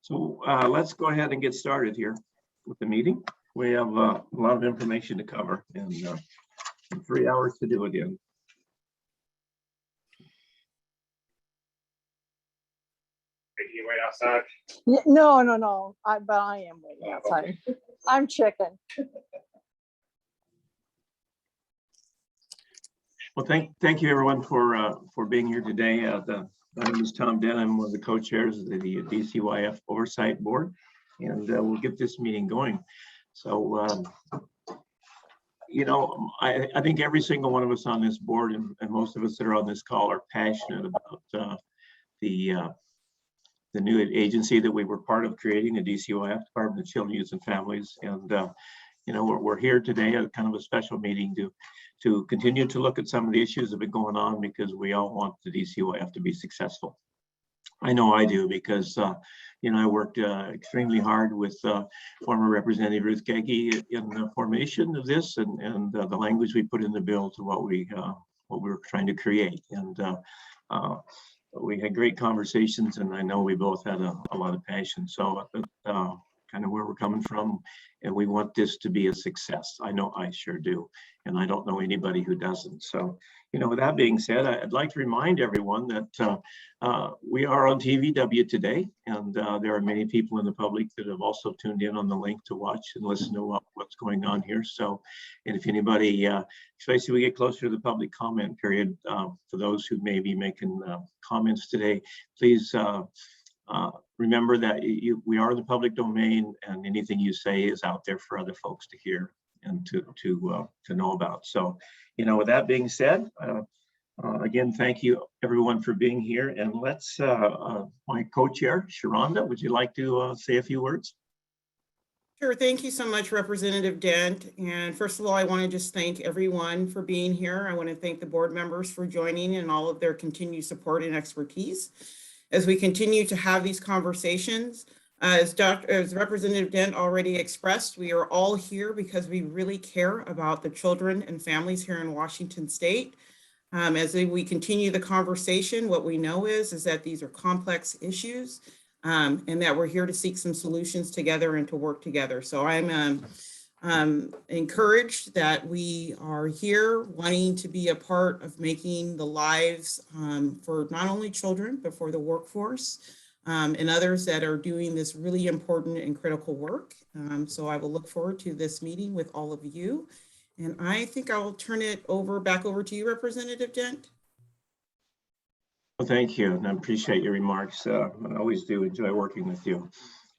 So let's go ahead and get started here with the meeting. We have a lot of information to cover and 3 hours to do it in. You wait outside? No. But I am waiting outside. Okay. I'm chicken. Well, thank you everyone for being here today. My name is Tom Dent. I'm one of the co-chairs of the DCYF Oversight Board, and we'll get this meeting going. So, you know, I think every single one of us on this board and most of us that are on this call are passionate about the new agency that we were part of creating, the DCYF, Department of Children, Youth and Families. And, you know, we're here today at kind of a special meeting to continue to look at some of the issues that have been going on, because we all want the DCYF to be successful. I know I do, because you know, I worked extremely hard with former Representative Ruth Kagi in the formation of this and the language we put in the bill to what we were trying to create. And we had great conversations, and I know we both had a lot of passion. So kind of where we're coming from, and we want this to be a success. I know I sure do, and I don't know anybody who doesn't. So, you know, with that being said, I'd like to remind everyone that we are on TVW today, and there are many people in the public that have also tuned in on the link to watch and listen to what's going on here. So, and if anybody, especially we get closer to the public comment period, for those who may be making comments today, please remember that we are in the public domain, and anything you say is out there for other folks to hear and to know about. So, you know, with that being said, again, thank you everyone for being here. And let's, my co-chair, Sharonda, would you like to say a few words? Sure. Thank you so much, Representative Dent. And first of all, I want to just thank everyone for being here. I want to thank the board members for joining and all of their continued support and expertise as we continue to have these conversations. As Representative Dent already expressed, we are all here because we really care about the children and families here in Washington State. As we continue the conversation, what we know is that these are complex issues, and that we're here to seek some solutions together and to work together. So I'm encouraged that we are here wanting to be a part of making the lives for not only children, but for the workforce and others that are doing this really important and critical work. So I will look forward to this meeting with all of you. And I think I will turn it back over to you, Representative Dent. Well, thank you, and I appreciate your remarks. I always do enjoy working with you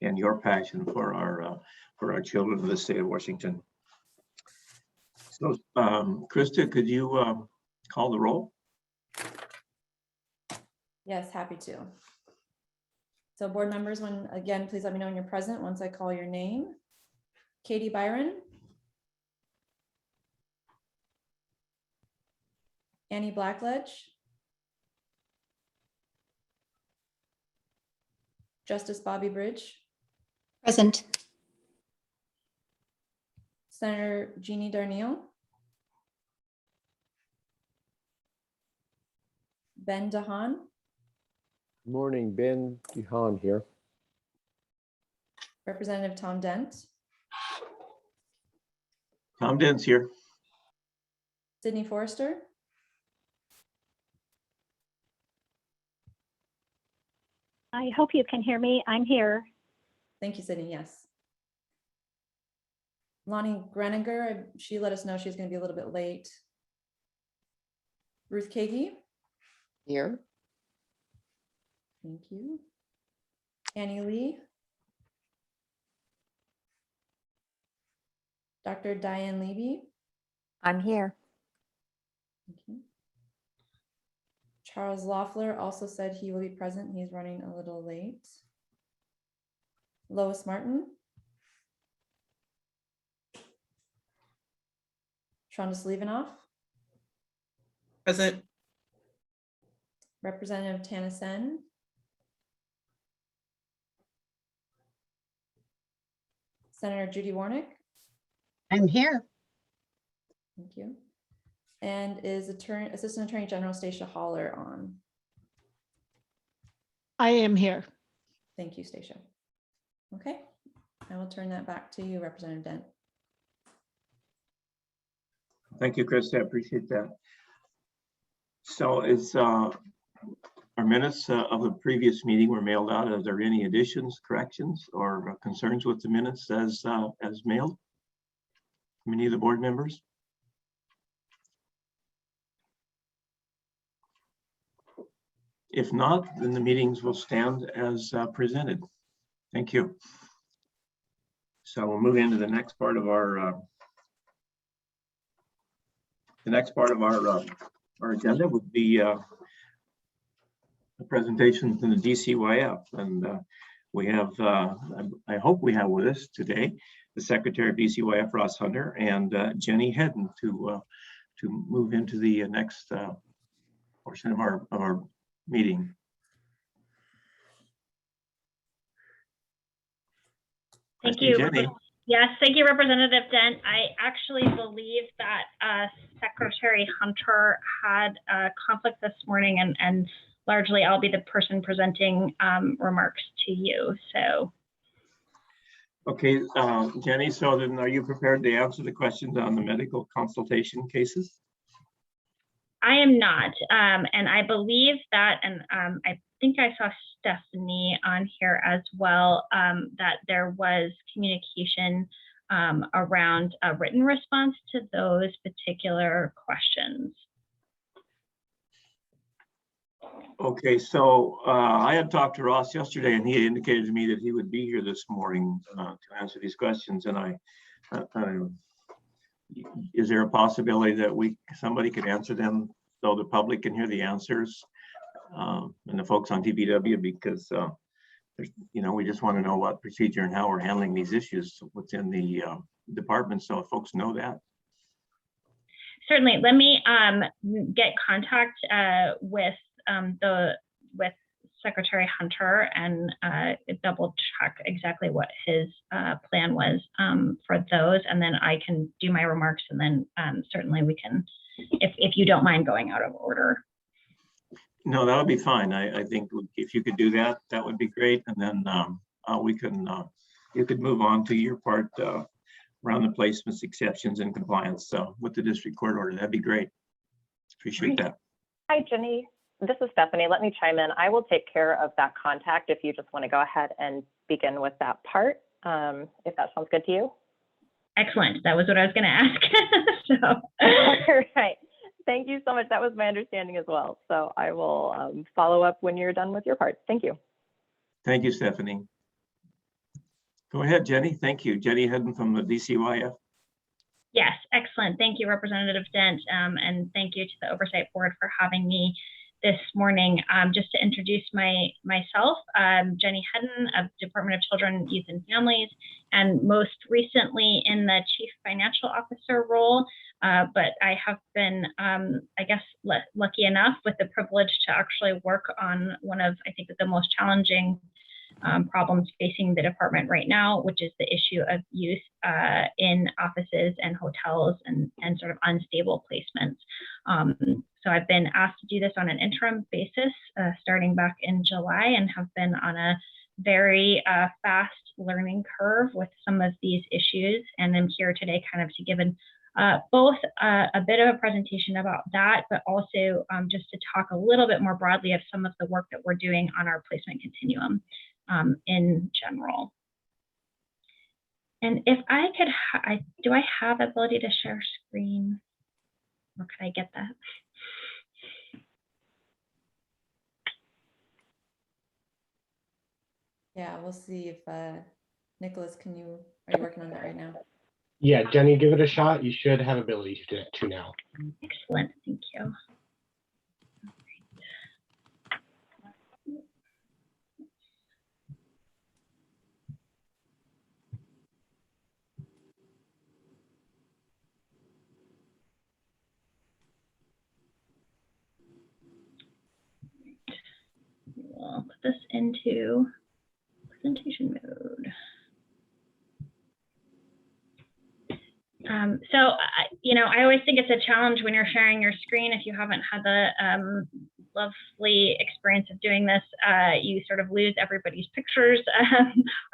and your passion for our children of the state of Washington. So, Krista, could you call the roll? Yes, happy to. So board members, again, please let me know when you're present once I call your name. Katie Byron. Annie Blackledge. Justice Bobby Bridge. Present. Senator Jeannie Darneal. Ben DeHaan. Good morning, Ben DeHaan here. Representative Tom Dent. Tom Dent's here. Sydney Forrester. I hope you can hear me. I'm here. Thank you, Sydney. Yes. Lonnie Greninger, she let us know she's going to be a little bit late. Ruth Kagi. Here. Thank you. Annie Lee. Dr. Diane Levy. I'm here. Thank you. Charles Loeffler also said he will be present. He's running a little late. Lois Martin. Shonda Slevinoff. Present. Representative Tana Sen. Senator Judy Warnick. I'm here. Thank you. And is Assistant Attorney General Stacia Haller on? I am here. Thank you, Stacia. Okay, I will turn that back to you, Representative Dent. Thank you, Chris. I appreciate that. So is our minutes of the previous meeting were mailed out. Are there any additions, corrections, or concerns with the minutes as mailed from any of the board members? If not, then the meetings will stand as presented. Thank you. So we'll move into the next part of our our agenda would be the presentation from the DCYF, and we have I hope we have with us today the Secretary of DCYF, Ross Hunter, and Jenny Hedden to move into the next portion of our meeting. Thank I see you. Jenny. Yes, thank you, Representative Dent. I actually believe that Secretary Hunter had a conflict this morning, and largely I'll be the person presenting remarks to you. So. Okay, Jenny, so then are you prepared to answer the questions on the medical consultation cases? I am not, and I believe that, and I think I saw Stephanie on here as well, that there was communication around a written response to those particular questions. Okay, so I had talked to Ross yesterday, and he had indicated to me that he would be here this morning to answer these questions. And is there a possibility that somebody could answer them so the public can hear the answers, and the folks on TBW, because we just want to know what procedure and how we're handling these issues within the department, so if folks know that. Certainly, let me get contact with Secretary Hunter and double check exactly what his plan was for those, and then I can do my remarks, and then certainly we can, if you don't mind going out of order. No, that would be fine. I think if you could do that, that would be great, and then you could move on to your part around the placements, exceptions, and compliance with the district court order. That'd be great. Appreciate that. Hi, Jenny. This is Stephanie. Let me chime in. I will take care of that contact if you just want to go ahead and begin with that part, if that sounds good to you. Excellent. That was what I was going to ask. So. All right. Thank you so much. That was my understanding as well. So I will follow up when you're done with your part. Thank you. Thank you, Stephanie. Go ahead, Jenny. Thank you. Jenny Hedden from the DCYF. Yes, excellent. Thank you, Representative Dent, and thank you to the Oversight Board for having me this morning. Just to introduce myself, Jenny Hedden of Department of Children, Youth and Families, and most recently in the Chief Financial Officer role. But I have been, I guess, lucky enough with the privilege to actually work on one of, I think, the most challenging problems facing the department right now, which is the issue of youth in offices and hotels and sort of unstable placements. So I've been asked to do this on an interim basis starting back in July, and have been on a very fast learning curve with some of these issues. And I'm here today kind of to give both a bit of a presentation about that, but also just to talk a little bit more broadly of some of the work that we're doing on our placement continuum in general. And if I could, do I have ability to share screen, or could I get that? Yeah, we'll see if Nicholas, are you working on that right now? Yeah, Jenny, give it a shot. You should have ability to do it too now. Excellent, thank you. We'll put this into presentation mode. So, I always think it's a challenge when you're sharing your screen if you haven't had the lovely experience of doing this. You sort of lose everybody's pictures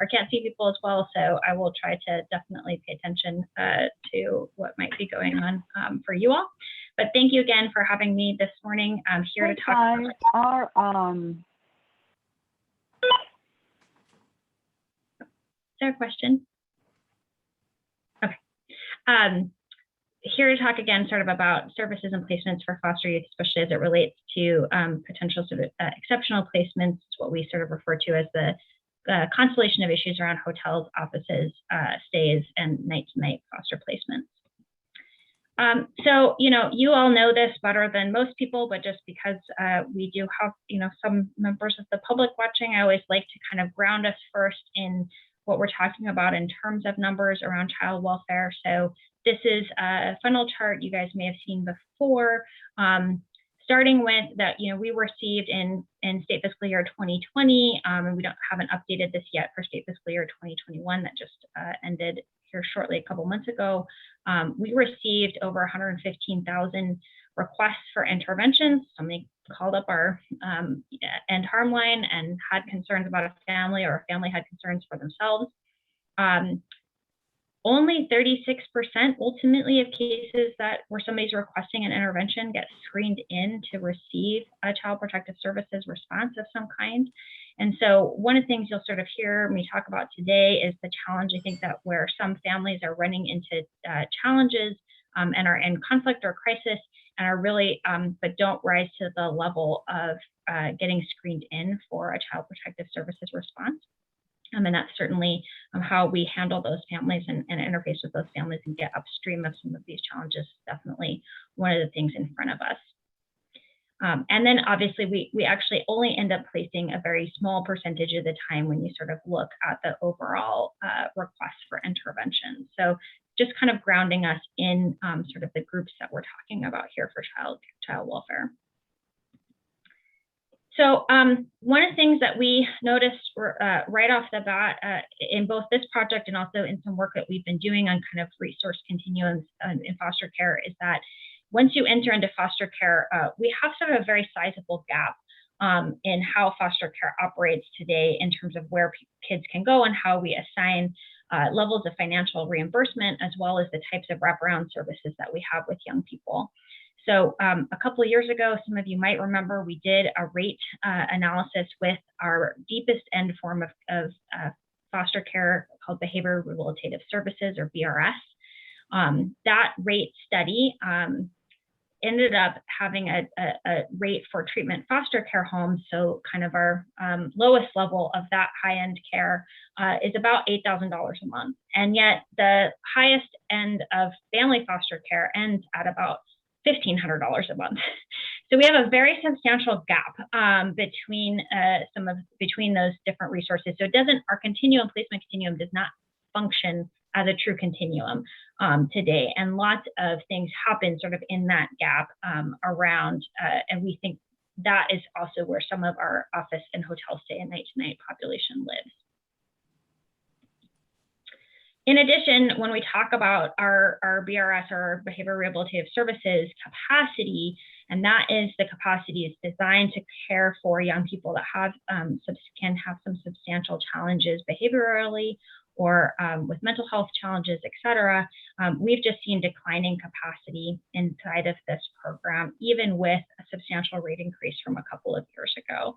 or can't see people as well. So I will try to definitely pay attention to what might be going on for you all. But thank you again for having me this morning. I'm here to talk. Is there a question? Okay. Here to talk again sort of about services and placements for foster youth, especially as it relates to potential sort of exceptional placements, what we sort of refer to as the constellation of issues around hotels, offices, stays, and night-to-night foster placements. So, you all know this better than most people, but just because we do have, some members of the public watching, I always like to kind of ground us first in what we're talking about in terms of numbers around child welfare. So this is a funnel chart you guys may have seen before, starting with that, we received in state fiscal year 2020, and we haven't updated this yet for state fiscal year 2021 that just ended here shortly a couple months ago. We received over 115,000 requests for interventions. Somebody called up our end harm line and had concerns about a family, or a family had concerns for themselves. Only 36% ultimately of cases where somebody's requesting an intervention get screened in to receive a child protective services response of some kind. And so one of the things you'll sort of hear me talk about today is the challenge, I think, that where some families are running into challenges and are in conflict or crisis and are really, but don't rise to the level of getting screened in for a child protective services response. And that's certainly how we handle those families and interface with those families and get upstream of some of these challenges. Definitely one of the things in front of us. And then obviously we actually only end up placing a very small percentage of the time when you sort of look at the overall requests for intervention. So just kind of grounding us in sort of the groups that we're talking about here for child welfare. So one of the things that we noticed right off the bat in both this project and also in some work that we've been doing on kind of resource continuums in foster care is that once you enter into foster care, we have sort of a very sizable gap in how foster care operates today in terms of where kids can go and how we assign levels of financial reimbursement, as well as the types of wraparound services that we have with young people. So a couple of years ago, some of you might remember, we did a rate analysis with our deepest end form of foster care called Behavior Rehabilitative Services, or BRS. That rate study ended up having a rate for treatment foster care homes. So kind of our lowest level of that high-end care is about $8,000 a month. And yet the highest end of family foster care ends at about $1,500 a month. So we have a very substantial gap between those different resources. So our continuum, placement continuum, does not function as a true continuum today. And lots of things happen sort of in that gap around, and we think that is also where some of our office and hotel stay and night-to-night population lives. In addition, when we talk about our BRS, or Behavior Rehabilitative Services capacity, and that is the capacity is designed to care for young people that can have some substantial challenges behaviorally or with mental health challenges, et cetera, we've just seen declining capacity inside of this program, even with a substantial rate increase from a couple of years ago.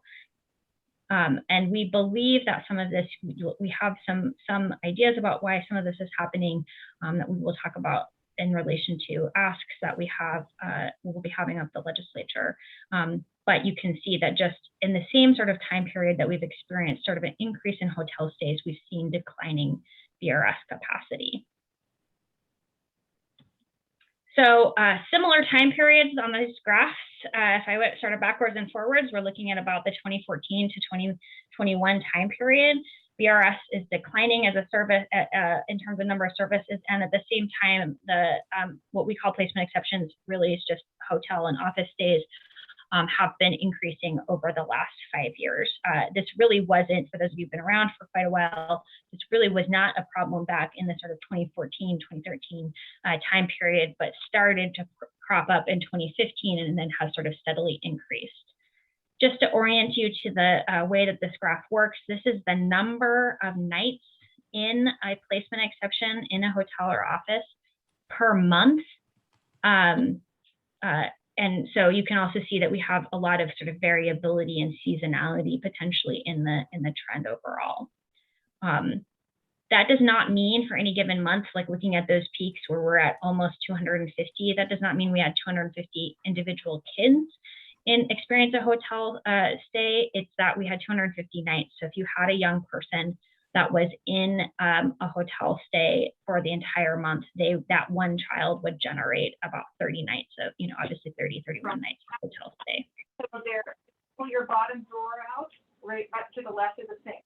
And we believe that some of this, we have some ideas about why some of this is happening that we will talk about in relation to asks that we will be having of the legislature. But you can see that just in the same sort of time period that we've experienced sort of an increase in hotel stays, we've seen declining BRS capacity. So similar time periods on these graphs, if I went sort of backwards and forwards, we're looking at about the 2014 to 2021 time period. BRS is declining as a service in terms of number of services, and at the same time, the what we call placement exceptions really is just hotel and office stays have been increasing over the last 5 years. This really wasn't, for those of you who've been around for quite a while, this really was not a problem back in the sort of 2014, 2013 time period, but started to crop up in 2015 and then has sort of steadily increased. just to orient you to the way that this graph works, this is the number of nights in a placement exception in a hotel or office per month. And so you can also see that we have a lot of sort of variability and seasonality potentially in the trend overall. That does not mean for any given month, like looking at those peaks where we're at almost 250, that does not mean we had 250 individual kids experience a hotel stay. It's that we had 250 nights. So if you had a young person that was in a hotel stay for the entire month, that one child would generate about 30 nights of, obviously 31 nights of hotel stay. So there, pull your bottom drawer out, right up to the left of the sink.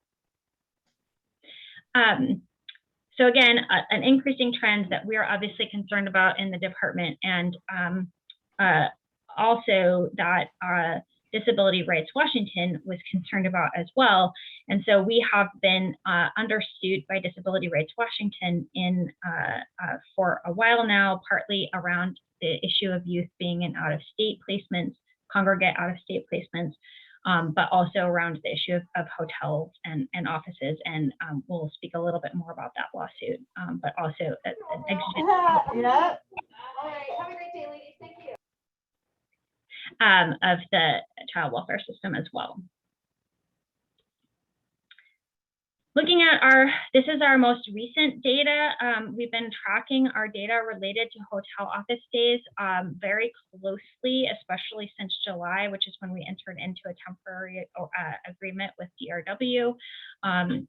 So again, an increasing trend that we are obviously concerned about in the department, and also that Disability Rights Washington was concerned about as well. And so we have been under suit by Disability Rights Washington for a while now, partly around the issue of youth being in out-of-state placements, congregate out-of-state placements, but also around the issue of hotels and offices. And we'll speak a little bit more about that lawsuit, but also an exigent. Yeah. All right. Have a great day, ladies. Thank you. Of the child welfare system as well. Looking at this is our most recent data. We've been tracking our data related to hotel office stays very closely, especially since July, which is when we entered into a temporary agreement with DRW. And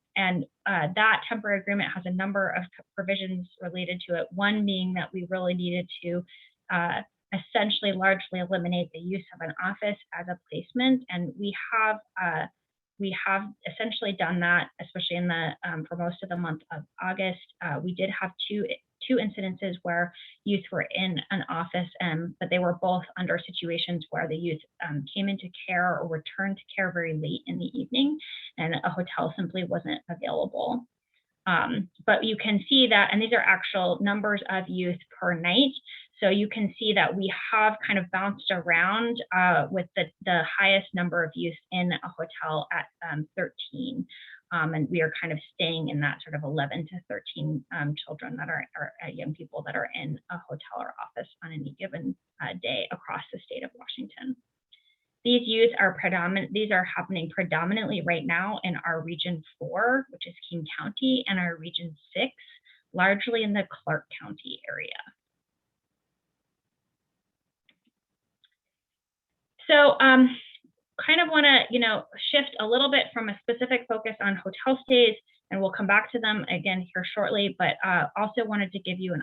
that temporary agreement has a number of provisions related to it. One being that we really needed to essentially largely eliminate the use of an office as a placement. And we have essentially done that, especially in the for most of the month of August. We did have two incidences where youth were in an office, but they were both under situations where the youth came into care or returned to care very late in the evening, and a hotel simply wasn't available. But you can see that, and these are actual numbers of youth per night. So you can see that we have kind of bounced around with the highest number of youth in a hotel at 13. And we are kind of staying in that sort of 11 to 13 children that are young people that are in a hotel or office on any given day across the state of Washington. These youth are these are happening predominantly right now in our region 4, which is King County, and our region 6, largely in the Clark County area. So kind of want to, shift a little bit from a specific focus on hotel stays, and we'll come back to them again here shortly, but also wanted to give you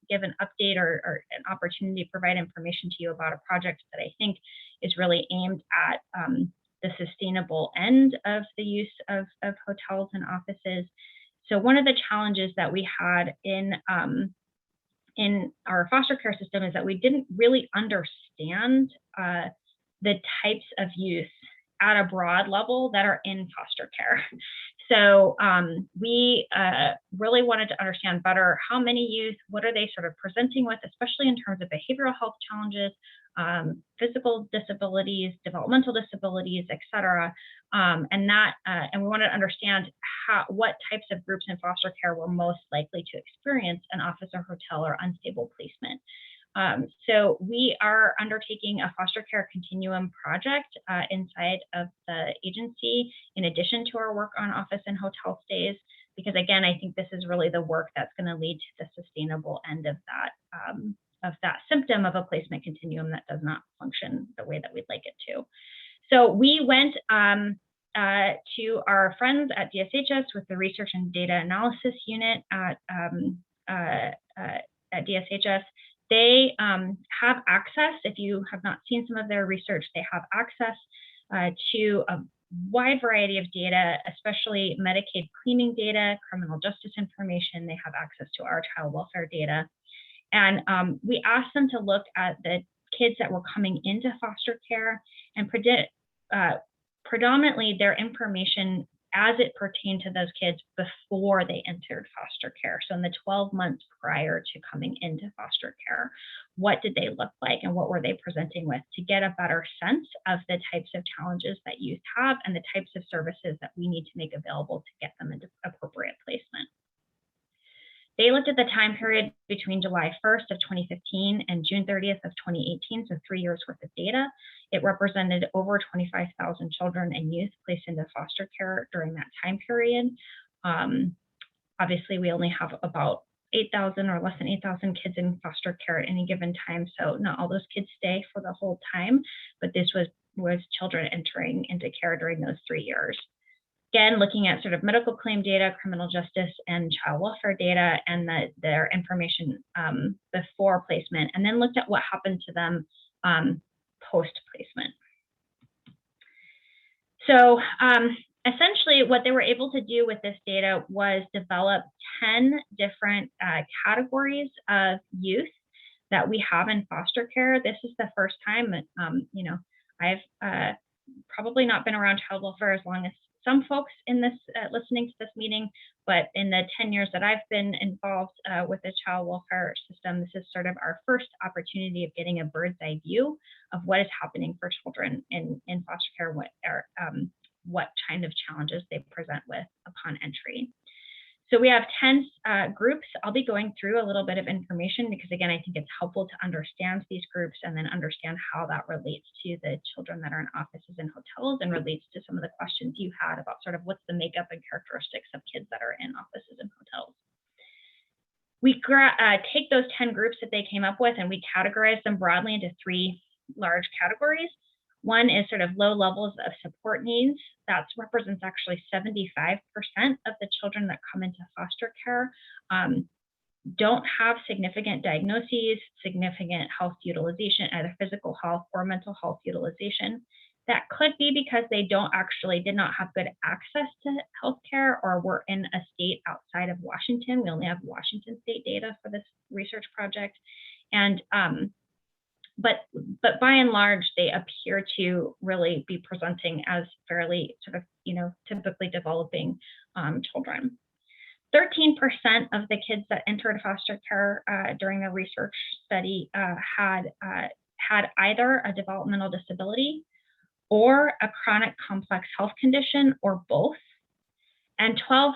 give an update or an opportunity to provide information to you about a project that I think is really aimed at the sustainable end of the use of hotels and offices. So one of the challenges that we had in our foster care system is that we didn't really understand the types of youth at a broad level that are in foster care. So we really wanted to understand better how many youth, what are they sort of presenting with, especially in terms of behavioral health challenges, physical disabilities, developmental disabilities, et cetera. And we wanted to understand what types of groups in foster care were most likely to experience an office or hotel or unstable placement. So we are undertaking a foster care continuum project inside of the agency, in addition to our work on office and hotel stays, because again, I think this is really the work that's going to lead to the sustainable end of that symptom of a placement continuum that does not function the way that we'd like it to. So we went to our friends at DSHS with the Research and Data Analysis Unit at DSHS. They have access, if you have not seen some of their research, they have access to a wide variety of data, especially Medicaid cleaning data, criminal justice information. They have access to our child welfare data. And we asked them to look at the kids that were coming into foster care, and predominantly their information as it pertained to those kids before they entered foster care. So in the 12 months prior to coming into foster care, what did they look like and what were they presenting with, to get a better sense of the types of challenges that youth have and the types of services that we need to make available to get them into appropriate placement. They looked at the time period between July 1st of 2015 and June 30th of 2018, so 3 years worth of data. It represented over 25,000 children and youth placed into foster care during that time period. Obviously, we only have about 8,000 or less than 8,000 kids in foster care at any given time, so not all those kids stay for the whole time, but this was children entering into care during those 3 years. Again, looking at sort of medical claim data, criminal justice, and child welfare data, and their information before placement, and then looked at what happened to them post-placement. So essentially, what they were able to do with this data was develop 10 different categories of youth that we have in foster care. This is the first time that, I've probably not been around child welfare as long as some folks in this listening to this meeting, but in the 10 years that I've been involved with the child welfare system, this is sort of our first opportunity of getting a bird's eye view of what is happening for children in foster care, what kind of challenges they present with upon entry. So we have 10 groups. I'll be going through a little bit of information because, again, I think it's helpful to understand these groups and then understand how that relates to the children that are in offices and hotels and relates to some of the questions you had about sort of what's the makeup and characteristics of kids that are in offices and hotels. We take those 10 groups that they came up with and we categorize them broadly into 3 large categories. One is sort of low levels of support needs. That represents actually 75% of the children that come into foster care don't have significant diagnoses, significant health utilization, either physical health or mental health utilization. That could be because they did not have good access to healthcare or were in a state outside of Washington. We only have Washington state data for this research project. And but by and large, they appear to really be presenting as fairly sort of, typically developing children. 13% of the kids that entered foster care during the research study had either a developmental disability or a chronic complex health condition or both. And 12%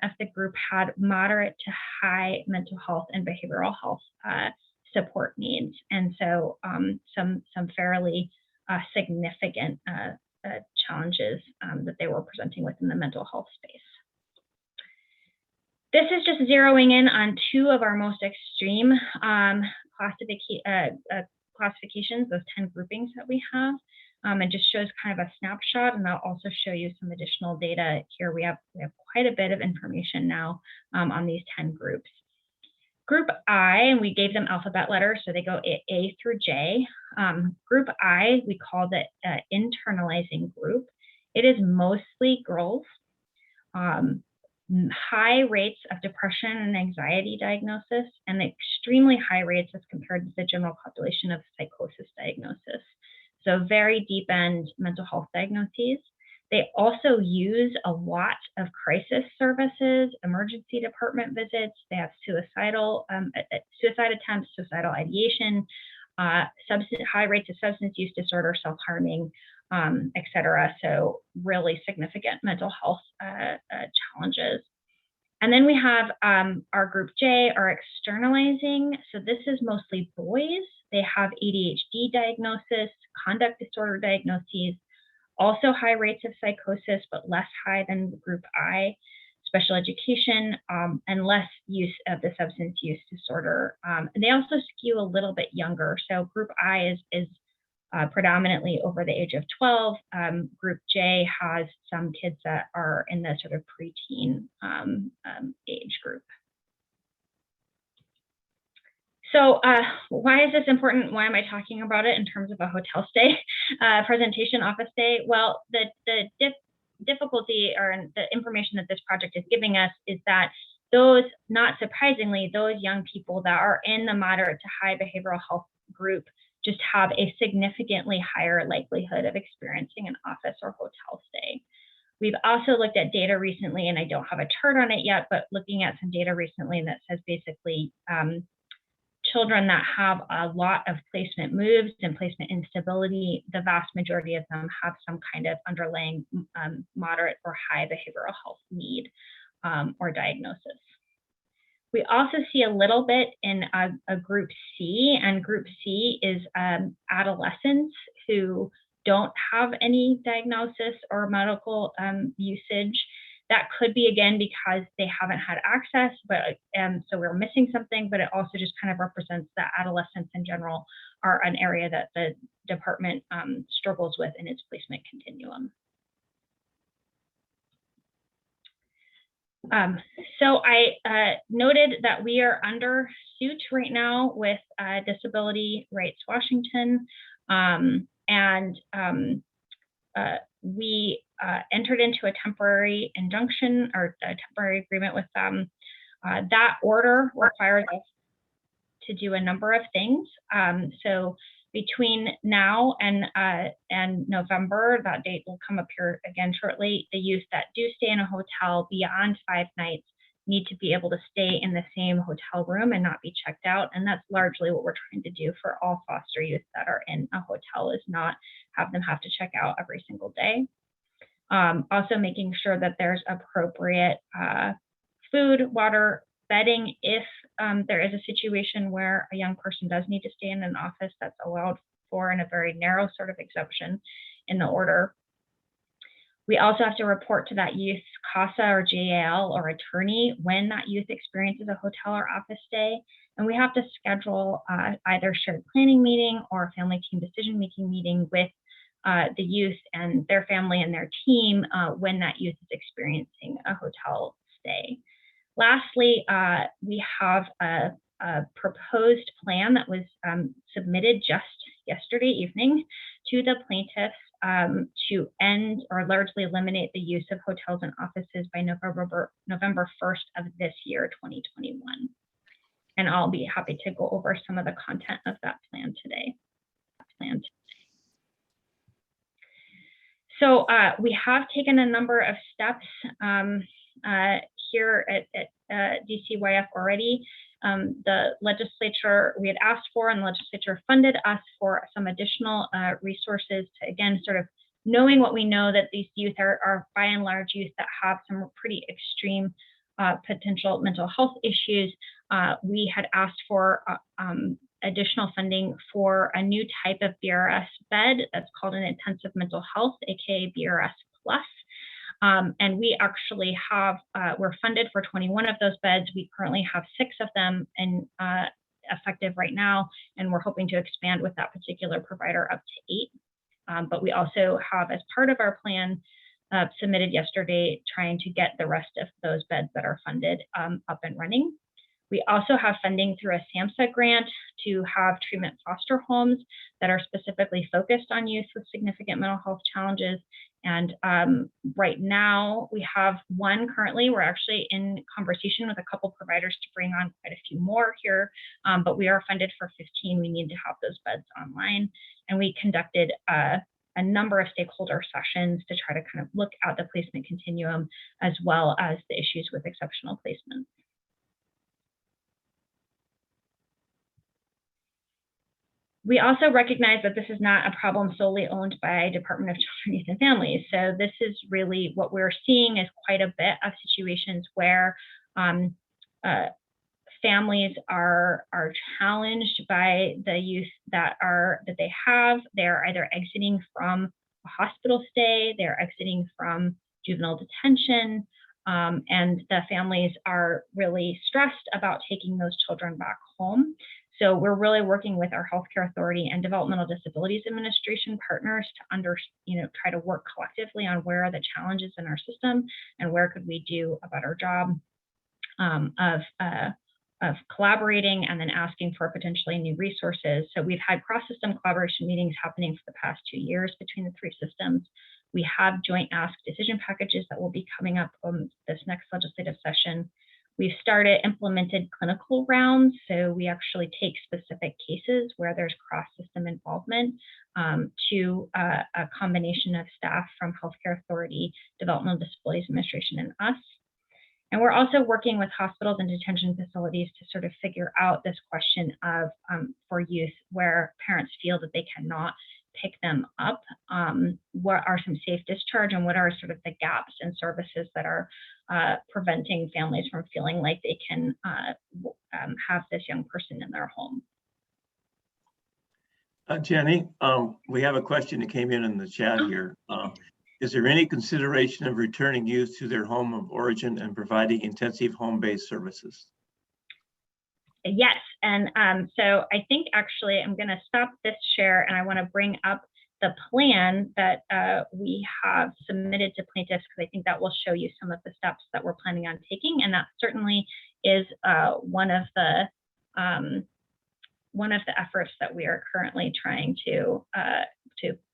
of the group had moderate to high mental health and behavioral health support needs, and so some fairly significant challenges that they were presenting with in the mental health space. This is just zeroing in on 2 of our most extreme classifications, those 10 groupings that we have. It just shows kind of a snapshot, and I'll also show you some additional data here. We have quite a bit of information now on these 10 groups. Group I, and we gave them alphabet letters, so they go A through J. Group I, we call the internalizing group. It is mostly girls. High rates of depression and anxiety diagnosis, and extremely high rates as compared to the general population of psychosis diagnosis. So very deep end mental health diagnoses. They also use a lot of crisis services, emergency department visits. They have suicide attempts, suicidal ideation, high rates of substance use disorder, self-harming, et cetera. So really significant mental health challenges. And then we have our group J, our externalizing. So this is mostly boys. They have ADHD diagnosis, conduct disorder diagnoses, also high rates of psychosis, but less high than group I, special education, and less use of the substance use disorder. And they also skew a little bit younger. So group I is predominantly over the age of 12. Group J has some kids that are in the sort of preteen age group. So why is this important? Why am I talking about it in terms of a hotel stay, presentation office stay? Well, the difficulty or the information that this project is giving us is that those, not surprisingly, those young people that are in the moderate to high behavioral health group just have a significantly higher likelihood of experiencing an office or hotel stay. We've also looked at data recently, and I don't have a chart on it yet, but looking at some data recently that says basically children that have a lot of placement moves and placement instability, the vast majority of them have some kind of underlying moderate or high behavioral health need or diagnosis. We also see a little bit in a group C, and group C is adolescents who don't have any diagnosis or medical usage. That could be, again, because they haven't had access, but so we're missing something, but it also just kind of represents that adolescents in general are an area that the department struggles with in its placement continuum. So I noted that we are under suit right now with Disability Rights Washington, and we entered into a temporary injunction or a temporary agreement with them. That order requires us to do a number of things. So between now and November, that date will come up here again shortly, the youth that do stay in a hotel beyond 5 nights need to be able to stay in the same hotel room and not be checked out. And that's largely what we're trying to do for all foster youth that are in a hotel, is not have them have to check out every single day. Also making sure that there's appropriate food, water, bedding. If there is a situation where a young person does need to stay in an office, that's allowed for in a very narrow sort of exception in the order. We also have to report to that youth's CASA or JAL or attorney when that youth experiences a hotel or office stay. And we have to schedule either shared planning meeting or a family team decision-making meeting with the youth and their family and their team when that youth is experiencing a hotel stay. Lastly, we have a proposed plan that was submitted just yesterday evening to the plaintiffs to end or largely eliminate the use of hotels and offices by November 1st of this year, 2021. And I'll be happy to go over some of the content of that plan today. So we have taken a number of steps here at DCYF already. The legislature, we had asked for, and the legislature funded us for some additional resources to, again, sort of knowing what we know, that these youth are by and large youth that have some pretty extreme potential mental health issues. We had asked for additional funding for a new type of BRS bed that's called an intensive mental health, aka BRS Plus. And we actually have, we're funded for 21 of those beds. We currently have 6 of them and effective right now, and we're hoping to expand with that particular provider up to 8. But we also have, as part of our plan submitted yesterday, trying to get the rest of those beds that are funded up and running. We also have funding through a SAMHSA grant to have treatment foster homes that are specifically focused on youth with significant mental health challenges. And right now we have one currently. We're actually in conversation with a couple providers to bring on quite a few more here, but we are funded for 15. We need to have those beds online. And we conducted a number of stakeholder sessions to try to kind of look at the placement continuum as well as the issues with exceptional placement. We also recognize that this is not a problem solely owned by Department of Children, Youth, and Families. So this is really what we're seeing is quite a bit of situations where families are challenged by the youth that they have. They're either exiting from a hospital stay, they're exiting from juvenile detention, and the families are really stressed about taking those children back home. So we're really working with our healthcare authority and Developmental Disabilities Administration partners to try to work collectively on where are the challenges in our system and where could we do a better job of collaborating and then asking for potentially new resources. So we've had cross-system collaboration meetings happening for the past 2 years between the 3 systems. We have joint ask decision packages that will be coming up on this next legislative session. We've implemented clinical rounds. So we actually take specific cases where there's cross-system involvement to a combination of staff from Healthcare Authority, Developmental Disabilities Administration, and us. And we're also working with hospitals and detention facilities to sort of figure out this question of for youth where parents feel that they cannot pick them up, what are some safe discharge and what are sort of the gaps in services that are preventing families from feeling like they can have this young person in their home. Jenny, we have a question that came in the chat here. Is there any consideration of returning youth to their home of origin and providing intensive home-based services? Yes, and so I think actually I'm going to stop this share and I want to bring up the plan that we have submitted to plaintiffs, because I think that will show you some of the steps that we're planning on taking, and that certainly is one of the efforts that we are currently trying to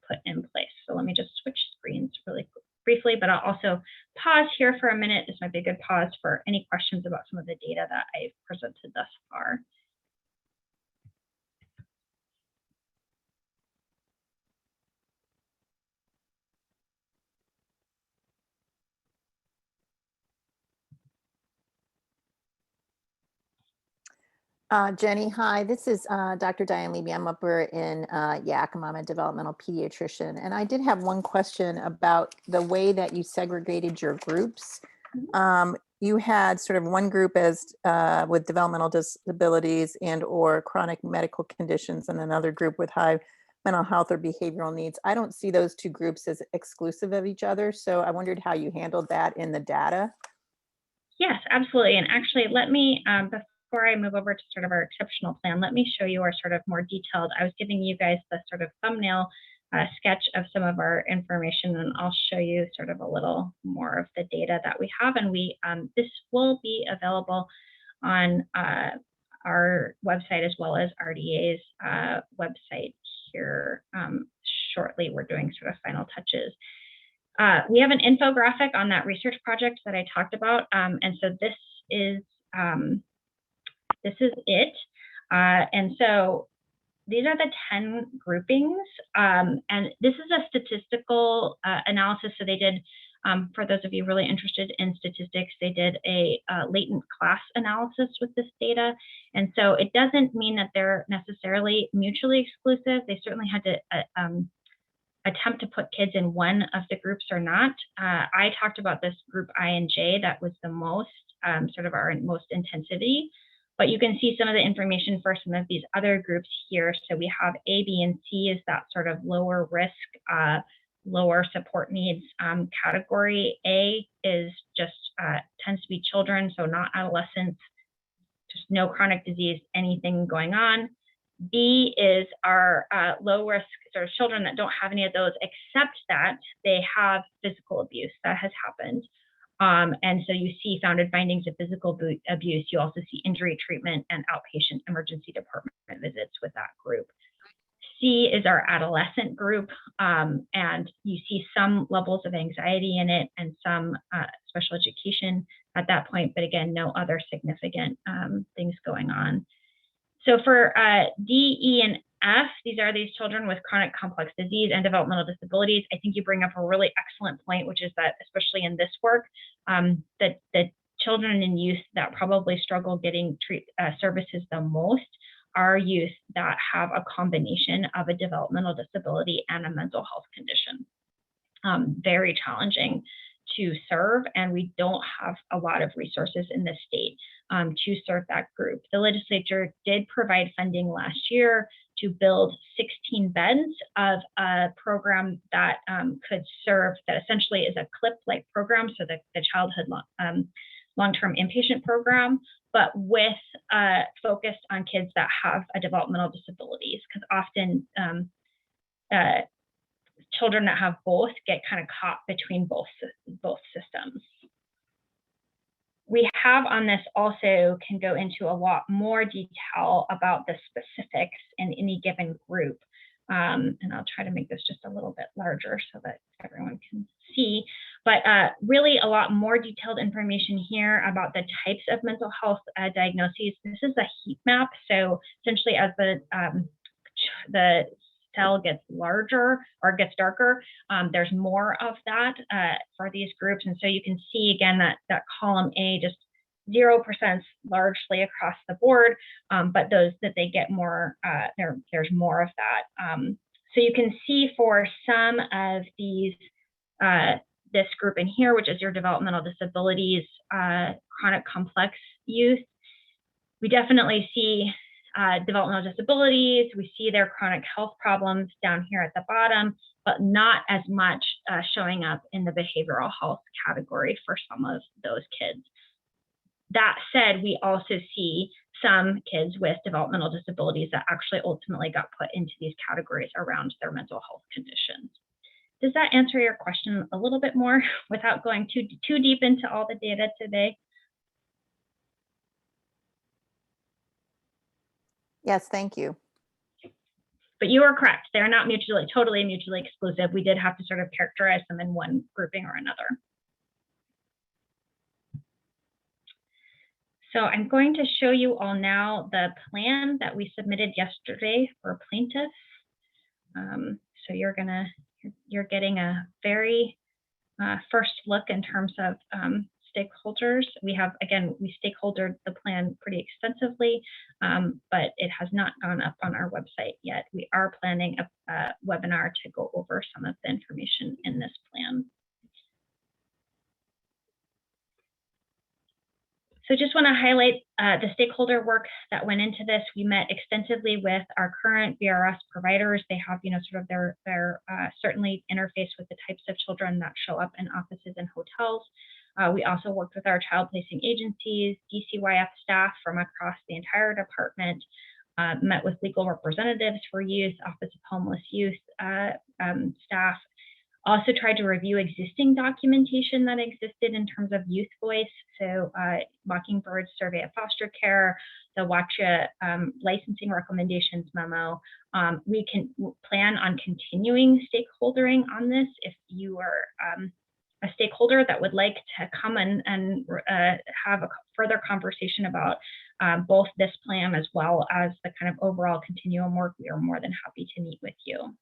put in place. So let me just switch screens really briefly, but I'll also pause here for a minute. This might be a good pause for any questions about some of the data that I've presented thus far. Jenny, hi, this is Dr. Diane Levy. I'm up here in Yakima. I'm a developmental pediatrician. And I did have one question about the way that you segregated your groups. You had sort of one group as with developmental disabilities and or chronic medical conditions, and another group with high mental health or behavioral needs. I don't see those two groups as exclusive of each other. So I wondered how you handled that in the data. Yes, absolutely. And actually, let me, before I move over to sort of our exceptional plan, let me show you our sort of more detailed, I was giving you guys the sort of thumbnail sketch of some of our information, and I'll show you sort of a little more of the data that we have. And this will be available on our website as well as RDA's website here shortly. We're doing sort of final touches. We have an infographic on that research project that I talked about. And so this is it. And so these are the 10 groupings. And this is a statistical analysis. So they did, for those of you really interested in statistics, they did a latent class analysis with this data. And so it doesn't mean that they're necessarily mutually exclusive. They certainly had to attempt to put kids in one of the groups or not. I talked about this group I and J, that was the most, sort of our most intensity, but you can see some of the information for some of these other groups here. So we have A, B, and C is that sort of lower risk, lower support needs category. A is just tends to be children, so not adolescents, just no chronic disease, anything going on. B is our low risk sort of children that don't have any of those, except that they have physical abuse that has happened. And so you see founded findings of physical abuse. You also see injury treatment and outpatient emergency department visits with that group. C is our adolescent group, and you see some levels of anxiety in it and some special education at that point, but again, no other significant things going on. So for D, E, and F, these are these children with chronic complex disease and developmental disabilities. I think you bring up a really excellent point, which is that, especially in this work, that the children and youth that probably struggle getting services the most are youth that have a combination of a developmental disability and a mental health condition. Very challenging to serve, and we don't have a lot of resources in the state to serve that group. The legislature did provide funding last year to build 16 beds of a program that could serve, that essentially is a CLIP-like program, so the childhood long-term inpatient program, but with focused on kids that have a developmental disabilities, because often children that have both get kind of caught between both systems. We have on this also can go into a lot more detail about the specifics in any given group. And I'll try to make this just a little bit larger so that everyone can see. But really a lot more detailed information here about the types of mental health diagnoses. This is a heat map. So essentially as the cell gets larger or gets darker, there's more of that for these groups. And so you can see again that column A, just 0% largely across the board, but those that they get more, there's more of that. So you can see for some of these, this group in here, which is your developmental disabilities, chronic complex youth, we definitely see developmental disabilities, we see their chronic health problems down here at the bottom, but not as much showing up in the behavioral health category for some of those kids. That said, we also see some kids with developmental disabilities that actually ultimately got put into these categories around their mental health conditions. Does that answer your question a little bit more without going too deep into all the data today? Yes, thank you. But you are correct. They're not totally mutually exclusive. We did have to sort of characterize them in one grouping or another. So I'm going to show you all now the plan that we submitted yesterday for plaintiffs. So you're getting a very first look in terms of stakeholders. We stakeholdered the plan pretty extensively, but it has not gone up on our website yet. We are planning a webinar to go over some of the information in this plan. So just want to highlight the stakeholder work that went into this. We met extensively with our current VRS providers. They have, sort of their certainly interface with the types of children that show up in offices and hotels. We also worked with our child placing agencies, DCYF staff from across the entire department, met with legal representatives for youth, Office of Homeless Youth staff. Also tried to review existing documentation that existed in terms of youth voice. So Mockingbird's Survey of Foster Care, the WACHA licensing recommendations memo. We can plan on continuing stakeholdering on this. If you are a stakeholder that would like to come and have a further conversation about both this plan as well as the kind of overall continuum work, we are more than happy to meet with you.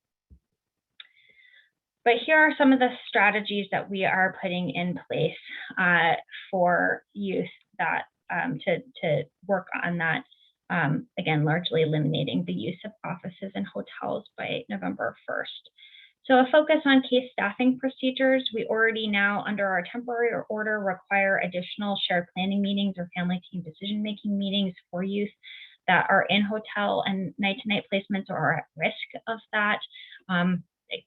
But here are some of the strategies that we are putting in place for youth that to work on that. Again, largely eliminating the use of offices and hotels by November 1st. So a focus on case staffing procedures. We already now, under our temporary order, require additional shared planning meetings or family team decision-making meetings for youth that are in hotel and night-to-night placements or are at risk of that.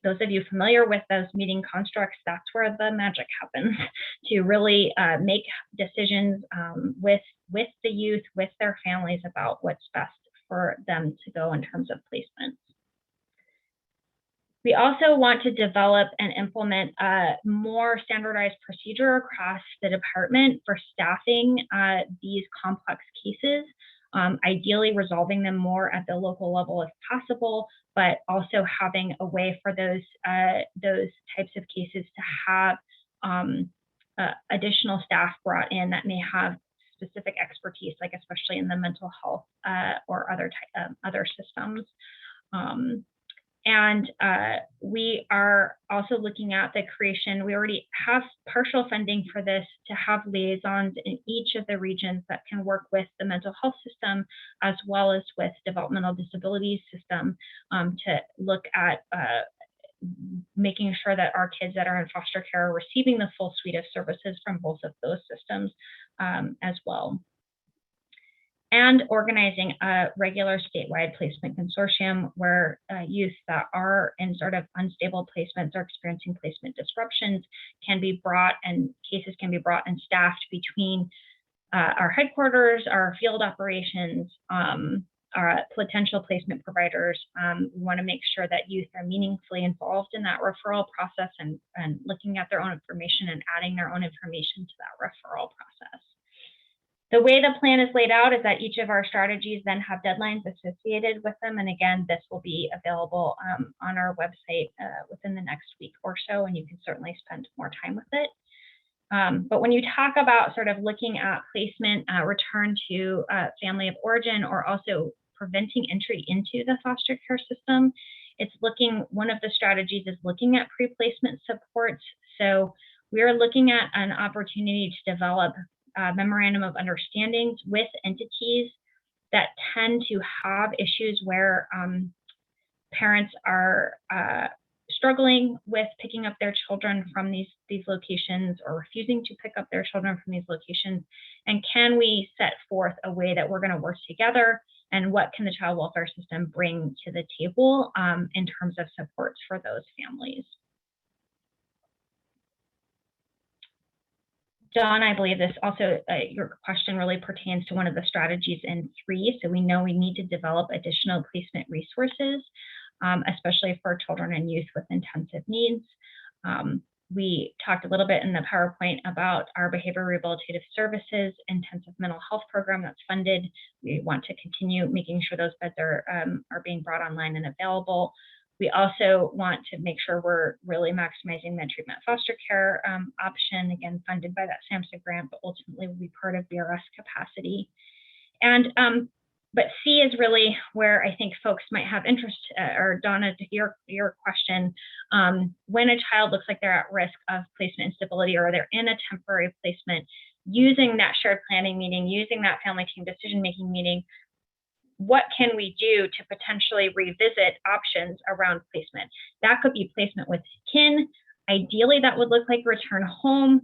Those of you familiar with those meeting constructs, that's where the magic happens to really make decisions with the youth, with their families about what's best for them to go in terms of placements. We also want to develop and implement a more standardized procedure across the department for staffing these complex cases, ideally resolving them more at the local level if possible, but also having a way for those types of cases to have additional staff brought in that may have specific expertise, like especially in the mental health or other systems. And we are also looking at the creation, we already have partial funding for this, to have liaisons in each of the regions that can work with the mental health system as well as with developmental disabilities system to look at making sure that our kids that are in foster care are receiving the full suite of services from both of those systems as well. And organizing a regular statewide placement consortium where youth that are in sort of unstable placements or experiencing placement disruptions can be brought, and cases can be brought and staffed between our headquarters, our field operations, our potential placement providers. We want to make sure that youth are meaningfully involved in that referral process and looking at their own information and adding their own information to that referral process. The way the plan is laid out is that each of our strategies then have deadlines associated with them. And again, this will be available on our website within the next week or so, and you can certainly spend more time with it. But when you talk about sort of looking at placement, return to family of origin, or also preventing entry into the foster care system, it's one of the strategies is looking at pre-placement supports. So we are looking at an opportunity to develop memorandum of understandings with entities that tend to have issues where parents are struggling with picking up their children from these locations, or refusing to pick up their children from these locations. And can we set forth a way that we're going to work together, and what can the child welfare system bring to the table in terms of supports for those families? John, I believe this also, your question really pertains to one of the strategies in 3. So we know we need to develop additional placement resources, especially for children and youth with intensive needs. We talked a little bit in the PowerPoint about our behavior rehabilitative services intensive mental health program that's funded. We want to continue making sure those beds are being brought online and available. We also want to make sure we're really maximizing the treatment foster care option, again, funded by that SAMHSA grant, but ultimately will be part of BRS capacity. And but C is really where I think folks might have interest, or Donna, to your question, when a child looks like they're at risk of placement instability, or they're in a temporary placement, using that shared planning meeting, using that family team decision-making meeting, what can we do to potentially revisit options around placement? That could be placement with kin. Ideally, that would look like return home.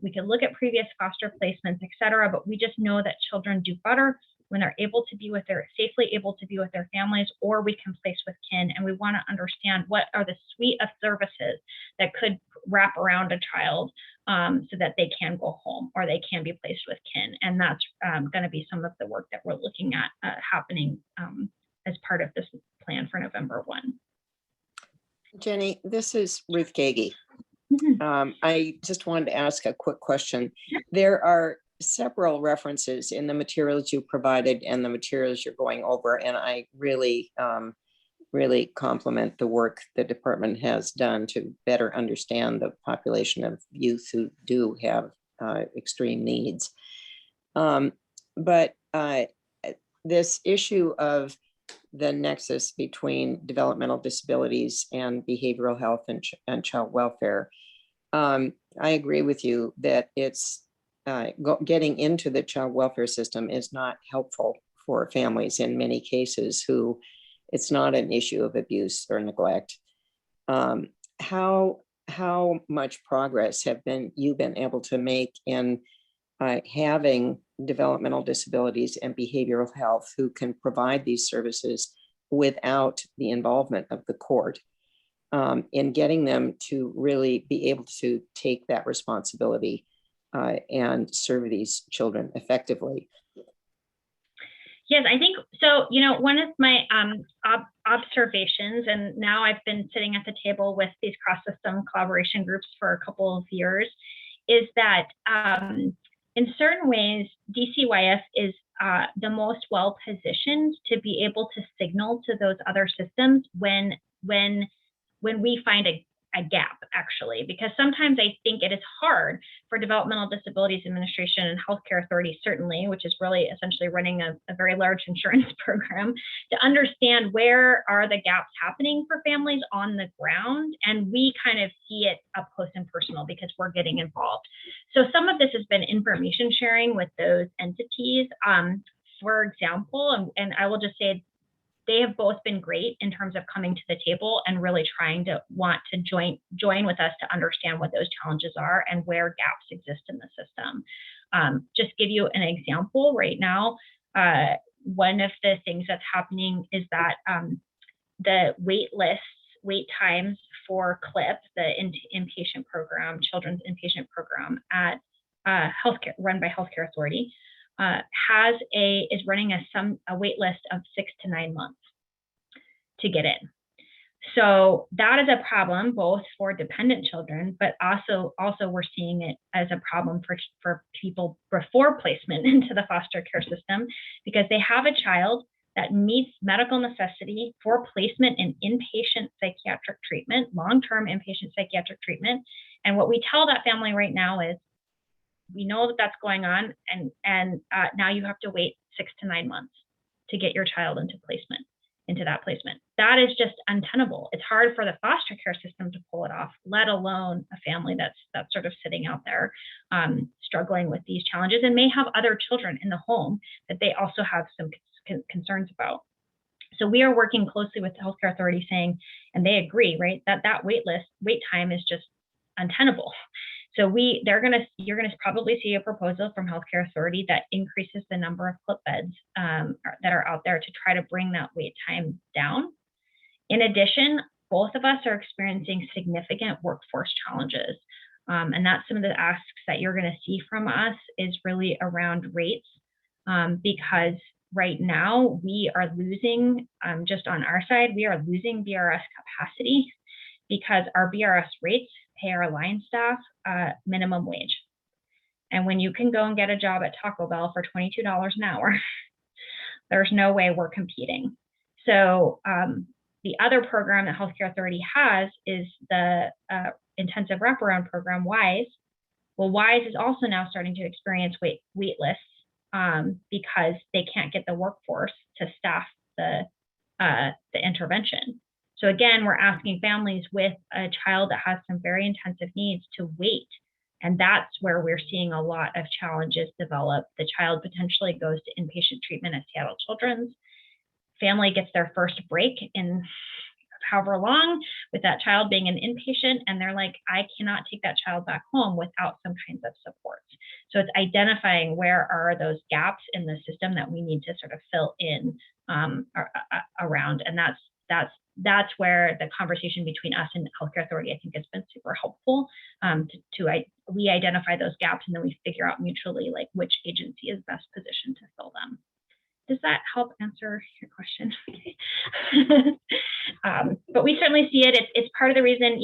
We could look at previous foster placements, et cetera, but we just know that children do better when they're able to be safely able to be with their families, or we can place with kin. And we want to understand what are the suite of services that could wrap around a child so that they can go home, or they can be placed with kin. And that's going to be some of the work that we're looking at happening as part of this plan for November 1. Jenny, this is Ruth Gagey. I just wanted to ask a quick question. There are several references in the materials you provided and the materials you're going over, and I really, really compliment the work the department has done to better understand the population of youth who do have extreme needs. But this issue of the nexus between developmental disabilities and behavioral health and child welfare, I agree with you that it's getting into the child welfare system is not helpful for families in many cases who it's not an issue of abuse or neglect. How much progress have you been able to make in having developmental disabilities and behavioral health who can provide these services without the involvement of the court, in getting them to really be able to take that responsibility and serve these children effectively? Yes, I think so. You know, one of my observations, and now I've been sitting at the table with these cross-system collaboration groups for a couple of years, is that in certain ways, DCYF is the most well-positioned to be able to signal to those other systems when we find a gap, actually, because sometimes I think it is hard for Developmental Disabilities Administration and Healthcare Authority, certainly, which is really essentially running a very large insurance program, to understand where are the gaps happening for families on the ground. And we kind of see it up close and personal because we're getting involved. So some of this has been information sharing with those entities. For example, and I will just say, they have both been great in terms of coming to the table and really trying to want to join with us to understand what those challenges are and where gaps exist in the system. Just give you an example right now, one of the things that's happening is that the wait times for CLIP, the inpatient program, children's inpatient program at healthcare run by Healthcare Authority, is running a wait list of 6 to 9 months to get in. So that is a problem both for dependent children, but also we're seeing it as a problem for people before placement into the foster care system, because they have a child that meets medical necessity for placement in inpatient psychiatric treatment, long-term inpatient psychiatric treatment. And what we tell that family right now is, we know that that's going on, and now you have to wait 6 to 9 months to get your child into that placement. That is just untenable. It's hard for the foster care system to pull it off, let alone a family that's sort of sitting out there struggling with these challenges and may have other children in the home that they also have some concerns about. So we are working closely with the healthcare authority saying, and they agree, right, that wait time is just untenable. So you're going to probably see a proposal from healthcare authority that increases the number of clip beds that are out there to try to bring that wait time down. In addition, both of us are experiencing significant workforce challenges. And that's some of the asks that you're going to see from us is really around rates, because right now we are losing, just on our side, we are losing BRS capacity because our BRS rates pay our line staff minimum wage. And when you can go and get a job at Taco Bell for $22 an hour, there's no way we're competing. So the other program that Healthcare Authority has is the intensive wraparound program, WISE. Well, WISE is also now starting to experience wait lists because they can't get the workforce to staff the intervention. So again, we're asking families with a child that has some very intensive needs to wait. And that's where we're seeing a lot of challenges develop. The child potentially goes to inpatient treatment at Seattle Children's. Family gets their first break in however long with that child being an inpatient, and they're like, I cannot take that child back home without some kinds of support. So it's identifying where are those gaps in the system that we need to sort of fill in around. And that's where the conversation between us and the healthcare authority, I think, has been super helpful. We identify those gaps, and then we figure out mutually like which agency is best positioned to fill them. Does that help answer your question? But we certainly see it. It's part of the reason,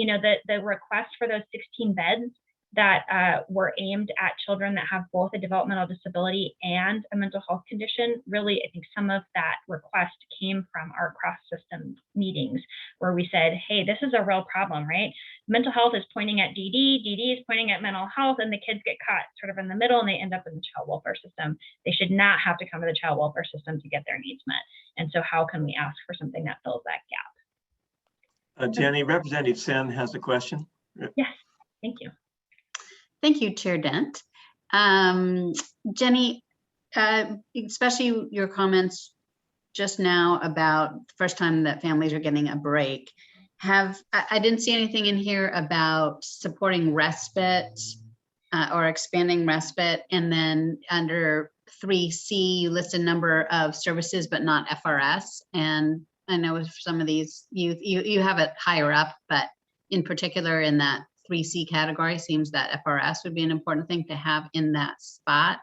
the request for those 16 beds that were aimed at children that have both a developmental disability and a mental health condition. Really, I think some of that request came from our cross-system meetings where we said, hey, this is a real problem, right? Mental health is pointing at DD, DD is pointing at mental health, and the kids get caught sort of in the middle and they end up in the child welfare system. They should not have to come to the child welfare system to get their needs met. And so how can we ask for something that fills that gap? Jenny, Representative Sen has a question. Yes, thank you. Thank you, Chair Dent. Jenny, especially your comments just now about the first time that families are getting a break. I didn't see anything in here about supporting respite or expanding respite. And then under 3C, you list a number of services, but not FRS. And I know with some of these, you have it higher up, but in particular in that 3C category, seems that FRS would be an important thing to have in that spot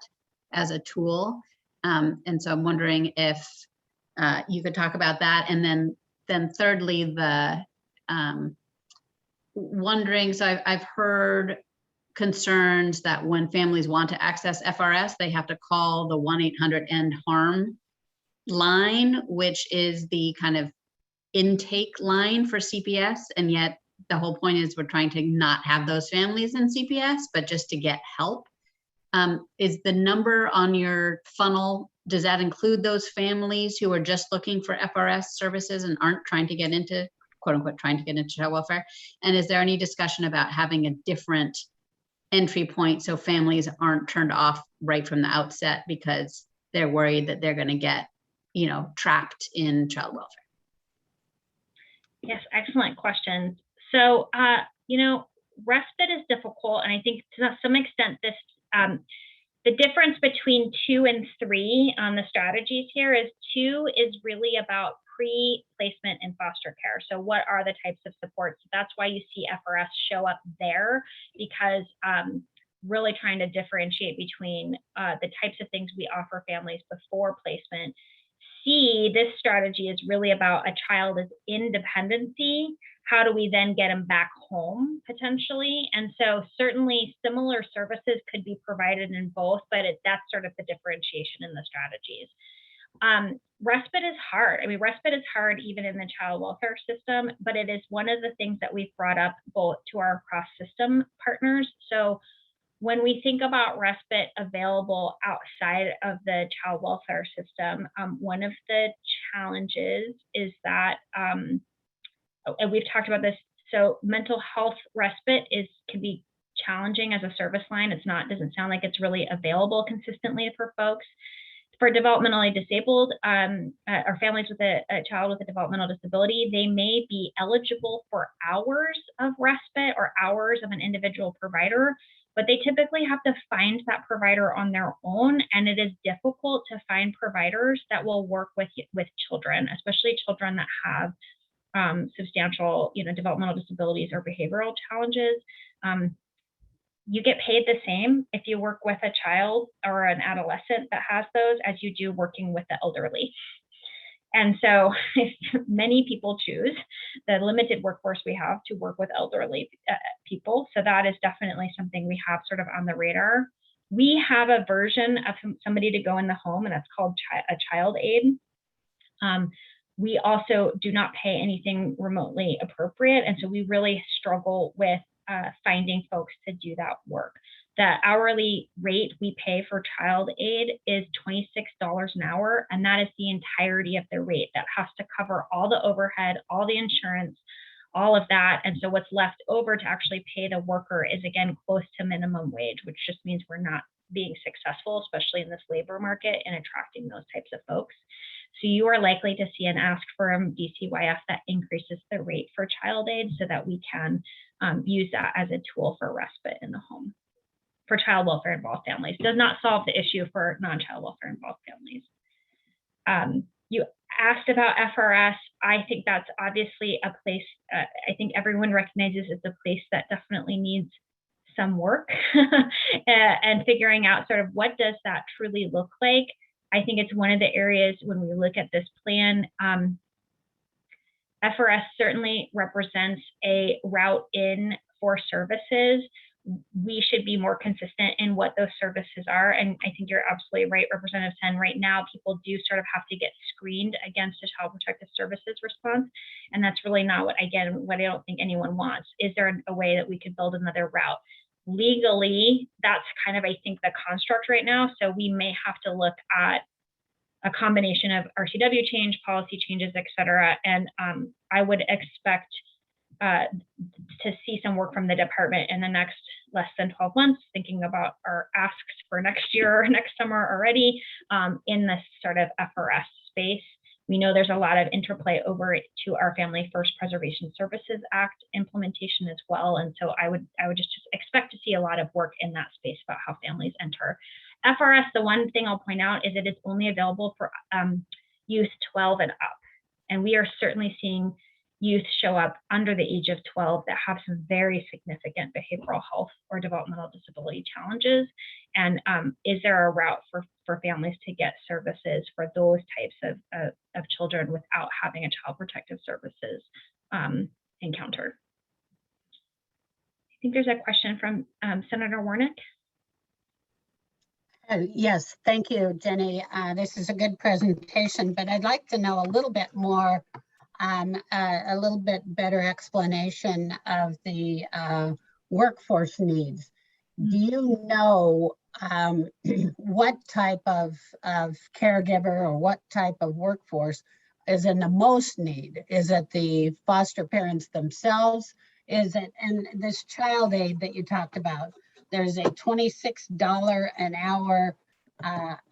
as a tool. And so I'm wondering if you could talk about that. And then thirdly, wondering, so I've heard concerns that when families want to access FRS, they have to call the 1-800-END-HARM line, which is the kind of intake line for CPS. And yet the whole point is we're trying to not have those families in CPS, but just to get help. Is the number on your funnel, does that include those families who are just looking for FRS services and aren't trying to get into, quote unquote, trying to get into child welfare? And is there any discussion about having a different entry point so families aren't turned off right from the outset because they're worried that they're going to get, trapped in child welfare? Yes, excellent questions. So, respite is difficult. And I think to some extent, the difference between 2 and 3 on the strategies here is 2 is really about pre-placement in foster care. So what are the types of supports? That's why you see FRS show up there, because really trying to differentiate between the types of things we offer families before placement. C, this strategy is really about a child's independency. How do we then get them back home potentially? And so certainly similar services could be provided in both, but that's sort of the differentiation in the strategies. Respite is hard. I mean, respite is hard even in the child welfare system, but it is one of the things that we've brought up both to our cross-system partners. So when we think about respite available outside of the child welfare system, one of the challenges is that, and we've talked about this, so mental health respite can be challenging as a service line. Doesn't sound like it's really available consistently for folks. For developmentally disabled or families with a child with a developmental disability, they may be eligible for hours of respite or hours of an individual provider, but they typically have to find that provider on their own, and it is difficult to find providers that will work with children, especially children that have substantial, developmental disabilities or behavioral challenges. You get paid the same if you work with a child or an adolescent that has those as you do working with the elderly. And so many people choose the limited workforce we have to work with elderly people. So that is definitely something we have sort of on the radar. We have a version of somebody to go in the home, and that's called a child aid. We also do not pay anything remotely appropriate. And so we really struggle with finding folks to do that work. The hourly rate we pay for child aid is $26 an hour, and that is the entirety of the rate. That has to cover all the overhead, all the insurance, all of that. And so what's left over to actually pay the worker is, again, close to minimum wage, which just means we're not being successful, especially in this labor market, in attracting those types of folks. So you are likely to see an ask from DCYF that increases the rate for child aid so that we can use that as a tool for respite in the home for child welfare involved families. Does not solve the issue for non-child welfare involved families. You asked about FRS. I think that's obviously a place, I think everyone recognizes it's a place that definitely needs some work and figuring out sort of what does that truly look like. I think it's one of the areas when we look at this plan, FRS certainly represents a route in for services. We should be more consistent in what those services are. And I think you're absolutely right, Representative Sen. Right now, people do sort of have to get screened against a child protective services response. And that's really not what I don't think anyone wants. Is there a way that we could build another route? Legally, that's kind of, I think, the construct right now. So we may have to look at a combination of RCW change, policy changes, et cetera. And I would expect to see some work from the department in the next less than 12 months, thinking about our asks for next year or next summer already in this sort of FRS space. We know there's a lot of interplay over to our Family First Preservation Services Act implementation as well. And so I would just expect to see a lot of work in that space about how families enter. FRS, the one thing I'll point out is it is only available for youth 12 and up. And we are certainly seeing youth show up under the age of 12 that have some very significant behavioral health or developmental disability challenges. And is there a route for families to get services for those types of children without having a child protective services encounter? I think there's a question from Senator Warnick. Yes, thank you, Jenny. This is a good presentation, but I'd like to know a little bit more, a little bit better explanation of the workforce needs. Do you know what type of caregiver or what type of workforce is in the most need? Is it the foster parents themselves? Is it, and this child aid that you talked about, there's a $26 an hour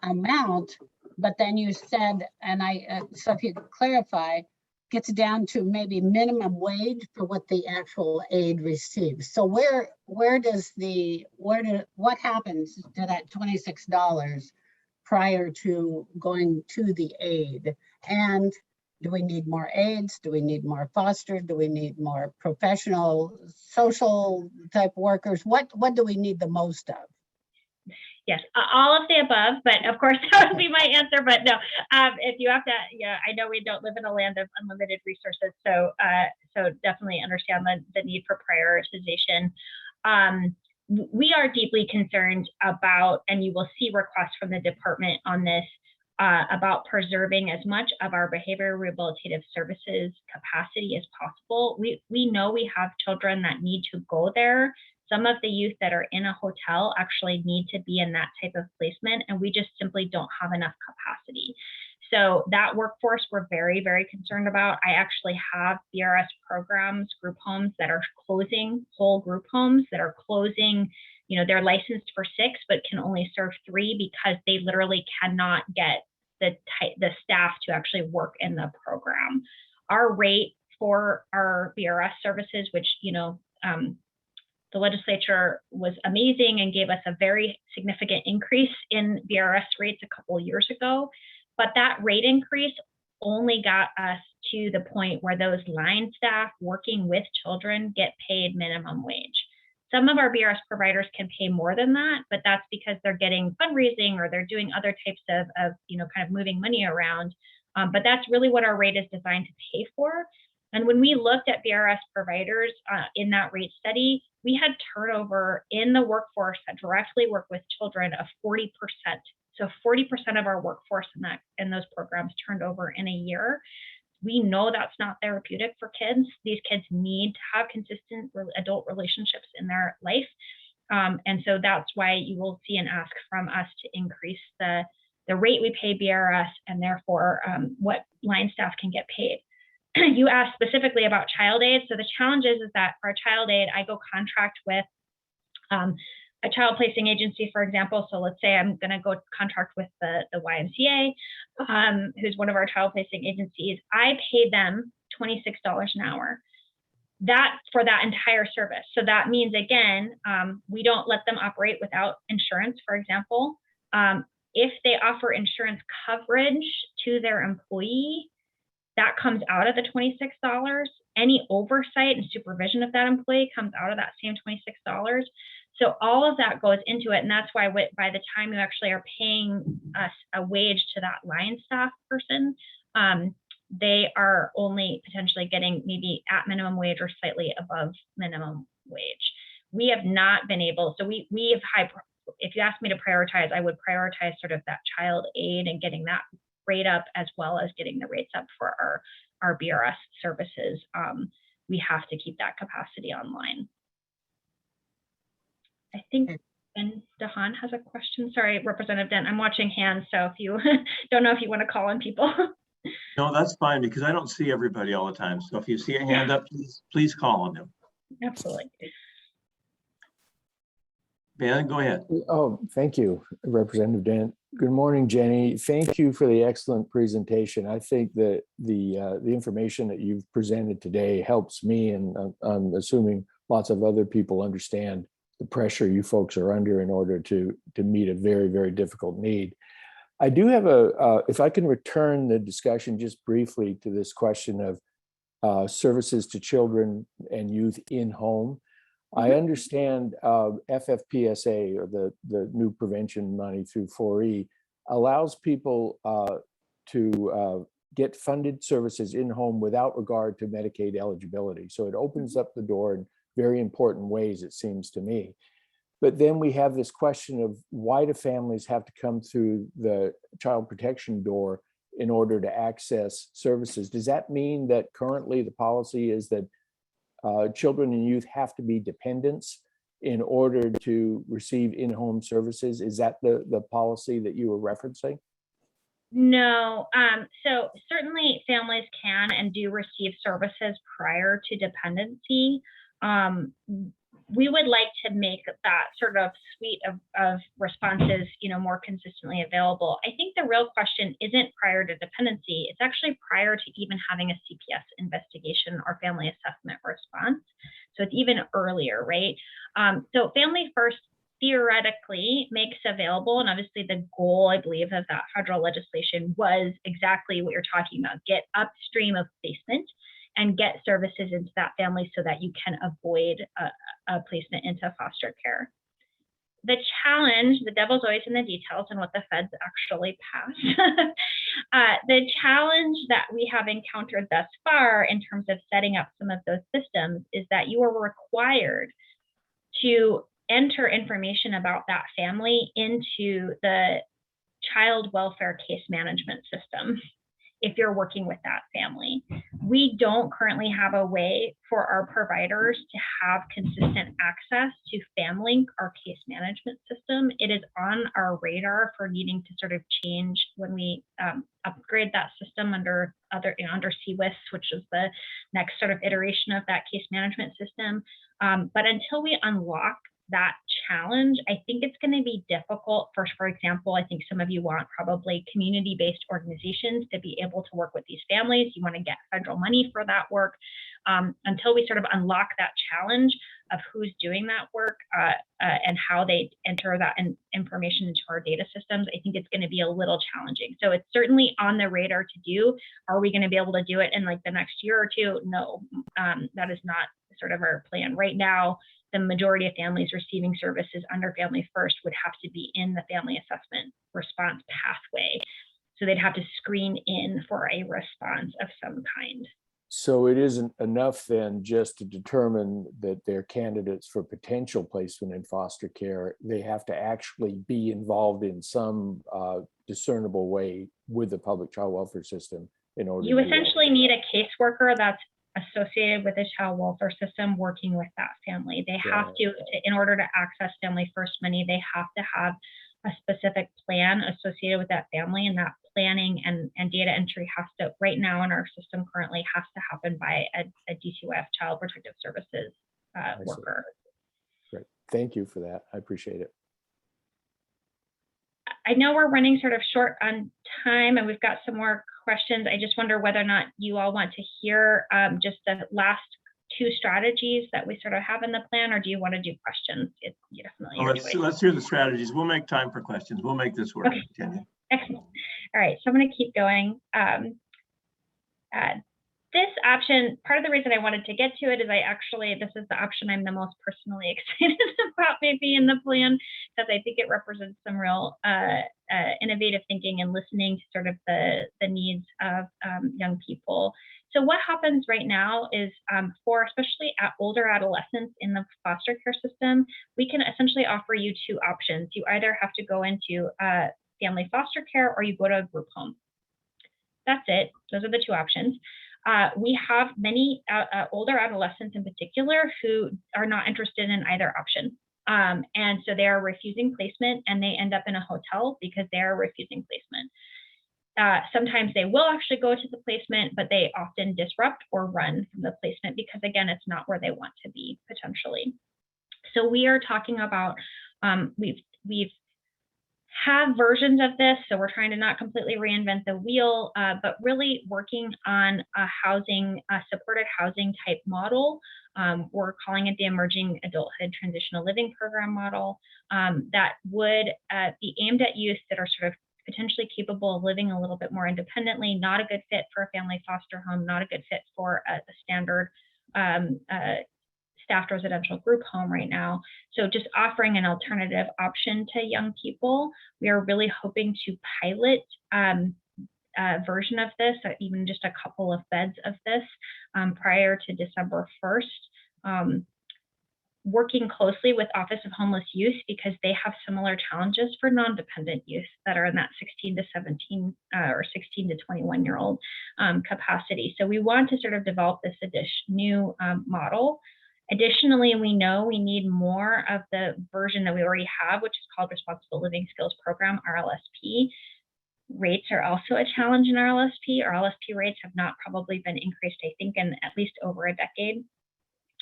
amount, but then you said, and so if you could clarify, gets down to maybe minimum wage for what the actual aid receives. So what happens to that $26 prior to going to the aid? And do we need more aides? Do we need more foster? Do we need more professional social type workers? What do we need the most of? Yes, all of the above, but of course that would be my answer. But no, if you have to, yeah, I know we don't live in a land of unlimited resources, so so definitely understand the need for prioritization. We are deeply concerned about, and you will see requests from the department on this, about preserving as much of our behavioral rehabilitative services capacity as possible. We know we have children that need to go there. Some of the youth that are in a hotel actually need to be in that type of placement, and we just simply don't have enough capacity. So that workforce we're very, very concerned about. I actually have BRS programs, group homes that are closing, whole group homes that are closing. You know, they're licensed for 6, but can only serve 3 because they literally cannot get the staff to actually work in the program. Our rate for our BRS services, which, you know, the legislature was amazing and gave us a very significant increase in BRS rates a couple of years ago. But that rate increase only got us to the point where those line staff working with children get paid minimum wage. Some of our BRS providers can pay more than that, but that's because they're getting fundraising or they're doing other types of you know, kind of moving money around. But that's really what our rate is designed to pay for. And when we looked at BRS providers in that rate study, we had turnover in the workforce that directly work with children of 40%. So 40% of our workforce in those programs turned over in a year. We know that's not therapeutic for kids. These kids need to have consistent adult relationships in their life. And so that's why you will see an ask from us to increase the rate we pay BRS, and therefore what line staff can get paid. You asked specifically about child aid. So the challenge is that for child aid, I go contract with a child placing agency, for example. So let's say I'm going to go contract with the YMCA, who's one of our child placing agencies. I pay them $26 an hour for that entire service. So that means, again, we don't let them operate without insurance, for example. If they offer insurance coverage to their employee, that comes out of the $26. Any oversight and supervision of that employee comes out of that same $26. So all of that goes into it. And that's why by the time you actually are paying us a wage to that line staff person, they are only potentially getting maybe at minimum wage or slightly above minimum wage. We have not been able, so we have high, if you ask me to prioritize, I would prioritize sort of that child aid and getting that rate up, as well as getting the rates up for our BRS services. We have to keep that capacity online. I think Ben DeHaan has a question. Sorry, Representative Dent, I'm watching hands, so if you don't know if you want to call on people. No, that's fine, because I don't see everybody all the time. So if you see a hand up, please call on them. Absolutely. Ben, go ahead. Oh, thank you, Representative Dent. Good morning, Jenny. Thank you for the excellent presentation. I think that the information that you've presented today helps me, and I'm assuming lots of other people understand the pressure you folks are under in order to meet a very, very difficult need. I do have if I can return the discussion just briefly to this question of services to children and youth in home. I understand FFPSA, or the new prevention money through 4E, allows people to get funded services in home without regard to Medicaid eligibility. So it opens up the door in very important ways, it seems to me. But then we have this question of, why do families have to come through the child protection door in order to access services? Does that mean that currently the policy is that children and youth have to be dependents in order to receive in-home services? Is that the policy that you were referencing? No, so certainly families can and do receive services prior to dependency. We would like to make that sort of suite of responses, more consistently available. I think the real question isn't prior to dependency. It's actually prior to even having a CPS investigation or family assessment response. So it's even earlier, right? So Family First theoretically makes available, and obviously the goal, I believe, of that federal legislation was exactly what you're talking about: get upstream of placement and get services into that family so that you can avoid a placement into foster care. the challenge, the devil's always in the details and what the feds actually pass. The challenge that we have encountered thus far in terms of setting up some of those systems is that you are required to enter information about that family into the child welfare case management system if you're working with that family. We don't currently have a way for our providers to have consistent access to FamLink, our case management system. It is on our radar for needing to sort of change when we upgrade that system under CWIS, which is the next sort of iteration of that case management system. But until we unlock that challenge, I think it's going to be difficult. For example, I think some of you want probably community-based organizations to be able to work with these families. You want to get federal money for that work. Until we sort of unlock that challenge of who's doing that work and how they enter that information into our data systems, I think it's going to be a little challenging. So it's certainly on the radar to do. Are we going to be able to do it in like the next year or two? No, that is not sort of our plan right now. The majority of families receiving services under Family First would have to be in the family assessment response pathway. So they'd have to screen in for a response of some kind. So it isn't enough then just to determine that they're candidates for potential placement in foster care. They have to actually be involved in some discernible way with the public child welfare system in order You to do that. essentially need a caseworker that's associated with the child welfare system working with that family. They have to, in order to access Family First money, they have to have a specific plan associated with that family, and that planning and data entry has to, right now in our system currently, has to happen by a DCYF Child Protective Services worker. Great, thank you for that. I appreciate it. I know we're running sort of short on time and we've got some more questions. I just wonder whether or not you all want to hear just the last two strategies that we sort of have in the plan, or do you want to do questions? It's definitely your choice. Let's hear the strategies. We'll make time for questions. We'll make this work. Okay. Jenny. Excellent. All right, so I'm going to keep going. This option, part of the reason I wanted to get to it is this is the option I'm the most personally excited about maybe in the plan, because I think it represents some real innovative thinking and listening to sort of the needs of young people. So what happens right now is for especially older adolescents in the foster care system, we can essentially offer you two options. You either have to go into family foster care or you go to a group home. That's it. Those are the two options. We have many older adolescents in particular who are not interested in either option. And so they are refusing placement and they end up in a hotel because they are refusing placement. Sometimes they will actually go to the placement, but they often disrupt or run from the placement because, again, it's not where they want to be potentially. So we are talking about, we've have versions of this, so we're trying to not completely reinvent the wheel, but really working on a supported housing type model. We're calling it the Emerging Adulthood Transitional Living Program model that would be aimed at youth that are sort of potentially capable of living a little bit more independently, not a good fit for a family foster home, not a good fit for a standard staffed residential group home right now. So just offering an alternative option to young people. We are really hoping to pilot a version of this, or even just a couple of beds of this prior to December 1st. Working closely with Office of Homeless Youth because they have similar challenges for non-dependent youth that are in that 16 to 17 or 16 to 21-year-old capacity. So we want to sort of develop this new model. Additionally, we know we need more of the version that we already have, which is called Responsible Living Skills Program, RLSP. Rates are also a challenge in RLSP. RLSP rates have not probably been increased, I think, in at least over a decade,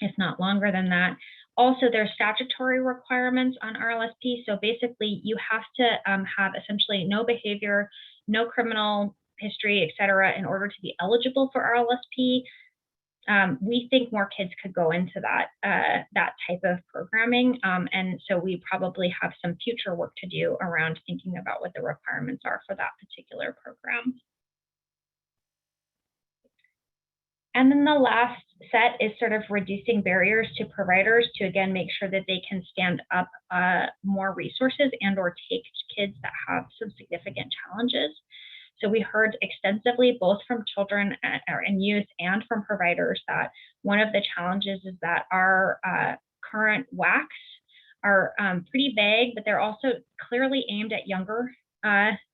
if not longer than that. Also, there's statutory requirements on RLSP. So basically, you have to have essentially no behavior, no criminal history, et cetera, in order to be eligible for RLSP. We think more kids could go into that type of programming. And so we probably have some future work to do around thinking about what the requirements are for that particular program. And then the last set is sort of reducing barriers to providers to, again, make sure that they can stand up more resources and or take kids that have some significant challenges. So we heard extensively, both from children and youth and from providers, that one of the challenges is that our current WACs are pretty vague, but they're also clearly aimed at younger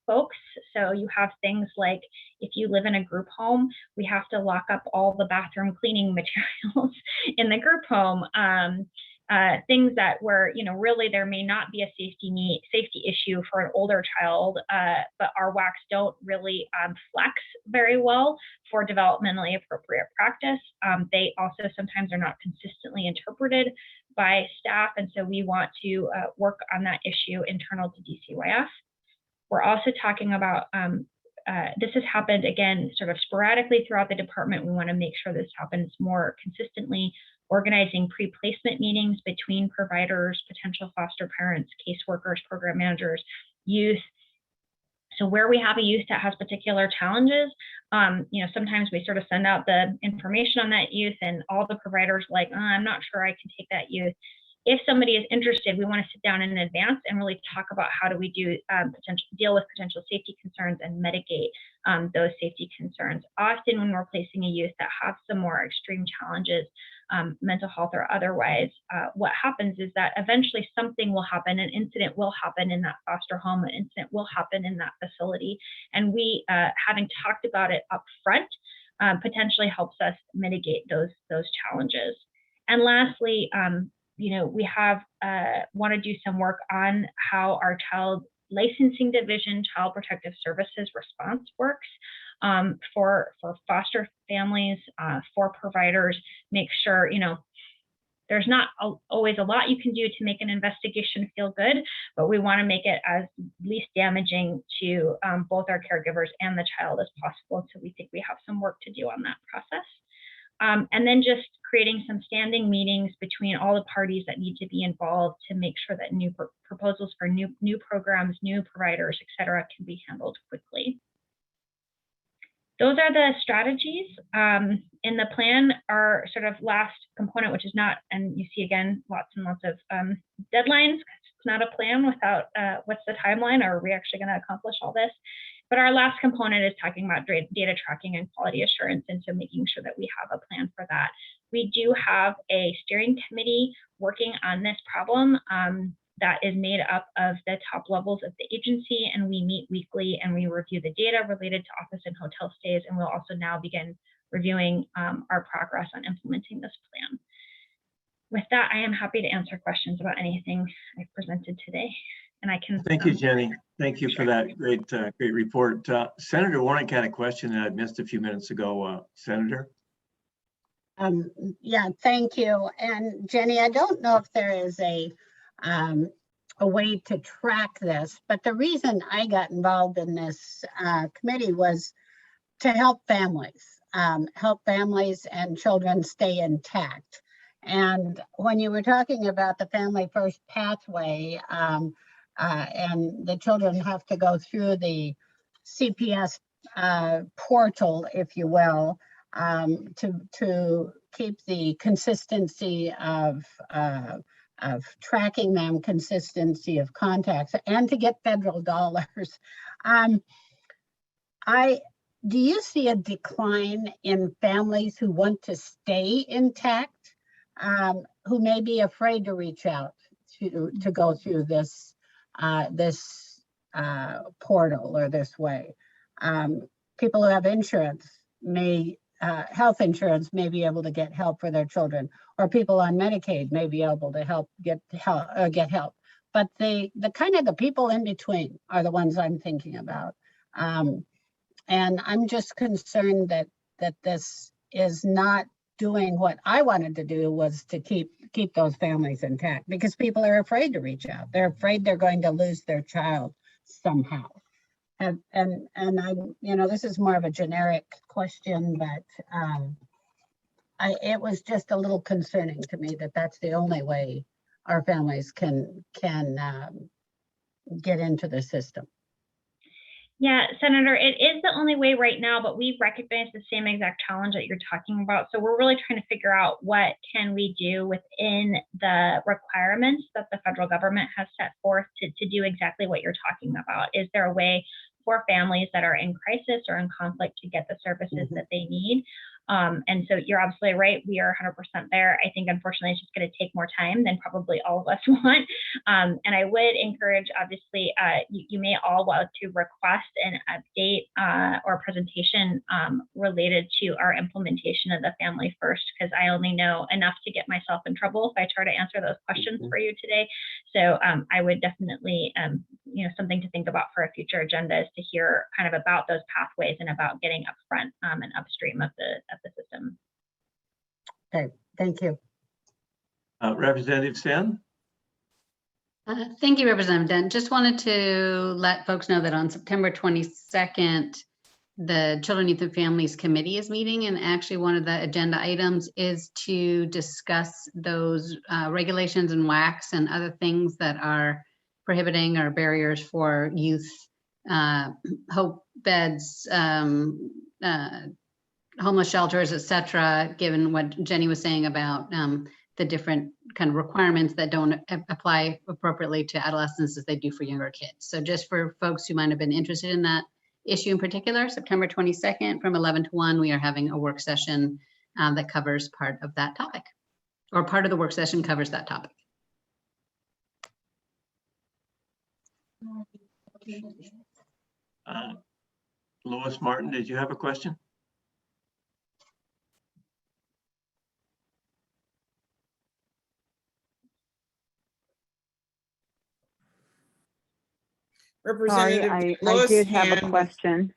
folks. So you have things like, if you live in a group home, we have to lock up all the bathroom cleaning materials in the group home. Things that where, you know, really there may not be a safety issue for an older child, but our WACs don't really flex very well for developmentally appropriate practice. They also sometimes are not consistently interpreted by staff. And so we want to work on that issue internal to DCYF. We're also talking about, this has happened again, sort of sporadically throughout the department. We want to make sure this happens more consistently, organizing pre-placement meetings between providers, potential foster parents, caseworkers, program managers, youth. So where we have a youth that has particular challenges, you know, sometimes we sort of send out the information on that youth and all the providers like, oh, I'm not sure I can take that youth. If somebody is interested, we want to sit down in advance and really talk about how do we deal with potential safety concerns and mitigate those safety concerns. Often when we're placing a youth that have some more extreme challenges, mental health or otherwise, what happens is that eventually something will happen, an incident will happen in that foster home, an incident will happen in that facility. And we, having talked about it up front, potentially helps us mitigate those challenges. And lastly, you know, we have want to do some work on how our child licensing division, Child Protective Services response works for foster families, for providers. Make sure, you know, there's not always a lot you can do to make an investigation feel good, but we want to make it as least damaging to both our caregivers and the child as possible. So we think we have some work to do on that process. And then just creating some standing meetings between all the parties that need to be involved to make sure that new proposals for new programs, new providers, et cetera, can be handled quickly. Those are the strategies. In the plan, our sort of last component, which is not, and you see again, lots and lots of deadlines. It's not a plan without what's the timeline, or are we actually going to accomplish all this? But our last component is talking about data tracking and quality assurance, and so making sure that we have a plan for that. We do have a steering committee working on this problem that is made up of the top levels of the agency, and we meet weekly and we review the data related to office and hotel stays, and we'll also now begin reviewing our progress on implementing this plan. With that, I am happy to answer questions about anything I've presented today. And I can thank you, Jenny. Thank you for that great report. Senator Warnick had a question that I missed a few minutes ago. Senator. Yeah, thank you. And Jenny, I don't know if there is a way to track this, but the reason I got involved in this committee was to help families and children stay intact. And when you were talking about the Family First pathway, and the children have to go through the CPS portal, if you will, to keep the consistency of tracking them, consistency of contacts, and to get federal dollars. Do you see a decline in families who want to stay intact, who may be afraid to reach out to go through this portal or this way? People who have insurance health insurance may be able to get help for their children, or people on Medicaid may be able to get help. But the kind of the people in between are the ones I'm thinking about. And I'm just concerned that this is not doing what I wanted to do, was to keep those families intact, because people are afraid to reach out. They're afraid they're going to lose their child somehow. And I'm, you know, this is more of a generic question, but it was just a little concerning to me that that's the only way our families can get into the system. Yeah, Senator, it is the only way right now, but we recognize the same exact challenge that you're talking about. So we're really trying to figure out what can we do within the requirements that the federal government has set forth to do exactly what you're talking about. Is there a way for families that are in crisis or in conflict to get the services that they need? And so you're absolutely right. We are 100% there. I think, unfortunately, it's just going to take more time than probably all of us want. And I would encourage, obviously, you may all want to request an update or presentation related to our implementation of the Family First, because I only know enough to get myself in trouble if I try to answer those questions for you today. So I would definitely, something to think about for a future agenda is to hear kind of about those pathways and about getting upfront and upstream of the system. Okay, thank you. Representative Sen? Thank you, Representative Dent. Just wanted to let folks know that on September 22nd, the Children, Youth and Families Committee is meeting, and actually one of the agenda items is to discuss those regulations and WACs and other things that are prohibiting or barriers for youth, hope beds, homeless shelters, et cetera, given what Jenny was saying about the different kind of requirements that don't apply appropriately to adolescents as they do for younger kids. So just for folks who might have been interested in that issue in particular, September 22nd from 11 to 1, we are having a work session that covers part of that topic, or part of the work session covers that topic. Lois Martin, did you have a question? Representative Sorry, I Lois did have a hand- question.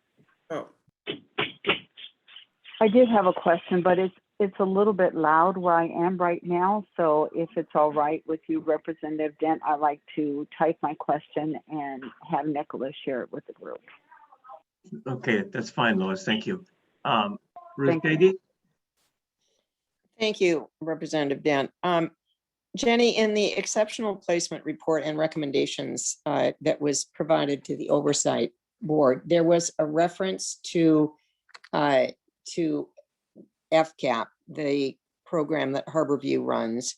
Oh, I did have a question, but it's a little bit loud where I am right now. So if it's all right with you, Representative Dent, I'd like to type my question and have Nicholas share it with the group. Okay, that's fine, Lois. Thank you. Ruth Thank you. Katie? Thank you, Representative Dent. Jenny, in the exceptional placement report and recommendations that was provided to the Oversight Board, there was a reference to FCAP, the program that Harborview runs,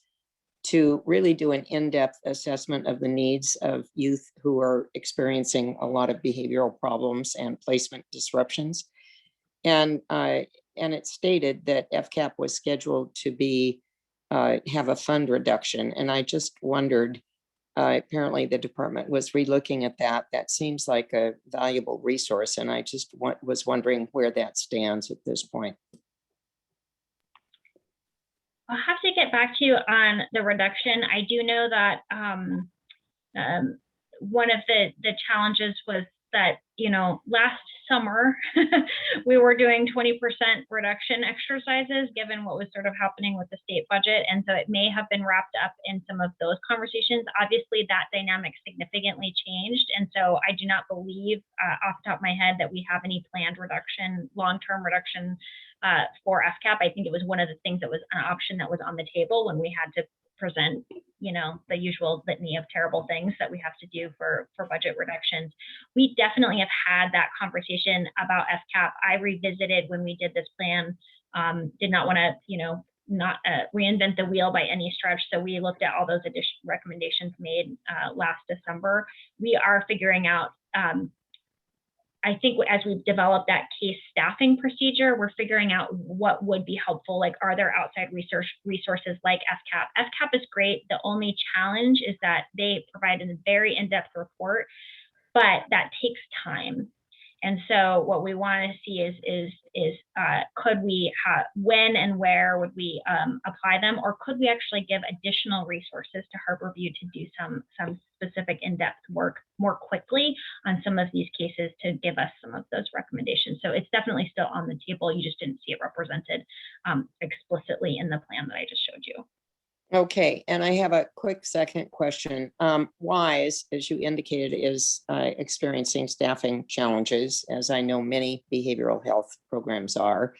to really do an in-depth assessment of the needs of youth who are experiencing a lot of behavioral problems and placement disruptions. And it stated that FCAP was scheduled to be have a fund reduction. And I just wondered, apparently the department was relooking at that. That seems like a valuable resource. And I just was wondering where that stands at this point. I'll have to get back to you on the reduction. I do know that one of the challenges was that, last summer, we were doing 20% reduction exercises given what was sort of happening with the state budget. And so it may have been wrapped up in some of those conversations. Obviously, that dynamic significantly changed. And so I do not believe off the top of my head that we have any planned reduction, long-term reduction for FCAP. I think it was one of the things that was an option that was on the table when we had to present, the usual litany of terrible things that we have to do for budget reductions. We definitely have had that conversation about FCAP. I revisited when we did this plan, did not want to, not reinvent the wheel by any stretch. So we looked at all those additional recommendations made last December. We are figuring out, I think as we've developed that case staffing procedure, we're figuring out what would be helpful. Like, are there outside resources like FCAP? FCAP is great. The only challenge is that they provide a very in-depth report, but that takes time. And so what we want to see is could we when and where would we apply them, or could we actually give additional resources to Harborview to do some specific in-depth work more quickly on some of these cases to give us some of those recommendations. So it's definitely still on the table. You just didn't see it represented explicitly in the plan that I just showed you. Okay, and I have a quick second question. WISE, as you indicated, is experiencing staffing challenges, as I know many behavioral health programs are.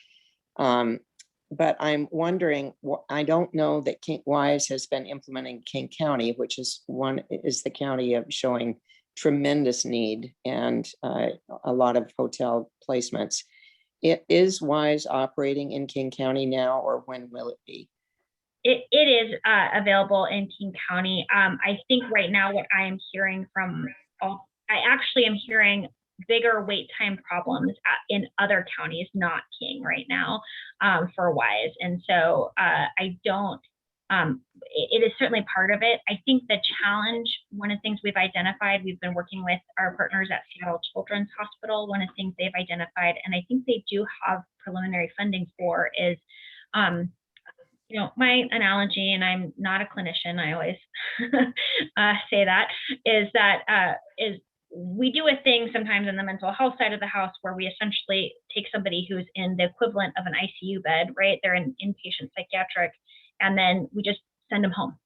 But I'm wondering, I don't know that WISE has been implementing King County, which is the county of showing tremendous need and a lot of hotel placements. Is WISE operating in King County now, or when will it be? It is available in King County. I think right now what I am hearing from, I actually am hearing bigger wait time problems in other counties, not King right now, for WISE. And so I don't, it is certainly part of it. I think the challenge, one of the things we've identified, we've been working with our partners at Seattle Children's Hospital. One of the things they've identified, and I think they do have preliminary funding for, is, you know, my analogy, and I'm not a clinician, I always say that, is we do a thing sometimes in the mental health side of the house where we essentially take somebody who's in the equivalent of an ICU bed, right? They're in inpatient psychiatric, and then we just send them home.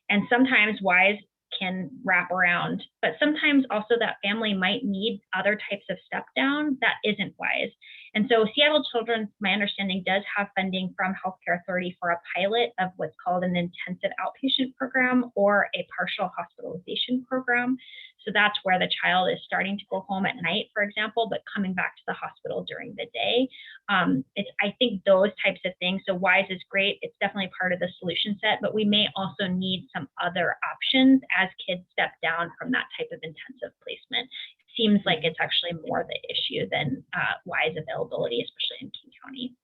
And sometimes WISE can wrap around, but sometimes also that family might need other types of step down that isn't WISE. And so Seattle Children's, my understanding, does have funding from Healthcare Authority for a pilot of what's called an intensive outpatient program or a partial hospitalization program. So that's where the child is starting to go home at night, for example, but coming back to the hospital during the day. I think those types of things. So WISE is great. It's definitely part of the solution set, but we may also need some other options as kids step down from that type of intensive placement. Seems like it's actually more the issue than WISE availability, especially in King County.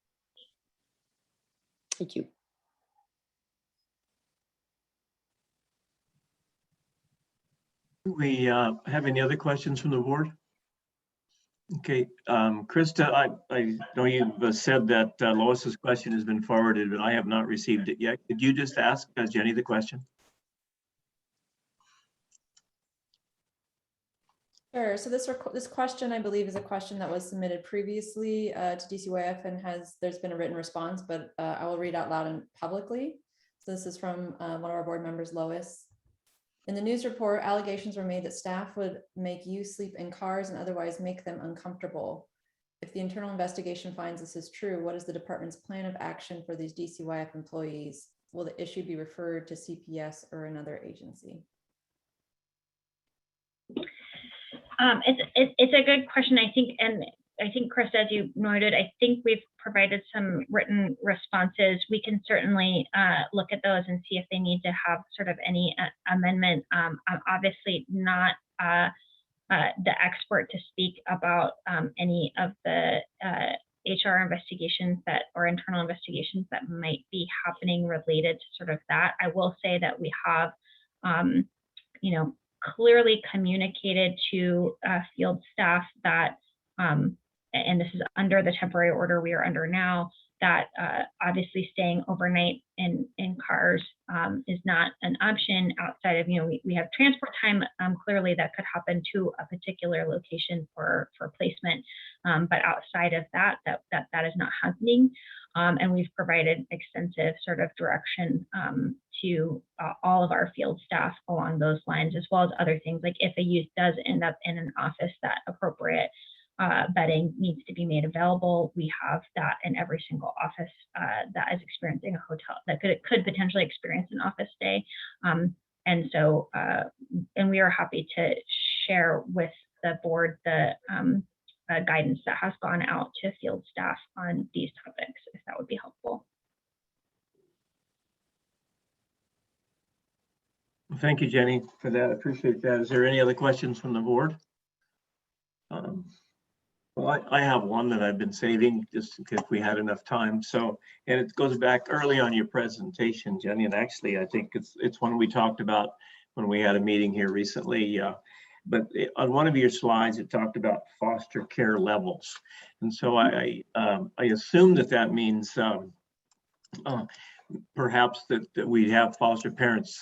Thank you. Do we have any other questions from the board? Okay, Krista, I know you've said that Lois's question has been forwarded, but I have not received it yet. Could you just ask Jenny the question? Sure. So this question, I believe, is a question that was submitted previously to DCYF, and there's been a written response, but I will read out loud and publicly. So this is from one of our board members, Lois. In the news report, allegations were made that staff would make you sleep in cars and otherwise make them uncomfortable. If the internal investigation finds this is true, what is the department's plan of action for these DCYF employees? Will the issue be referred to CPS or another agency? It's a good question, I think, and I think, Chris, as you noted, I think we've provided some written responses. We can certainly look at those and see if they need to have sort of any amendment. I'm obviously not the expert to speak about any of the HR investigations or internal investigations that might be happening related to sort of that. I will say that we have, clearly communicated to field staff that, and this is under the temporary order we are under now, that obviously staying overnight in cars is not an option outside of, we have transport time clearly that could happen to a particular location for placement, but outside of that is not happening. And we've provided extensive sort of direction to all of our field staff along those lines, as well as other things like if a youth does end up in an office, that appropriate bedding needs to be made available. We have that in every single office that is experiencing a hotel that could potentially experience an office stay. And so, and we are happy to share with the board the guidance that has gone out to field staff on these topics, if that would be helpful. Thank you, Jenny, for that. I appreciate that. Is there any other questions from the board? Well, I have one that I've been saving just in case we had enough time. So, and it goes back early on your presentation, Jenny, and actually I think it's one we talked about when we had a meeting here recently. But on one of your slides, it talked about foster care levels. And so I assume that means perhaps that we have foster parents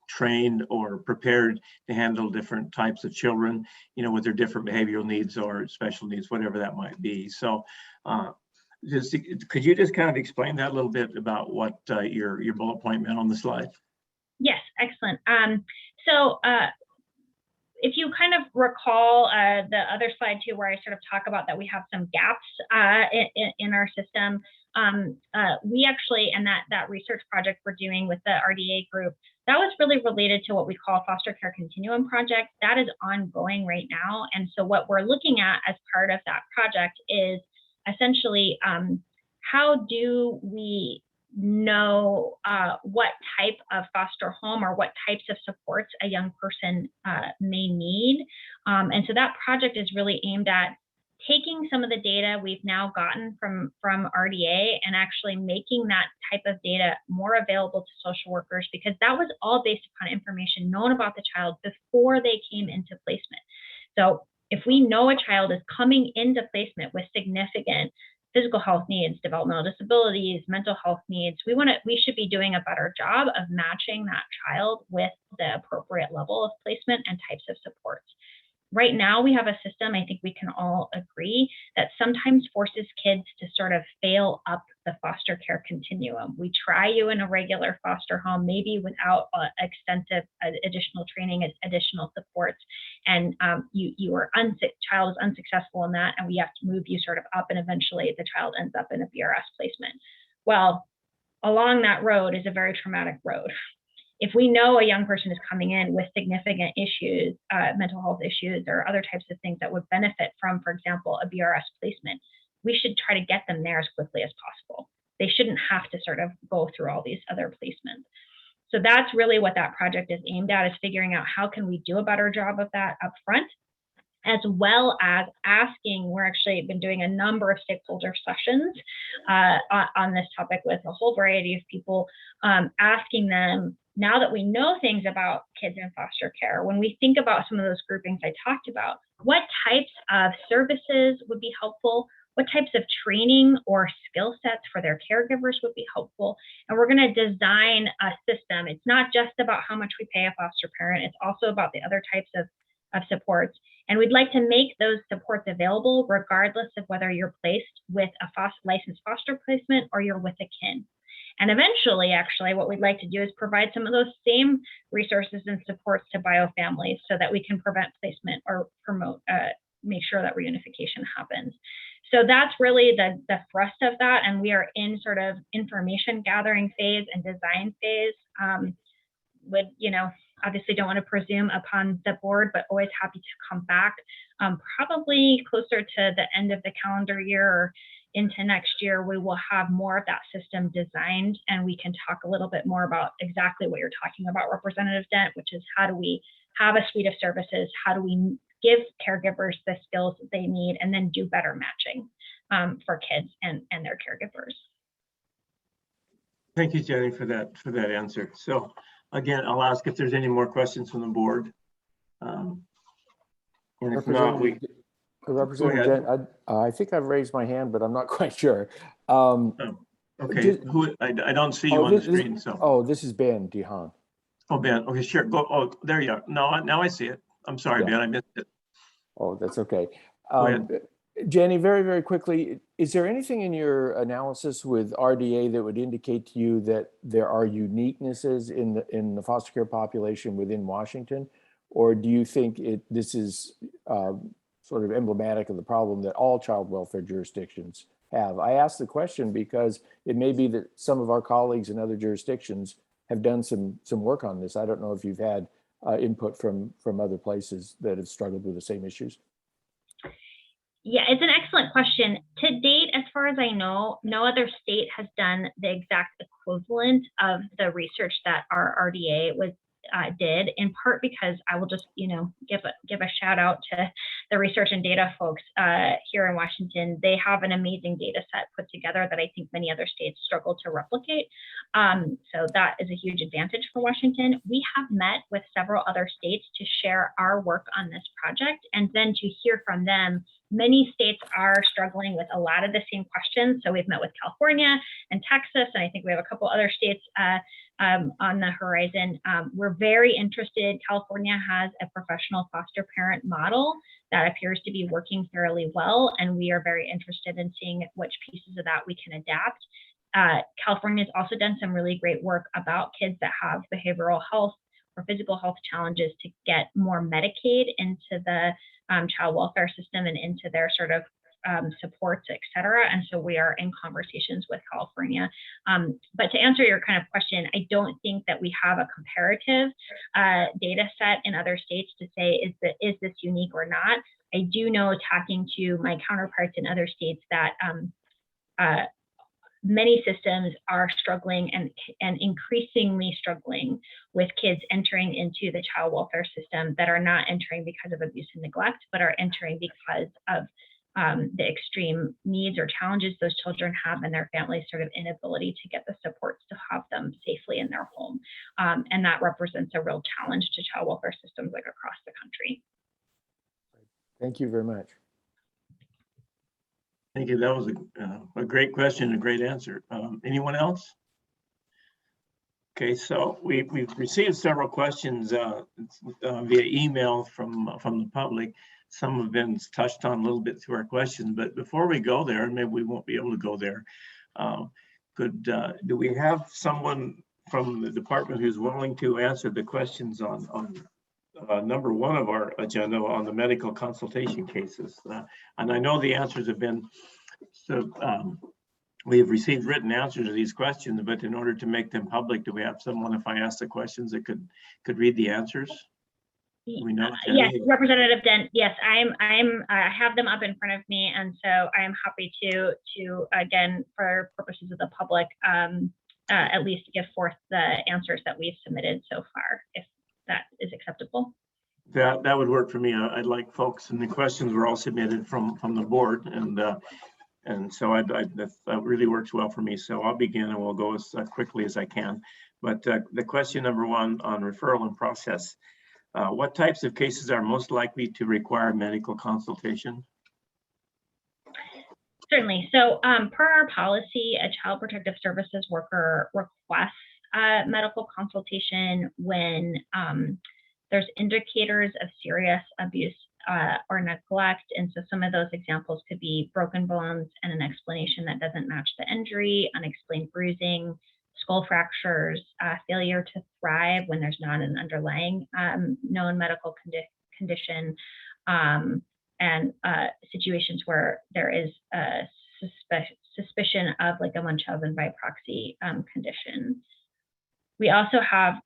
trained or prepared to handle different types of children, with their different behavioral needs or special needs, whatever that might be. So could you just kind of explain that a little bit about what your bullet point meant on the slide? Yes, excellent. So if you kind of recall the other slide too, where I sort of talk about that we have some gaps in our system, we actually, and that research project we're doing with the RDA group, that was really related to what we call foster care continuum project. That is ongoing right now. And so what we're looking at as part of that project is essentially how do we know what type of foster home or what types of supports a young person may need. And so that project is really aimed at taking some of the data we've now gotten from RDA and actually making that type of data more available to social workers, because that was all based upon information known about the child before they came into placement. So if we know a child is coming into placement with significant physical health needs, developmental disabilities, mental health needs, we should be doing a better job of matching that child with the appropriate level of placement and types of supports. Right now, we have a system, I think we can all agree, that sometimes forces kids to sort of fail up the foster care continuum. We try you in a regular foster home, maybe without extensive additional training and additional supports, and child is unsuccessful in that, and we have to move you sort of up, and eventually the child ends up in a BRS placement. Well, along that road is a very traumatic road. If we know a young person is coming in with significant issues, mental health issues, or other types of things that would benefit from, for example, a BRS placement, we should try to get them there as quickly as possible. They shouldn't have to sort of go through all these other placements. So that's really what that project is aimed at, is figuring out how can we do a better job of that up front, as well as asking, we're actually been doing a number of stakeholder sessions on this topic with a whole variety of people, asking them, now that we know things about kids in foster care, when we think about some of those groupings I talked about, what types of services would be helpful? What types of training or skill sets for their caregivers would be helpful? And we're going to design a system. It's not just about how much we pay a foster parent. It's also about the other types of supports. And we'd like to make those supports available regardless of whether you're placed with a licensed foster placement or you're with a kin. And eventually, actually, what we'd like to do is provide some of those same resources and supports to bio families so that we can prevent placement or promote, make sure that reunification happens. So that's really the thrust of that. And we are in sort of information gathering phase and design phase. Obviously don't want to presume upon the board, but always happy to come back probably closer to the end of the calendar year or into next year. We will have more of that system designed, and we can talk a little bit more about exactly what you're talking about, Representative Dent, which is how do we have a suite of services? How do we give caregivers the skills that they need, and then do better matching for kids and their caregivers? Thank you, Jenny, for that answer. So again, I'll ask if there's any more questions from the board. And if not, Representative Dent, I think I've raised my hand, but I'm not quite sure. Okay, I don't see you on the screen. This is Ben DeHaan. Oh, Ben, okay, sure. Go. Oh, there you are. Now I see it. I'm sorry, Ben, I missed it. Oh, that's okay. Go ahead. Jenny, very, very quickly, is there anything in your analysis with RDA that would indicate to you that there are uniquenesses in the foster care population within Washington? Or do you think this is sort of emblematic of the problem that all child welfare jurisdictions have? I ask the question because it may be that some of our colleagues in other jurisdictions have done some work on this. I don't know if you've had input from other places that have struggled with the same issues. Yeah, it's an excellent question. To date, as far as I know, no other state has done the exact equivalent of the research that our RDA did, in part because I will just, give a shout out to the research and data folks here in Washington. They have an amazing data set put together that I think many other states struggle to replicate. So that is a huge advantage for Washington. We have met with several other states to share our work on this project, and then to hear from them. Many states are struggling with a lot of the same questions. So we've met with California and Texas, and I think we have a couple other states on the horizon. We're very interested. California has a professional foster parent model that appears to be working fairly well, and we are very interested in seeing which pieces of that we can adapt. California has also done some really great work about kids that have behavioral health or physical health challenges to get more Medicaid into the child welfare system and into their sort of supports, et cetera. And so we are in conversations with California. But to answer your kind of question, I don't think that we have a comparative data set in other states to say, is this unique or not? I do know, talking to my counterparts in other states, that many systems are struggling and increasingly struggling with kids entering into the child welfare system that are not entering because of abuse and neglect, but are entering because of the extreme needs or challenges those children have and their families' sort of inability to get the supports to have them safely in their home. And that represents a real challenge to child welfare systems like across the country. Thank you very much. Thank you. That was a great question and a great answer. Anyone else? Okay, so we've received several questions via email from the public. Some have been touched on a little bit through our questions, but before we go there, and maybe we won't be able to go there, do we have someone from the department who's willing to answer the questions on number one of our agenda on the medical consultation cases? And I know the answers have been, we have received written answers to these questions, but in order to make them public, do we have someone, if I ask the questions, that could read the answers? We know, yes, Representative Dent. Yes, I have them up in front of me, and so I am happy to again, for purposes of the public, at least give forth the answers that we've submitted so far, if that is acceptable. That would work for me. I'd like folks, and the questions were all submitted from the board, and so that really works well for me. So I'll begin, and we'll go as quickly as I can. But the question number one on referral and process. What types of cases are most likely to require medical consultation? Certainly. So per our policy, a Child Protective Services worker requests medical consultation when there's indicators of serious abuse or neglect. And so some of those examples could be broken bones and an explanation that doesn't match the injury, unexplained bruising, skull fractures, failure to thrive when there's not an underlying known medical condition, and situations where there is a suspicion of like a Munchausen by proxy condition. We also have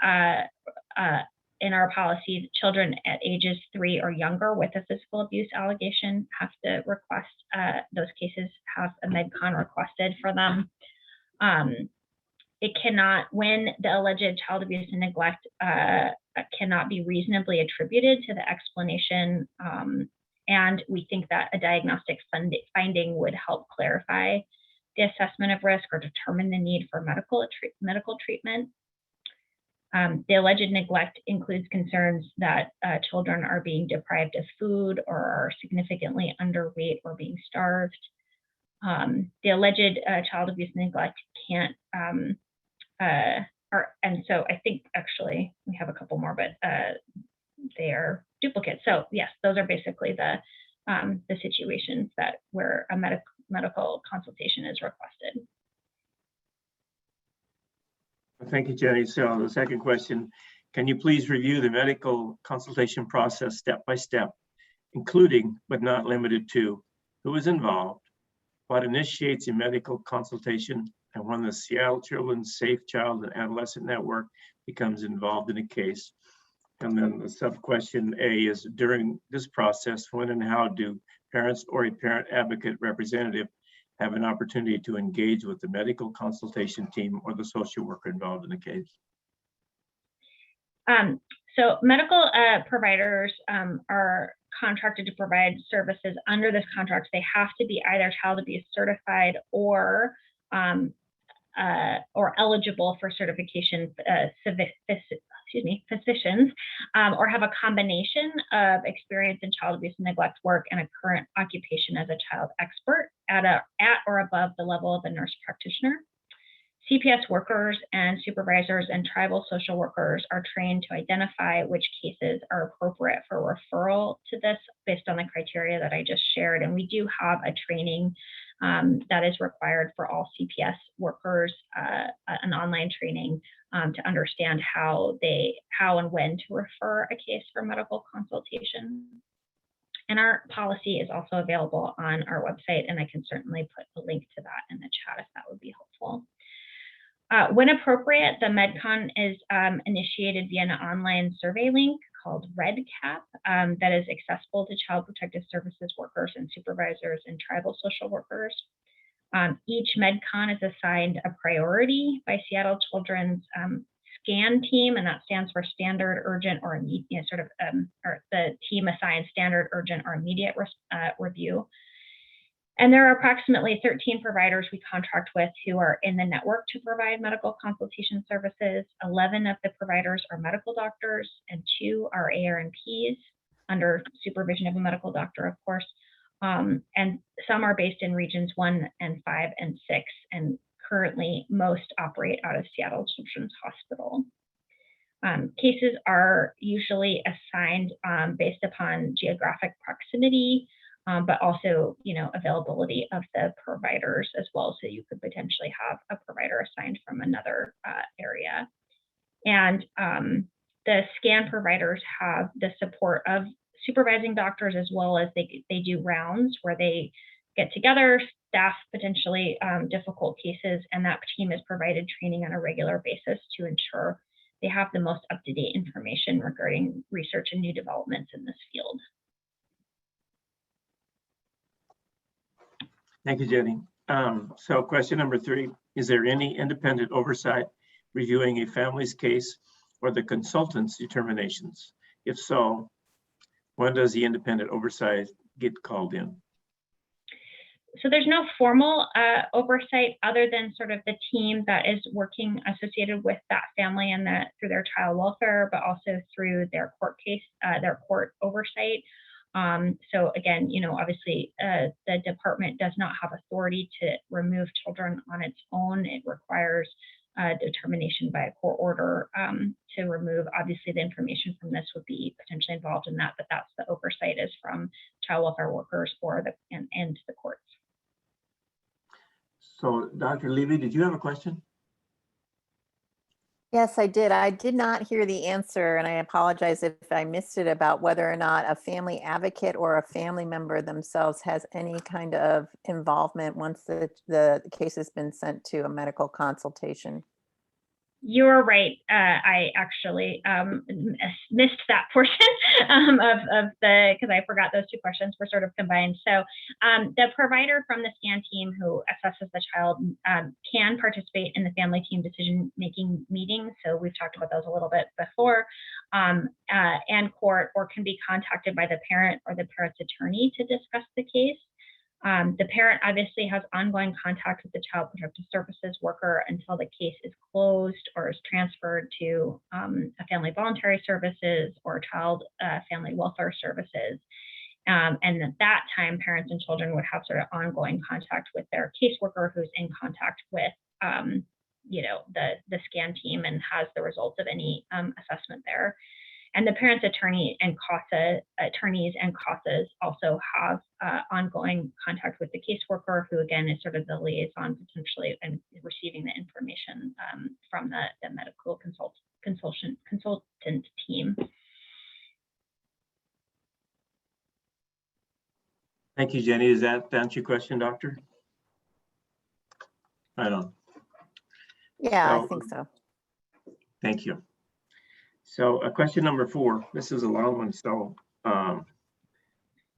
in our policies, children at ages 3 or younger with a physical abuse allegation have to request, those cases have a MedCon requested for them. It cannot, when the alleged child abuse and neglect cannot be reasonably attributed to the explanation, and we think that a diagnostic finding would help clarify the assessment of risk or determine the need for medical treatment. The alleged neglect includes concerns that children are being deprived of food or are significantly underweight or being starved. The alleged child abuse and neglect can't, and so I think actually we have a couple more, but they are duplicates. So yes, those are basically the situations that where a medical consultation is requested. Thank you, Jenny. So the second question, can you please review the medical consultation process step by step, including but not limited to who is involved, what initiates a medical consultation, and when the Seattle Children's Safe Child and Adolescent Network becomes involved in a case? And then the sub question A is, during this process, when and how do parents or a parent advocate representative have an opportunity to engage with the medical consultation team or the social worker involved in the case? So medical providers are contracted to provide services under this contract. They have to be either child abuse certified or eligible for certification physicians, or have a combination of experience in child abuse and neglect work and a current occupation as a child expert at or above the level of a nurse practitioner. CPS workers and supervisors and tribal social workers are trained to identify which cases are appropriate for referral to this based on the criteria that I just shared. And we do have a training that is required for all CPS workers, an online training to understand how and when to refer a case for medical consultation. And our policy is also available on our website, and I can certainly put a link to that in the chat if that would be helpful. When appropriate, the MedCon is initiated via an online survey link called REDCap that is accessible to Child Protective Services workers and supervisors and tribal social workers. Each MedCon is assigned a priority by Seattle Children's SCAN team, and that stands for Standard, Urgent, or Immediate, or the team assigned Standard, Urgent, or Immediate review. And there are approximately 13 providers we contract with who are in the network to provide medical consultation services. 11 of the providers are medical doctors, and 2 are ARNPs under supervision of a medical doctor, of course. And some are based in regions 1 and 5 and 6, and currently most operate out of Seattle Children's Hospital. Cases are usually assigned based upon geographic proximity, but also, availability of the providers as well. So you could potentially have a provider assigned from another area. And the SCAN providers have the support of supervising doctors, as well as they do rounds where they get together, staff potentially difficult cases, and that team is provided training on a regular basis to ensure they have the most up-to-date information regarding research and new developments in this field. Thank you, Jenny. So question number 3, is there any independent oversight reviewing a family's case or the consultant's determinations? If so, when does the independent oversight get called in? So there's no formal oversight other than sort of the team that is working associated with that family and that through their child welfare, but also through their court case, their court oversight. So again, obviously the department does not have authority to remove children on its own. It requires determination by a court order to remove. Obviously, the information from this would be potentially involved in that, but that's the oversight is from child welfare workers or and the courts. So Dr. Levy, did you have a question? Yes, I did. I did not hear the answer, and I apologize if I missed it, about whether or not a family advocate or a family member themselves has any kind of involvement once the case has been sent to a medical consultation. You're right. I actually missed that portion because I forgot those 2 questions were sort of combined. So the provider from the SCAN team who assesses the child can participate in the family team decision-making meetings. So we've talked about those a little bit before, and court, or can be contacted by the parent or the parent's attorney to discuss the case. The parent obviously has ongoing contact with the Child Protective Services worker until the case is closed or is transferred to a family voluntary services or child family welfare services. And at that time, parents and children would have sort of ongoing contact with their caseworker who's in contact with the SCAN team and has the results of any assessment there. And the parent's attorney and attorneys and CASAs also have ongoing contact with the caseworker, who again is sort of the liaison potentially and receiving the information from the medical consultant team. Thank you, Jenny. Does that answer your question, Doctor? I don't. Yeah, I think so. Thank you. So question number 4, this is a long one, so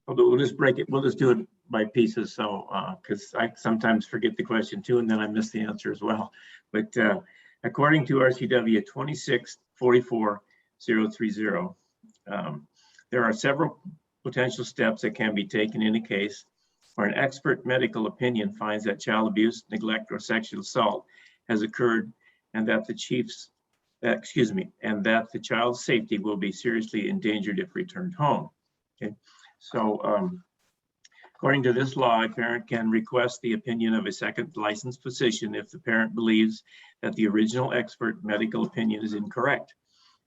we'll just break it. We'll just do it by pieces. So because I sometimes forget the question too, and then I miss the answer as well. But according to RCW 2644030, there are several potential steps that can be taken in a case where an expert medical opinion finds that child abuse, neglect, or sexual assault has occurred, and that the child's safety will be seriously endangered if returned home. Okay, so according to this law, a parent can request the opinion of a second licensed physician if the parent believes that the original expert medical opinion is incorrect.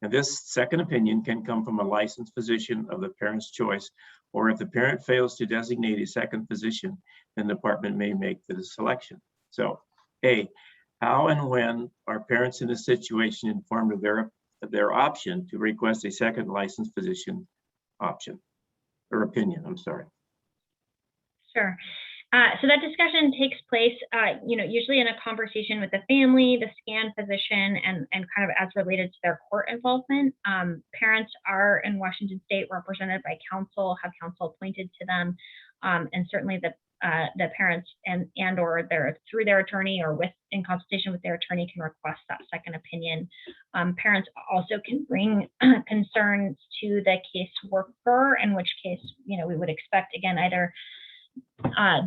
And this second opinion can come from a licensed physician of the parent's choice, or if the parent fails to designate a second physician, then the department may make the selection. So, A, how and when are parents in this situation informed of their option to request a second licensed physician option or opinion? I'm sorry. Sure. So that discussion takes place, usually in a conversation with the family, the scan physician, and kind of as related to their court involvement. Parents are in Washington State represented by counsel, have counsel appointed to them, and certainly the parents and or through their attorney or in consultation with their attorney can request that second opinion. Parents also can bring concerns to the caseworker, in which case, we would expect, again, either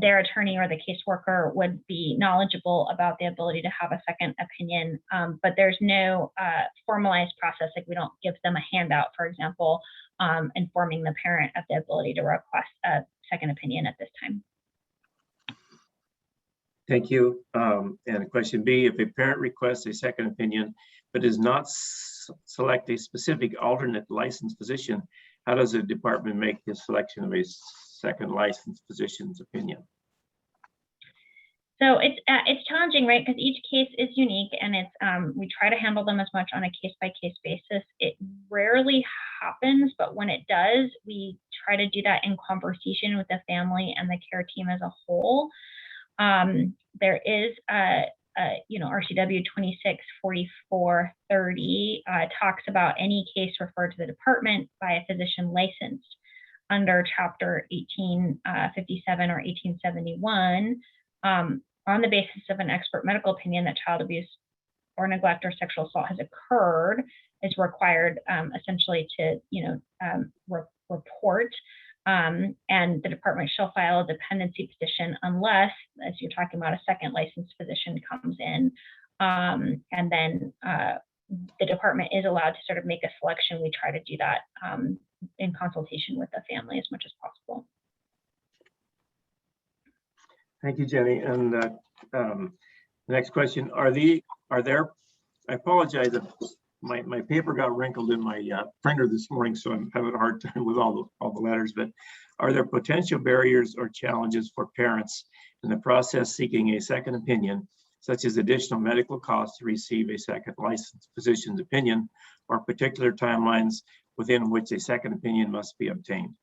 their attorney or the caseworker would be knowledgeable about the ability to have a second opinion, but there's no formalized process. Like, we don't give them a handout, for example, informing the parent of the ability to request a second opinion at this time. Thank you. And question B, if a parent requests a second opinion, but does not select a specific alternate licensed physician, how does the department make the selection of a second licensed physician's opinion? So it's challenging, right? Because each case is unique, and we try to handle them as much on a case-by-case basis. It rarely happens, but when it does, we try to do that in conversation with the family and the care team as a whole. There is RCW 264430 talks about any case referred to the department by a physician licensed under Chapter 1857 or 1871 on the basis of an expert medical opinion that child abuse or neglect or sexual assault has occurred, is required essentially to report. And the department shall file a dependency petition unless, as you're talking about, a second licensed physician comes in. And then the department is allowed to sort of make a selection. We try to do that in consultation with the family as much as possible. Thank you, Jenny. And the next question, are there, I apologize if my paper got wrinkled in my printer this morning, so I'm having a hard time with all the letters, but are there potential barriers or challenges for parents in the process seeking a second opinion, such as additional medical costs to receive a second licensed physician's opinion, or particular timelines within which a second opinion must be obtained?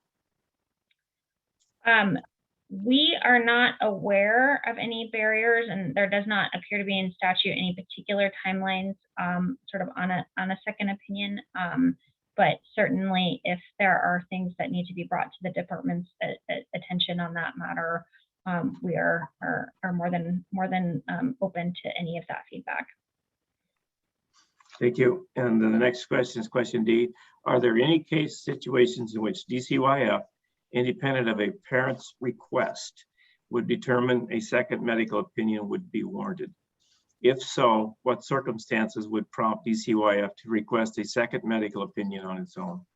We are not aware of any barriers, and there does not appear to be in statute any particular timelines sort of on a second opinion. But certainly if there are things that need to be brought to the department's attention on that matter, we are more than open to any of that feedback. Thank you. And the next question is question D. Are there any case situations in which DCYF, independent of a parent's request, would determine a second medical opinion would be warranted? If so, what circumstances would prompt DCYF to request a second medical opinion on its own?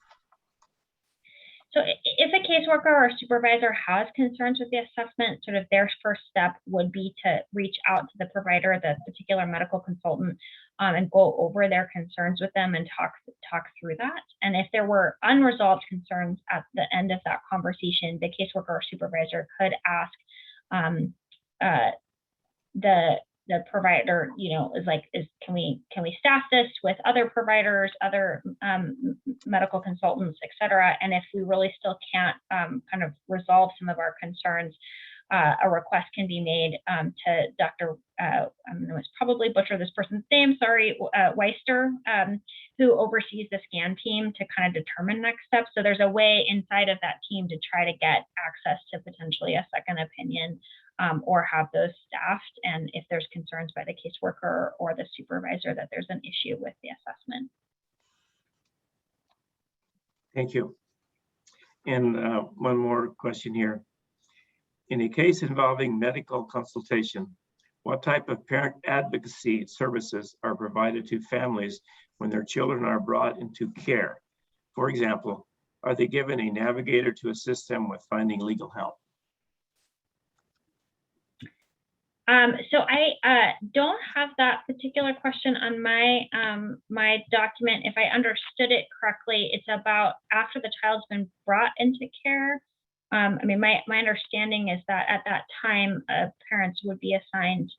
So if a caseworker or supervisor has concerns with the assessment, sort of their first step would be to reach out to the provider, the particular medical consultant, and go over their concerns with them and talk through that. And if there were unresolved concerns at the end of that conversation, the caseworker or supervisor could ask the provider, can we staff this with other providers, other medical consultants, et cetera? And if we really still can't kind of resolve some of our concerns, a request can be made to Dr. I'm going to probably butcher this person's name, sorry, Weister, who oversees the scan team to kind of determine next steps. So there's a way inside of that team to try to get access to potentially a second opinion or have those staffed. And if there's concerns by the caseworker or the supervisor that there's an issue with the assessment. Thank you. And one more question here. In a case involving medical consultation, what type of parent advocacy services are provided to families when their children are brought into care? For example, are they given a navigator to assist them with finding legal help? So I don't have that particular question on my my document. If I understood it correctly, it's about after the child's been brought into care, I mean, my understanding is that at that time, parents would be assigned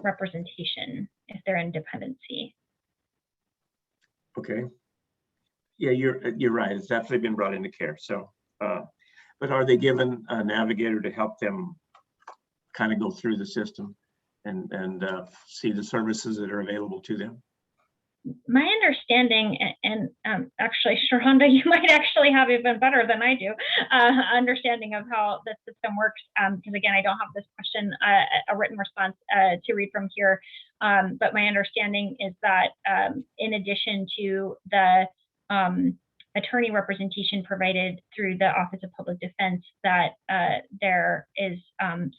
representation if they're in dependency. Okay. Yeah, you're right. It's definitely been brought into care. So, but are they given a navigator to help them kind of go through the system and see the services that are available to them? My understanding, and actually, Sharonda, you might actually have even better than I do, understanding of how the system works, because again, I don't have this question, a written response to read from here, but my understanding is that in addition to the attorney representation provided through the Office of Public Defense, that there is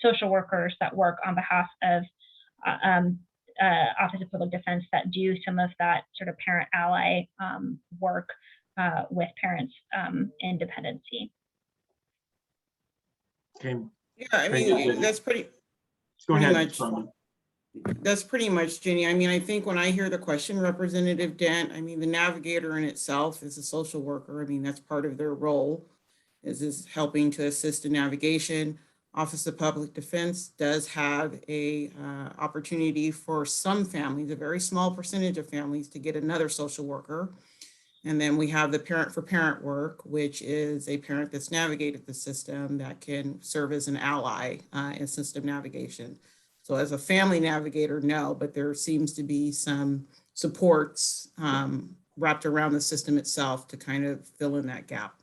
social workers that work on behalf of Office of Public Defense that do some of that sort of parent ally work with parents in dependency. Okay. Yeah, I mean, that's pretty much. That's pretty much, Jenny. I mean, I think when I hear the question, Representative Dent, I mean, the navigator in itself is a social worker. I mean, that's part of their role, is helping to assist in navigation. Office of Public Defense does have a opportunity for some families, a very small percentage of families, to get another social worker. And then we have the parent for parent work, which is a parent that's navigated the system that can serve as an ally in system navigation. So as a family navigator, no, but there seems to be some supports wrapped around the system itself to kind of fill in that gap.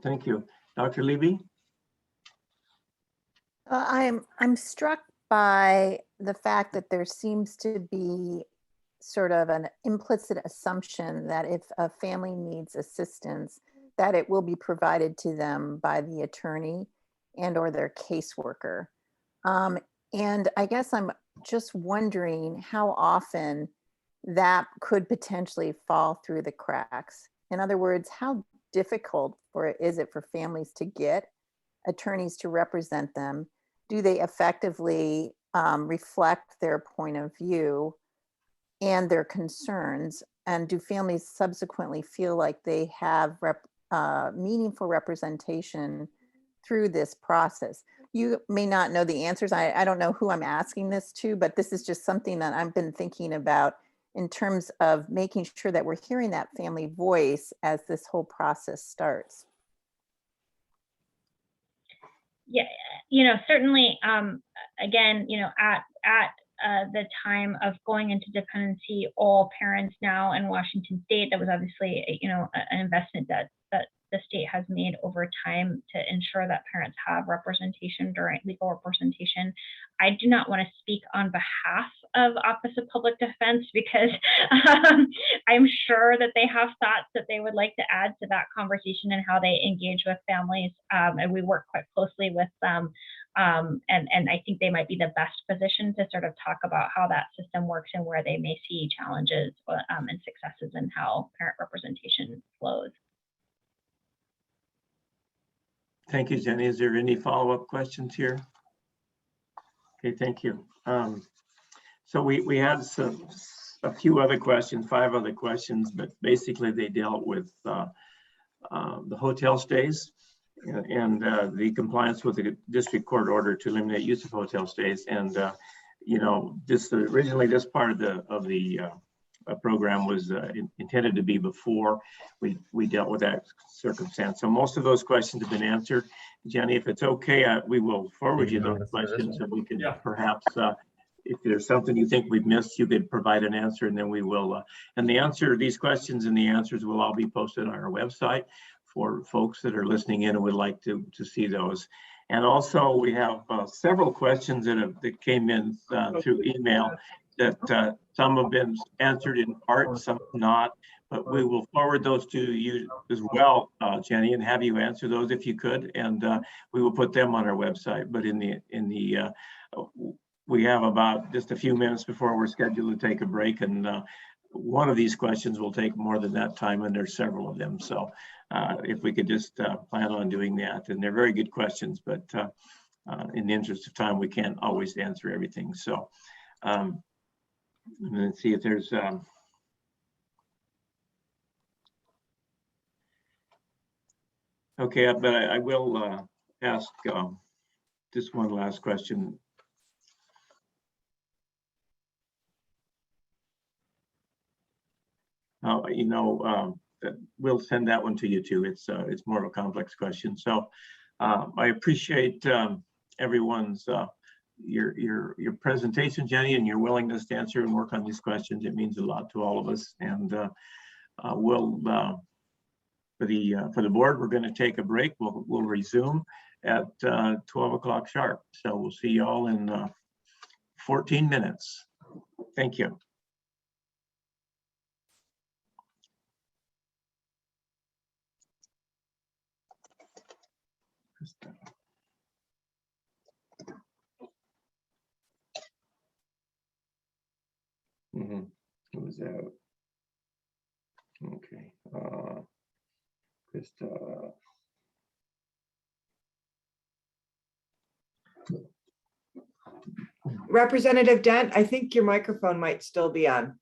Thank you. Dr. Levy? I'm struck by the fact that there seems to be sort of an implicit assumption that if a family needs assistance, that it will be provided to them by the attorney and or their caseworker. And I guess I'm just wondering how often that could potentially fall through the cracks. In other words, how difficult is it for families to get attorneys to represent them? Do they effectively reflect their point of view and their concerns? And do families subsequently feel like they have meaningful representation through this process? You may not know the answers. I don't know who I'm asking this to, but this is just something that I've been thinking about in terms of making sure that we're hearing that family voice as this whole process starts. Yeah, you know, certainly, again, you know, at the time of going into dependency, all parents now in Washington State, that was obviously, you know, an investment that the state has made over time to ensure that parents have representation during legal representation. I do not want to speak on behalf of Office of Public Defense because I'm sure that they have thoughts that they would like to add to that conversation and how they engage with families. And we work quite closely with them. And I think they might be the best position to sort of talk about how that system works and where they may see challenges and successes in how parent representation flows. Thank you, Jenny. Is there any follow-up questions here? Okay, thank you. So we had a few other questions, 5 other questions, but basically they dealt with the hotel stays and the compliance with the district court order to eliminate use of hotel stays. And you know, originally this part of the program was intended to be before we dealt with that circumstance. So most of those questions have been answered. Jenny, if it's okay, we will forward you those questions and we can perhaps, if there's something you think we've missed, you could provide an answer and then we will, and the answer, these questions and the answers will all be posted on our website for folks that are listening in and would like to see those. And also we have several questions that came in through email that some have been answered in part, some not, but we will forward those to you as well, Jenny, and have you answer those if you could, and we will put them on our website. But we have about just a few minutes before we're scheduled to take a break, and one of these questions will take more than that time, and there's several of them. So if we could just plan on doing that, and they're very good questions, but in the interest of time, we can't always answer everything. So let's see if there's Okay, but I will ask just one last question. We'll send that one to you too. It's more of a complex question. So I appreciate everyone's your presentation, Jenny, and your willingness to answer and work on these questions. It means a lot to all of us. And we'll for the board, we're going to take a break. We'll resume at 12 o'clock sharp. So we'll see you all in 14 minutes. Thank you. It was out. Okay. Krista. Representative Dent, I think your microphone might still be on.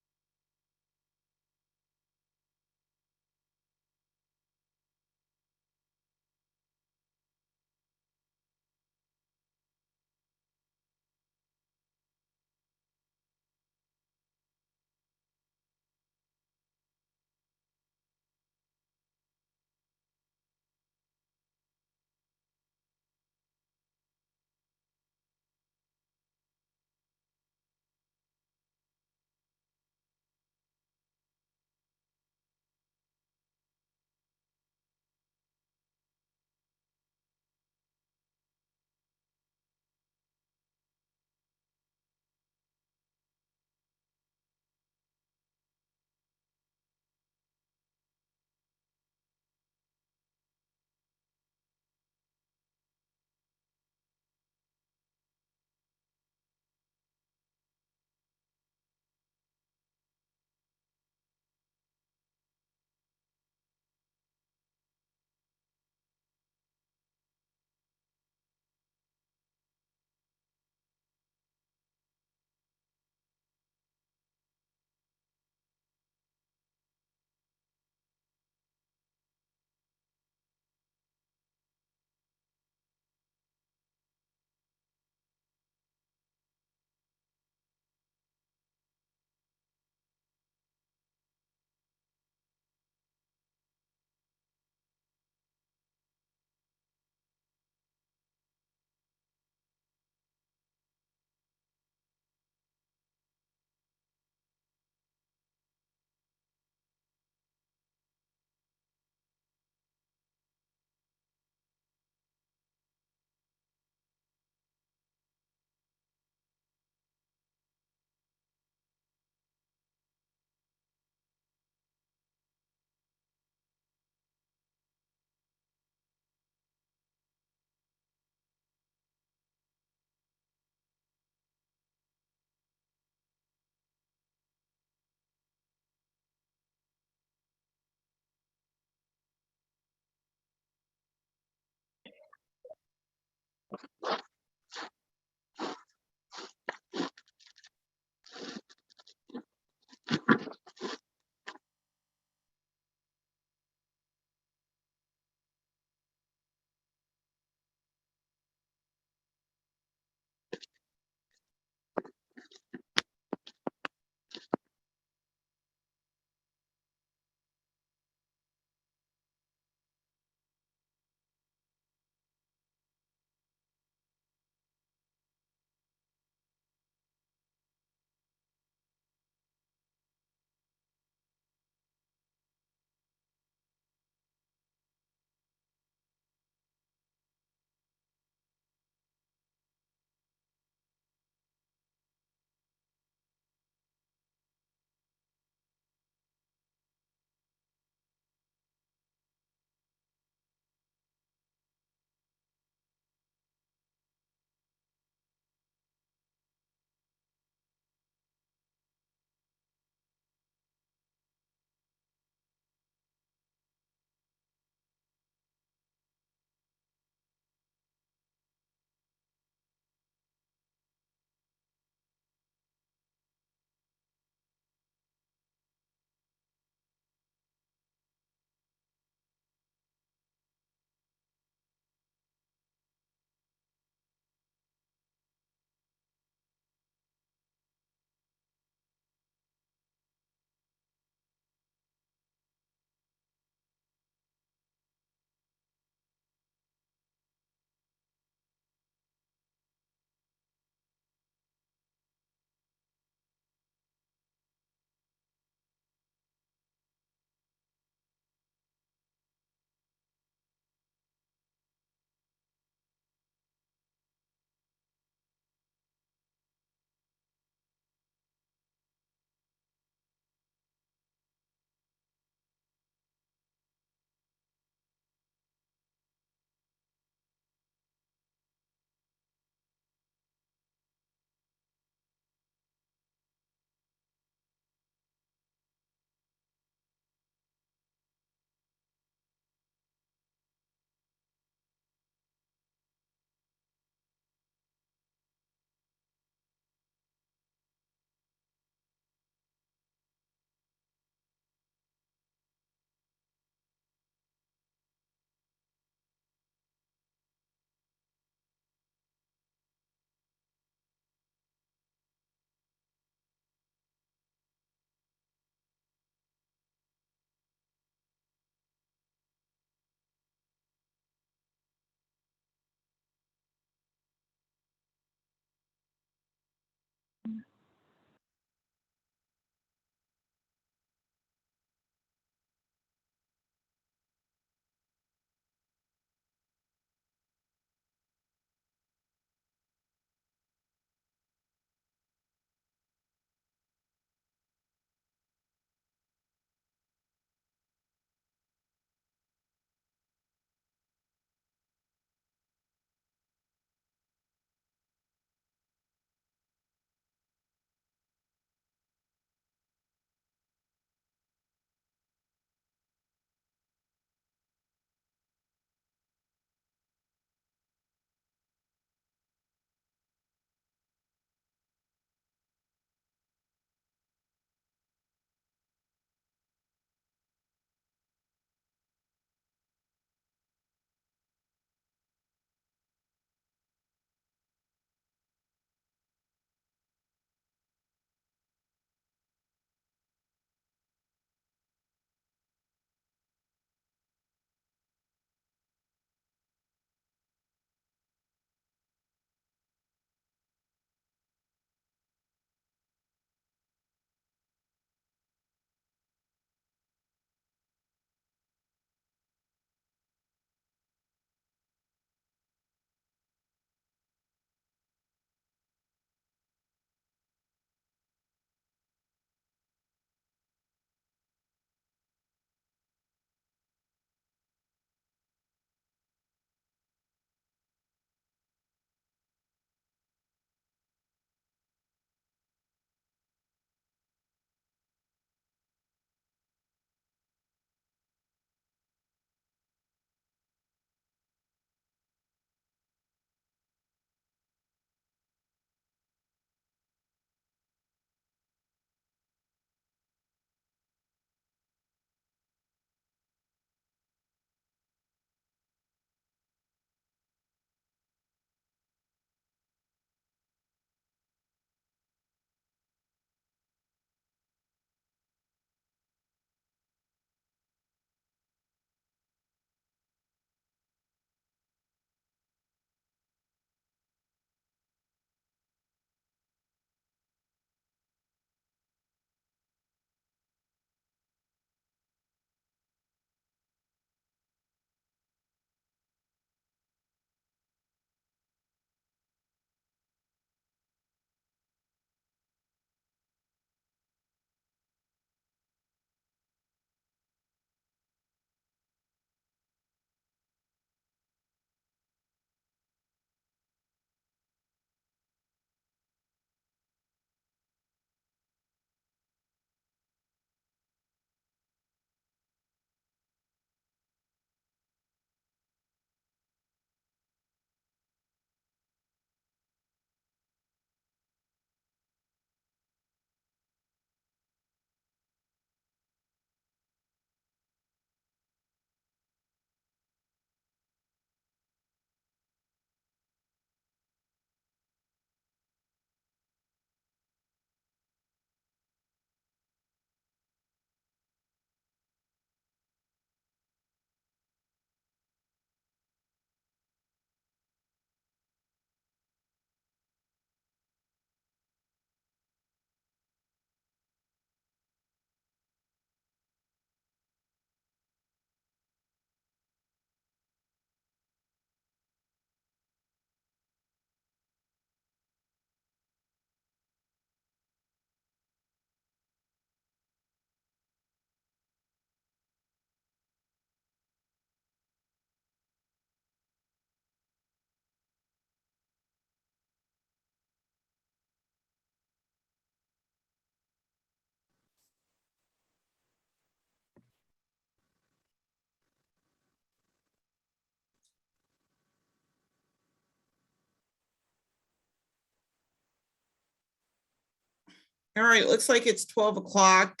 All right, it looks like it's 12 o'clock.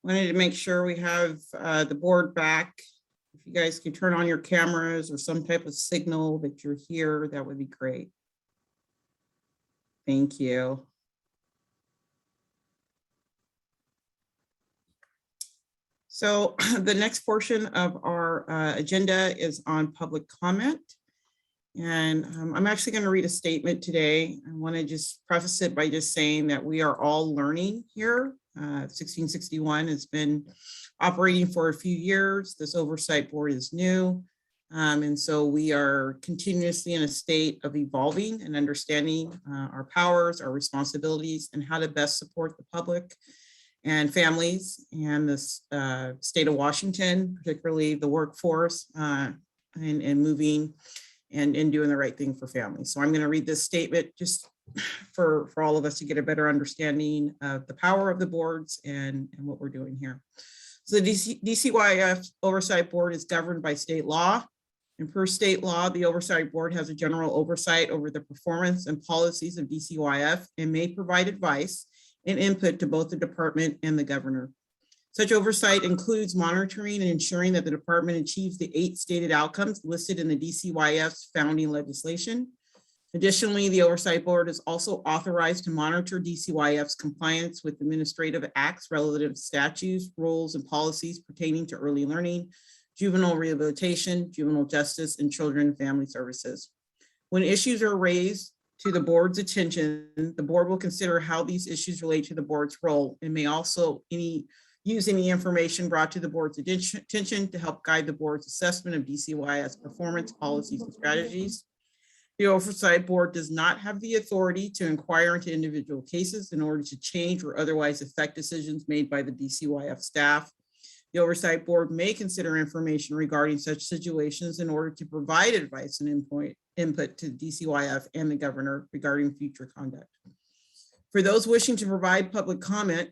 Wanted to make sure we have the board back. If you guys can turn on your cameras or some type of signal that you're here, that would be great. Thank you. So the next portion of our agenda is on public comment. And I'm actually going to read a statement today. I want to just preface it by just saying that we are all learning here. 1661 has been operating for a few years. This oversight board is new. And so we are continuously in a state of evolving and understanding our powers, our responsibilities, and how to best support the public and families and the state of Washington, particularly the workforce, and moving and doing the right thing for families. So I'm going to read this statement just for all of us to get a better understanding of the power of the boards and what we're doing here. So the DCYF Oversight Board is governed by state law. And per state law, the Oversight Board has a general oversight over the performance and policies of DCYF and may provide advice and input to both the department and the governor. Such oversight includes monitoring and ensuring that the department achieves the 8 stated outcomes listed in the DCYF's founding legislation. Additionally, the Oversight Board is also authorized to monitor DCYF's compliance with administrative acts, relative statutes, rules, and policies pertaining to early learning, juvenile rehabilitation, juvenile justice, and children and family services. When issues are raised to the board's attention, the board will consider how these issues relate to the board's role and may also use any information brought to the board's attention to help guide the board's assessment of DCYF's performance, policies, and strategies. The Oversight Board does not have the authority to inquire into individual cases in order to change or otherwise affect decisions made by the DCYF staff. The Oversight Board may consider information regarding such situations in order to provide advice and input to DCYF and the governor regarding future conduct. For those wishing to provide public comment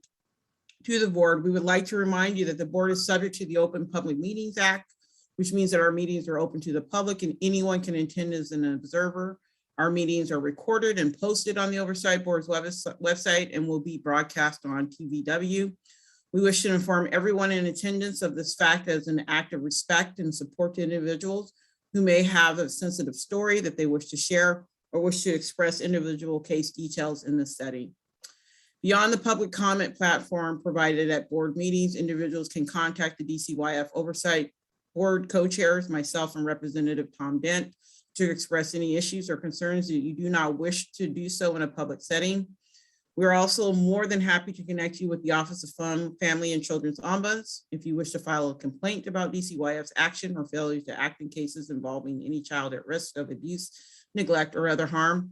to the board, we would like to remind you that the board is subject to the Open Public Meetings Act, which means that our meetings are open to the public and anyone can attend as an observer. Our meetings are recorded and posted on the Oversight Board's website and will be broadcast on TVW. We wish to inform everyone in attendance of this fact as an act of respect and support to individuals who may have a sensitive story that they wish to share or wish to express individual case details in this setting. Beyond the public comment platform provided at board meetings, individuals can contact the DCYF Oversight Board co-chairs, myself and Representative Tom Dent, to express any issues or concerns that you do not wish to do so in a public setting. We're also more than happy to connect you with the Office of Family and Children's Ombuds if you wish to file a complaint about DCYF's action or failure to act in cases involving any child at risk of abuse, neglect, or other harm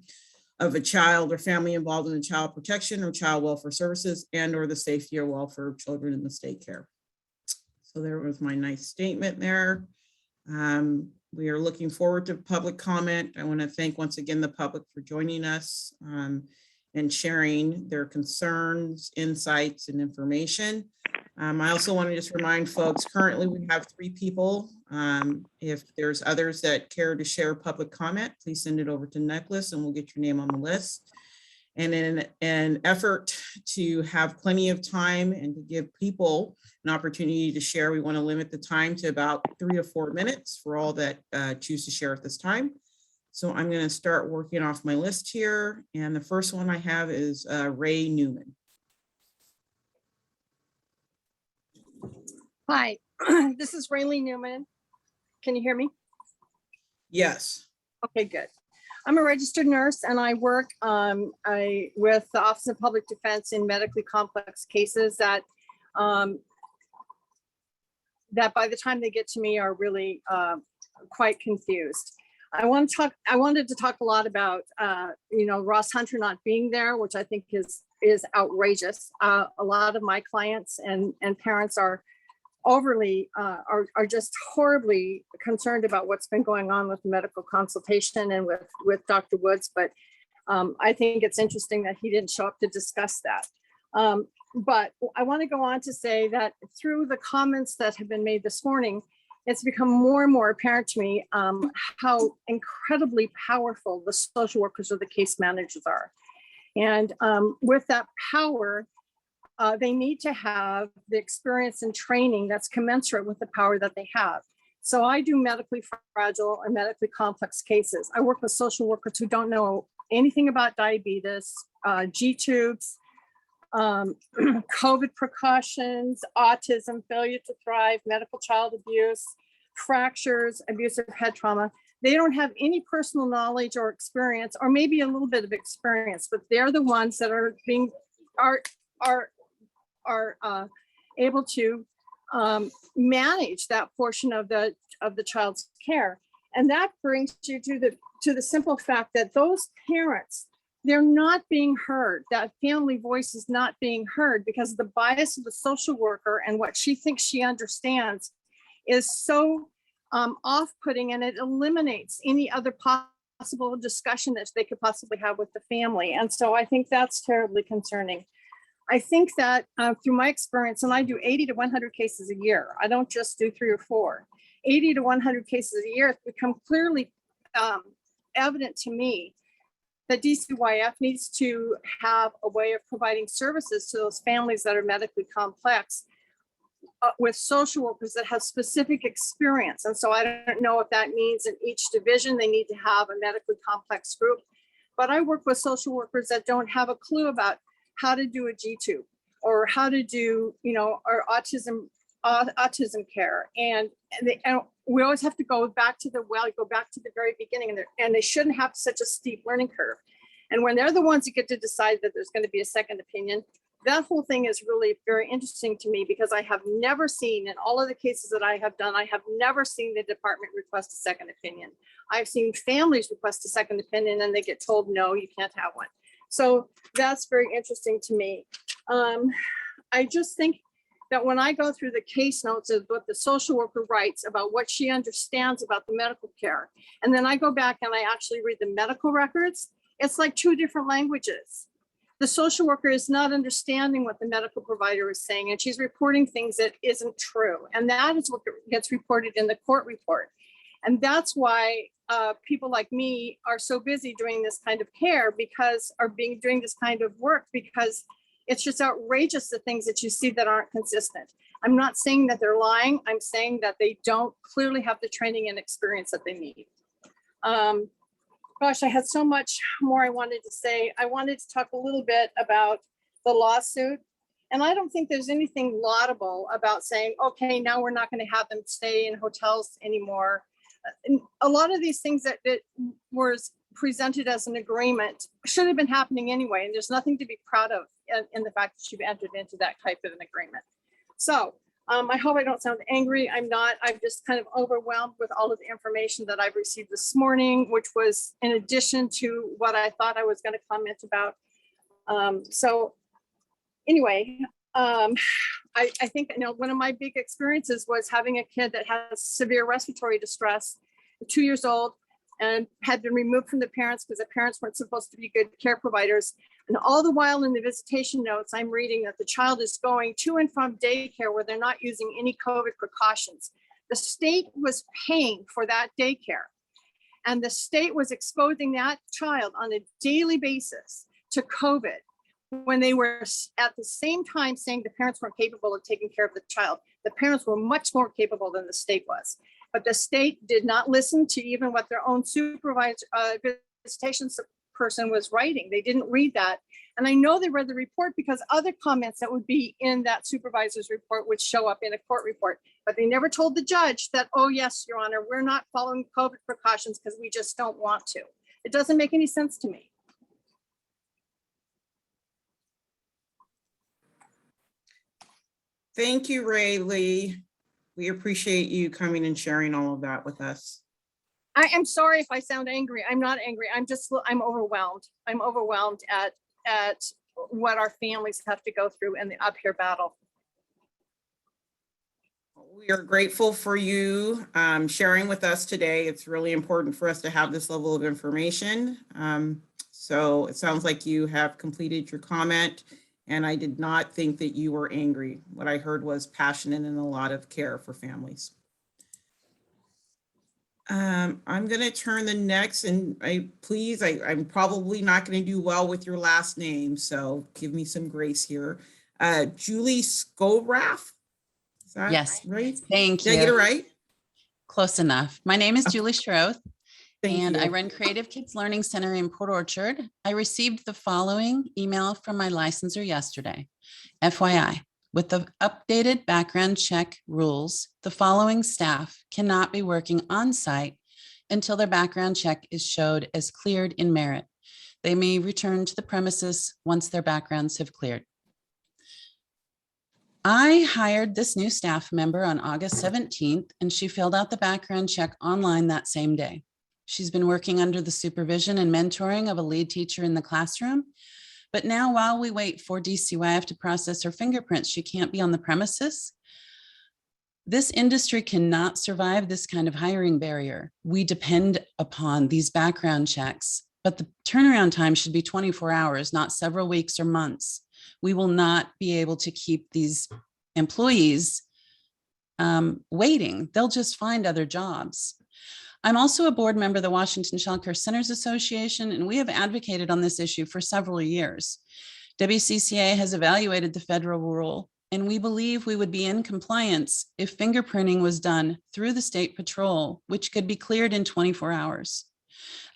of a child or family involved in child protection or child welfare services and or the safety or welfare of children in the state care. So there was my nice statement there. We are looking forward to public comment. I want to thank once again the public for joining us and sharing their concerns, insights, and information. I also want to just remind folks, currently we have 3 people. If there's others that care to share public comment, please send it over to Nicholas and we'll get your name on the list. And in an effort to have plenty of time and to give people an opportunity to share, we want to limit the time to about 3 to 4 minutes for all that choose to share at this time. So I'm going to start working off my list here. And the first one I have is Ray Newman. Hi, this is Raylene Newman. Can you hear me? Yes. Okay, good. I'm a registered nurse and I work with the Office of Public Defense in medically complex cases that by the time they get to me are really quite confused. I wanted to talk a lot about Ross Hunter not being there, which I think is outrageous. A lot of my clients and parents are overly are just horribly concerned about what's been going on with medical consultation and with Dr. Woods, but I think it's interesting that he didn't show up to discuss that. But I want to go on to say that through the comments that have been made this morning, it's become more and more apparent to me how incredibly powerful the social workers or the case managers are. And with that power, they need to have the experience and training that's commensurate with the power that they have. So I do medically fragile and medically complex cases. I work with social workers who don't know anything about diabetes, G-tubes, COVID precautions, autism, failure to thrive, medical child abuse, fractures, abusive head trauma. They don't have any personal knowledge or experience, or maybe a little bit of experience, but they're the ones that are able to manage that portion of the child's care. And that brings you to the simple fact that those parents, they're not being heard. That family voice is not being heard because of the bias of the social worker, and what she thinks she understands is so off-putting, and it eliminates any other possible discussion that they could possibly have with the family. And so I think that's terribly concerning. I think that through my experience, and I do 80 to 100 cases a year. I don't just do 3 or 4. 80 to 100 cases a year, it's become clearly evident to me that DCYF needs to have a way of providing services to those families that are medically complex with social workers that have specific experience. And so I don't know if that means in each division they need to have a medically complex group, but I work with social workers that don't have a clue about how to do a G-tube or how to do, or autism care. And we always have to go back to the very beginning, and they shouldn't have such a steep learning curve. And when they're the ones that get to decide that there's going to be a second opinion, that whole thing is really very interesting to me, because I have never seen, in all of the cases that I have done, I have never seen the department request a second opinion. I've seen families request a second opinion and they get told, no, you can't have one. So that's very interesting to me. I just think that when I go through the case notes of what the social worker writes about what she understands about the medical care, and then I go back and I actually read the medical records, it's like 2 different languages. The social worker is not understanding what the medical provider is saying, and she's reporting things that isn't true. And that is what gets reported in the court report. And that's why people like me are so busy doing this kind of care, doing this kind of work, because it's just outrageous, the things that you see that aren't consistent. I'm not saying that they're lying. I'm saying that they don't clearly have the training and experience that they need. Gosh, I had so much more I wanted to say. I wanted to talk a little bit about the lawsuit. And I don't think there's anything laudable about saying, okay, now we're not going to have them stay in hotels anymore. A lot of these things that was presented as an agreement should have been happening anyway. And there's nothing to be proud of in the fact that you've entered into that type of an agreement. So I hope I don't sound angry. I'm not. I'm just kind of overwhelmed with all of the information that I've received this morning, which was in addition to what I thought I was going to comment about. So anyway, I think, one of my big experiences was having a kid that has severe respiratory distress, 2 years old, and had been removed from the parents because the parents weren't supposed to be good care providers. And all the while in the visitation notes, I'm reading that the child is going to and from daycare where they're not using any COVID precautions. The state was paying for that daycare, and the state was exposing that child on a daily basis to COVID, when they were at the same time saying the parents weren't capable of taking care of the child. The parents were much more capable than the state was. But the state did not listen to even what their own supervisor, visitation person was writing. They didn't read that. And I know they read the report because other comments that would be in that supervisor's report would show up in a court report. But they never told the judge that, oh yes, Your Honor, we're not following COVID precautions because we just don't want to. It doesn't make any sense to me. Thank you, Ray Lee. We appreciate you coming and sharing all of that with us. I am sorry if I sound angry. I'm not angry. I'm overwhelmed. I'm overwhelmed at what our families have to go through in the uphill battle. We are grateful for you sharing with us today. It's really important for us to have this level of information. So it sounds like you have completed your comment, and I did not think that you were angry. What I heard was passionate and a lot of care for families. I'm going to turn the next, and I'm probably not going to do well with your last name, so give me some grace here. Julie Skovraff. Is that Yes, right? thank Did I get it you. right? Close enough. My name is Julie Schroth, Thank and I you. run Creative Kids Learning Center in Port Orchard. I received the following email from my licensor yesterday. FYI, with the updated background check rules, the following staff cannot be working on site until their background check is showed as cleared in merit. They may return to the premises once their backgrounds have cleared. I hired this new staff member on August 17th, and she filled out the background check online that same day. She's been working under the supervision and mentoring of a lead teacher in the classroom. But now, while we wait for DCYF to process her fingerprints, she can't be on the premises. This industry cannot survive this kind of hiring barrier. We depend upon these background checks, but the turnaround time should be 24 hours, not several weeks or months. We will not be able to keep these employees waiting. They'll just find other jobs. I'm also a board member of the Washington Child Care Centers Association, and we have advocated on this issue for several years. WCCA has evaluated the federal rule, and we believe we would be in compliance if fingerprinting was done through the state patrol, which could be cleared in 24 hours.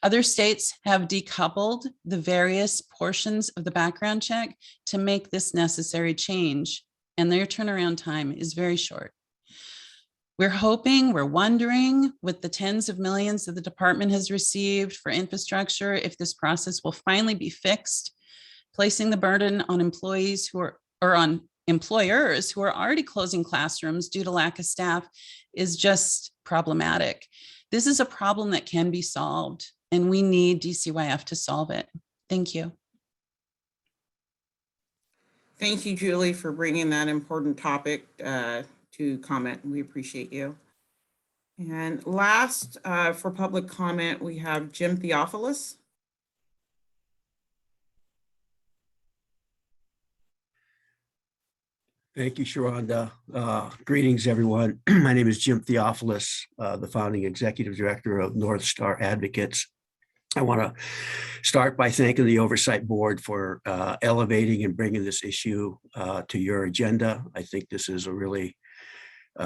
Other states have decoupled the various portions of the background check to make this necessary change, and their turnaround time is very short. We're wondering, with the tens of millions that the department has received for infrastructure, if this process will finally be fixed, placing the burden on employees on employers who are already closing classrooms due to lack of staff is just problematic. This is a problem that can be solved, and we need DCYF to solve it. Thank you. Thank you, Julie, for bringing that important topic to comment. We appreciate you. And last, for public comment, we have Jim Theophilus. Thank you, Sharonda. Greetings, everyone. My name is Jim Theophilus, the founding executive director of North Star Advocates. I want to start by thanking the Oversight Board for elevating and bringing this issue to your agenda. I think this is a really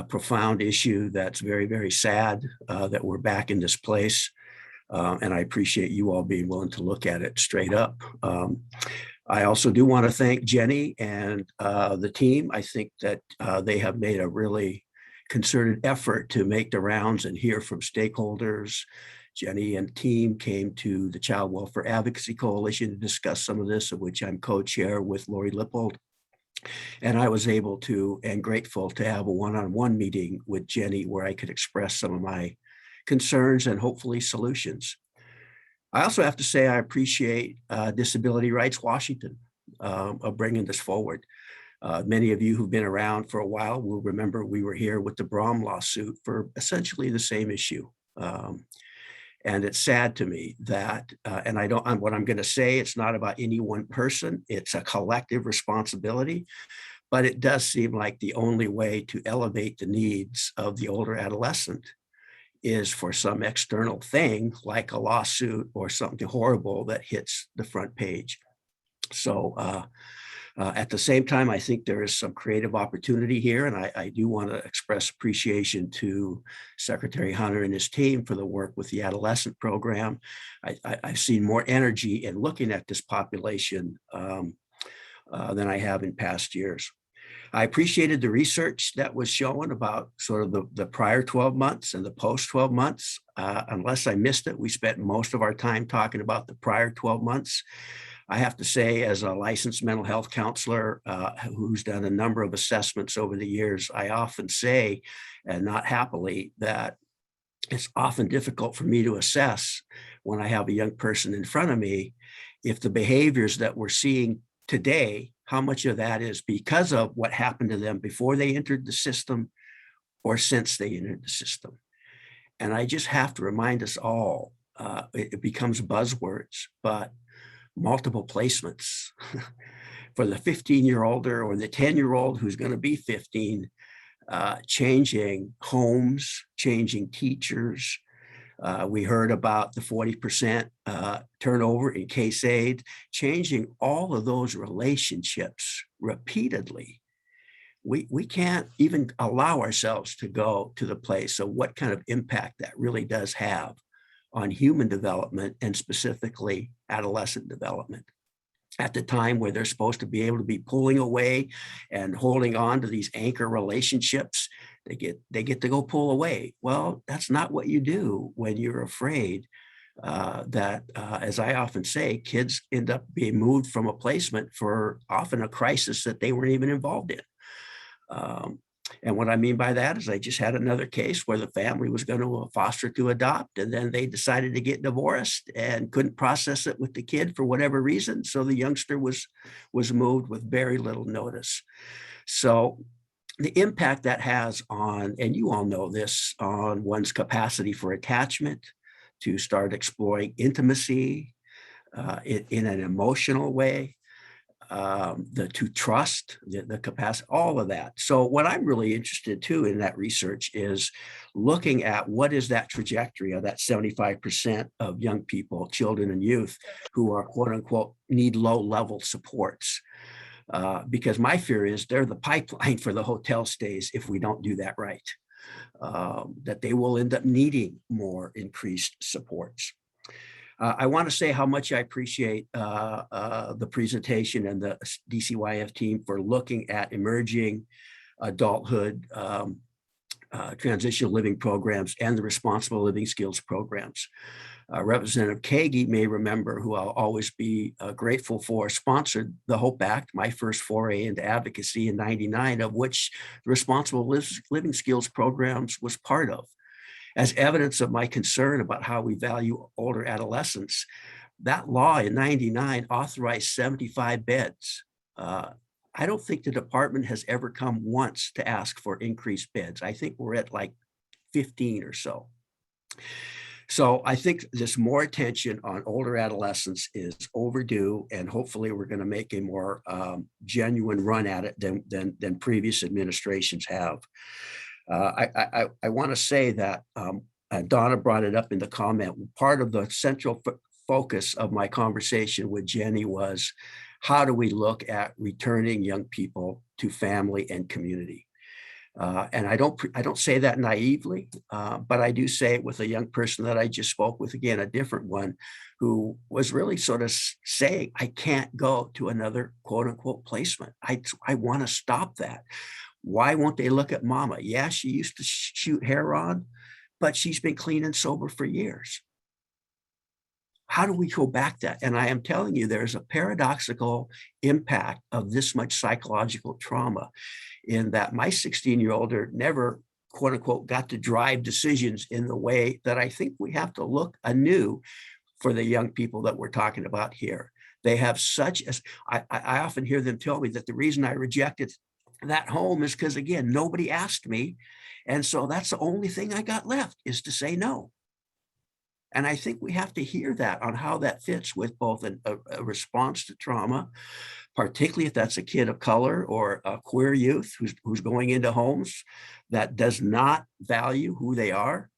profound issue that's very, very sad that we're back in this place. And I appreciate you all being willing to look at it straight up. I also do want to thank Jenny and the team. I think that they have made a really concerted effort to make the rounds and hear from stakeholders. Jenny and team came to the Child Welfare Advocacy Coalition to discuss some of this, of which I'm co-chair with Lori Lippold. And I was able to and grateful to have a one-on-one meeting with Jenny where I could express some of my concerns and hopefully solutions. I also have to say I appreciate Disability Rights Washington of bringing this forward. Many of you who've been around for a while will remember we were here with the Brahm lawsuit for essentially the same issue. And it's sad to me that, what I'm going to say, it's not about any one person, it's a collective responsibility, but it does seem like the only way to elevate the needs of the older adolescent is for some external thing like a lawsuit or something horrible that hits the front page. So at the same time, I think there is some creative opportunity here, and I do want to express appreciation to Secretary Hunter and his team for the work with the adolescent program. I've seen more energy in looking at this population than I have in past years. I appreciated the research that was shown about sort of the prior 12 months and the post 12 months. Unless I missed it, we spent most of our time talking about the prior 12 months. I have to say, as a licensed mental health counselor who's done a number of assessments over the years, I often say, and not happily, that it's often difficult for me to assess when I have a young person in front of me, if the behaviors that we're seeing today, how much of that is because of what happened to them before they entered the system or since they entered the system. And I just have to remind us all, it becomes buzzwords, but multiple placements for the 15-year-old or the 10-year-old who's going to be 15, changing homes, changing teachers, We heard about the 40% turnover in case aid, changing all of those relationships repeatedly. We can't even allow ourselves to go to the place of what kind of impact that really does have on human development and specifically adolescent development. At the time where they're supposed to be able to be pulling away and holding on to these anchor relationships, they get to go pull away. Well, that's not what you do when you're afraid that, as I often say, kids end up being moved from a placement for often a crisis that they weren't even involved in. And what I mean by that is I just had another case where the family was going to foster to adopt, and then they decided to get divorced and couldn't process it with the kid for whatever reason. So the youngster was moved with very little notice. So the impact that has on, and you all know this, on one's capacity for attachment, to start exploring intimacy in an emotional way, to trust, the capacity, all of that. So what I'm really interested too in that research is looking at what is that trajectory of that 75% of young people, children and youth, who are quote unquote need low level supports. Because my fear is they're the pipeline for the hotel stays if we don't do that right, that they will end up needing more increased supports. I want to say how much I appreciate the presentation and the DCYF team for looking at emerging adulthood transitional living programs and the responsible living skills programs. Representative Kagi may remember, who I'll always be grateful for, sponsored the HOPE Act, my first foray into advocacy in '99, of which the responsible living skills programs was part of. As evidence of my concern about how we value older adolescents, that law in '99 authorized 75 beds. I don't think the department has ever come once to ask for increased beds. I think we're at like 15 or so. So I think this more attention on older adolescents is overdue, and hopefully we're going to make a more genuine run at it than previous administrations have. I want to say that, and Donna brought it up in the comment, part of the central focus of my conversation with Jenny was, how do we look at returning young people to family and community? And I don't say that naively, but I do say it with a young person that I just spoke with, again, a different one, who was really sort of saying, I can't go to another quote unquote placement. I want to stop that. Why won't they look at mama? Yeah, she used to shoot heroin, but she's been clean and sober for years. How do we go back that? And I am telling you, there's a paradoxical impact of this much psychological trauma, in that my 16-year-old never, quote unquote, got to drive decisions in the way that I think we have to look anew for the young people that we're talking about here. They have such as, I often hear them tell me that the reason I rejected that home is because, again, nobody asked me. And so that's the only thing I got left, is to say no. And I think we have to hear that on how that fits with both a response to trauma, particularly if that's a kid of color or a queer youth who's going into homes that does not value who they are.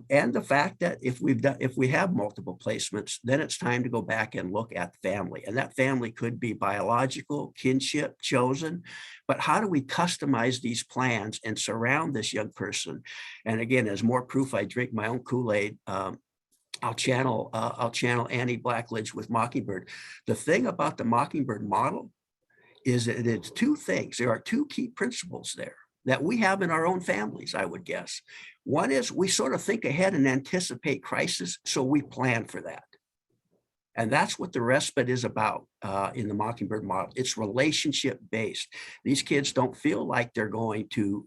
And the fact that if we have multiple placements, then it's time to go back and look at family. And that family could be biological, kinship, chosen, but how do we customize these plans and surround this young person? And again, as more proof I drink my own Kool-Aid, I'll channel Annie Blackledge with Mockingbird. The thing about the Mockingbird model is that it's two things. There are two key principles there that we have in our own families, I would guess. One is we sort of think ahead and anticipate crisis, so we plan for that. And that's what the respite is about in the Mockingbird model. It's relationship-based. These kids don't feel like they're going to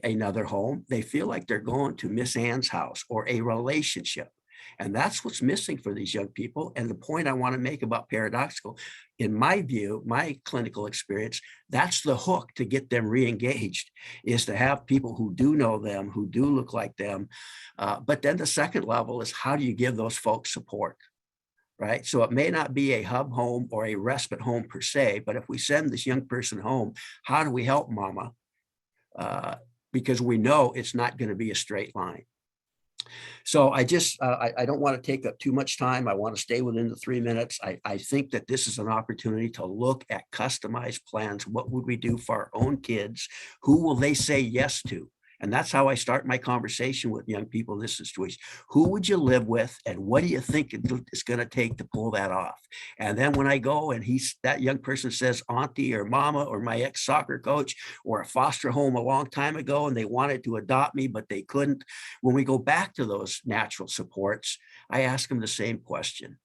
another home. They feel like they're going to Miss Ann's house or a relationship. And that's what's missing for these young people. And the point I want to make about paradoxical, in my view, my clinical experience, that's the hook to get them re-engaged, is to have people who do know them, who do look like them. But then the second level is, how do you give those folks support? Right? So it may not be a hub home or a respite home per se, but if we send this young person home, how do we help mama? Because we know it's not going to be a straight line. So I just, I don't want to take up too much time. I want to stay within the 3 minutes. I think that this is an opportunity to look at customized plans. What would we do for our own kids? Who will they say yes to? And that's how I start my conversation with young people in this situation. Who would you live with? And what do you think it's going to take to pull that off? And then when I go and that young person says auntie or mama or my ex-soccer coach or a foster home a long time ago, and they wanted to adopt me, but they couldn't. When we go back to those natural supports, I ask them the same question.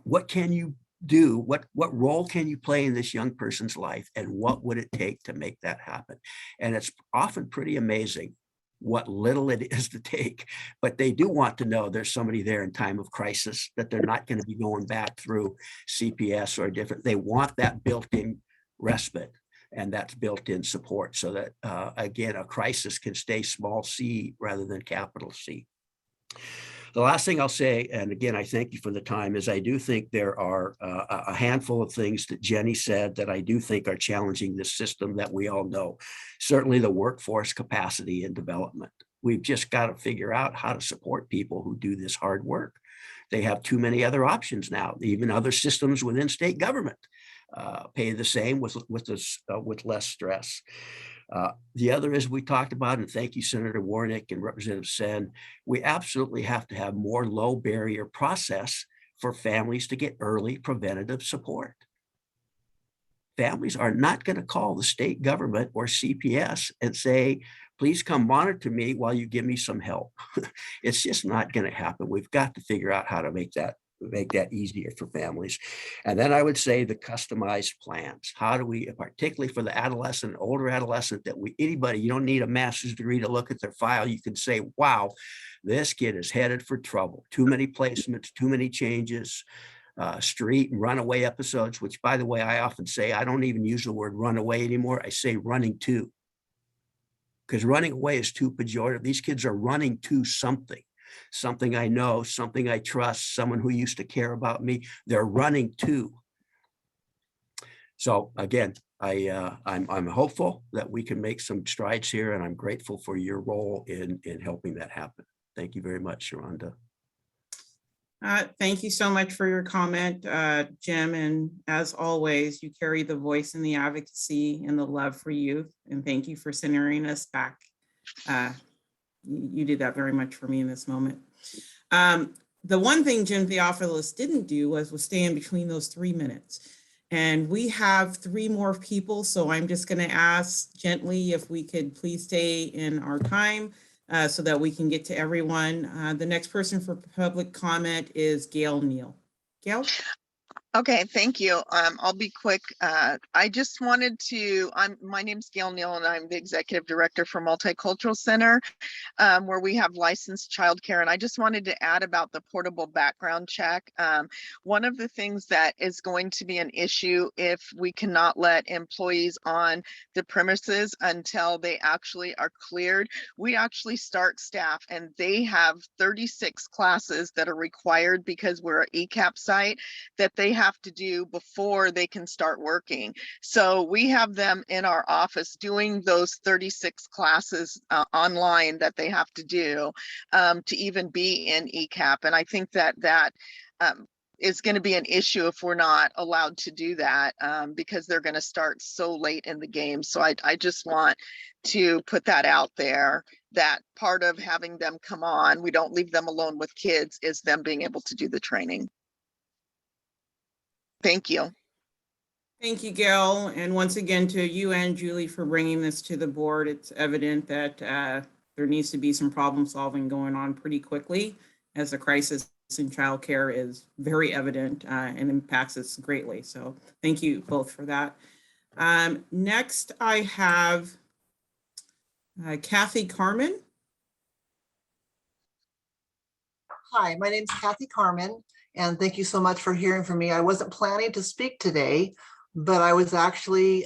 What can you do? What role can you play in this young person's life? And what would it take to make that happen? And it's often pretty amazing what little it is to take, but they do want to know there's somebody there in time of crisis, that they're not going to be going back through CPS or different. They want that built-in respite and that's built-in support so that, again, a crisis can stay small c rather than capital C. The last thing I'll say, and again, I thank you for the time, is I do think there are a handful of things that Jenny said that I do think are challenging this system that we all know. Certainly the workforce capacity and development. We've just got to figure out how to support people who do this hard work. They have too many other options now. Even other systems within state government pay the same with less stress. The other is we talked about, and thank you, Senator Warnick and Representative Sen, we absolutely have to have more low barrier process for families to get early preventative support. Families are not going to call the state government or CPS and say, please come monitor me while you give me some help. It's just not going to happen. We've got to figure out how to make that easier for families. And then I would say the customized plans. How do we, particularly for the adolescent, older adolescent, that anybody, you don't need a master's degree to look at their file. You can say, wow, this kid is headed for trouble. Too many placements, too many changes, street and runaway episodes, which, by the way, I often say, I don't even use the word runaway anymore. I say running to, because running away is too pejorative. These kids are running to something I know, something I trust, someone who used to care about me. They're running to. So again, I'm hopeful that we can make some strides here, and I'm grateful for your role in helping that happen. Thank you very much, Sharonda. Thank you so much for your comment, Jim. And as always, you carry the voice and the advocacy and the love for youth. And thank you for centering us back. You did that very much for me in this moment. The one thing Jim Theophilus didn't do was stay in between those 3 minutes. And we have 3 more people, so I'm just going to ask gently if we could please stay in our time so that we can get to everyone. The next person for public comment is Gail Neal. Gail? Okay, thank you. I'll be quick. I just wanted to, my name's Gail Neal and I'm the Executive Director for Multicultural Center, where we have licensed childcare. And I just wanted to add about the portable background check. One of the things that is going to be an issue if we cannot let employees on the premises until they actually are cleared, we actually start staff and they have 36 classes that are required because we're an ECAP site that they have to do before they can start working. So we have them in our office doing those 36 classes online that they have to do to even be in ECAP. And I think that is going to be an issue if we're not allowed to do that because they're going to start so late in the game. So I just want to put that out there, that part of having them come on, we don't leave them alone with kids, is them being able to do the training. Thank you. Thank you, Gail. And once again, to you and Julie for bringing this to the board. It's evident that there needs to be some problem solving going on pretty quickly, as the crisis in childcare is very evident and impacts us greatly. So thank you both for that. Next, I have Kathy Carmen. Hi, my name is Kathy Carmen, and thank you so much for hearing from me. I wasn't planning to speak today, but I was actually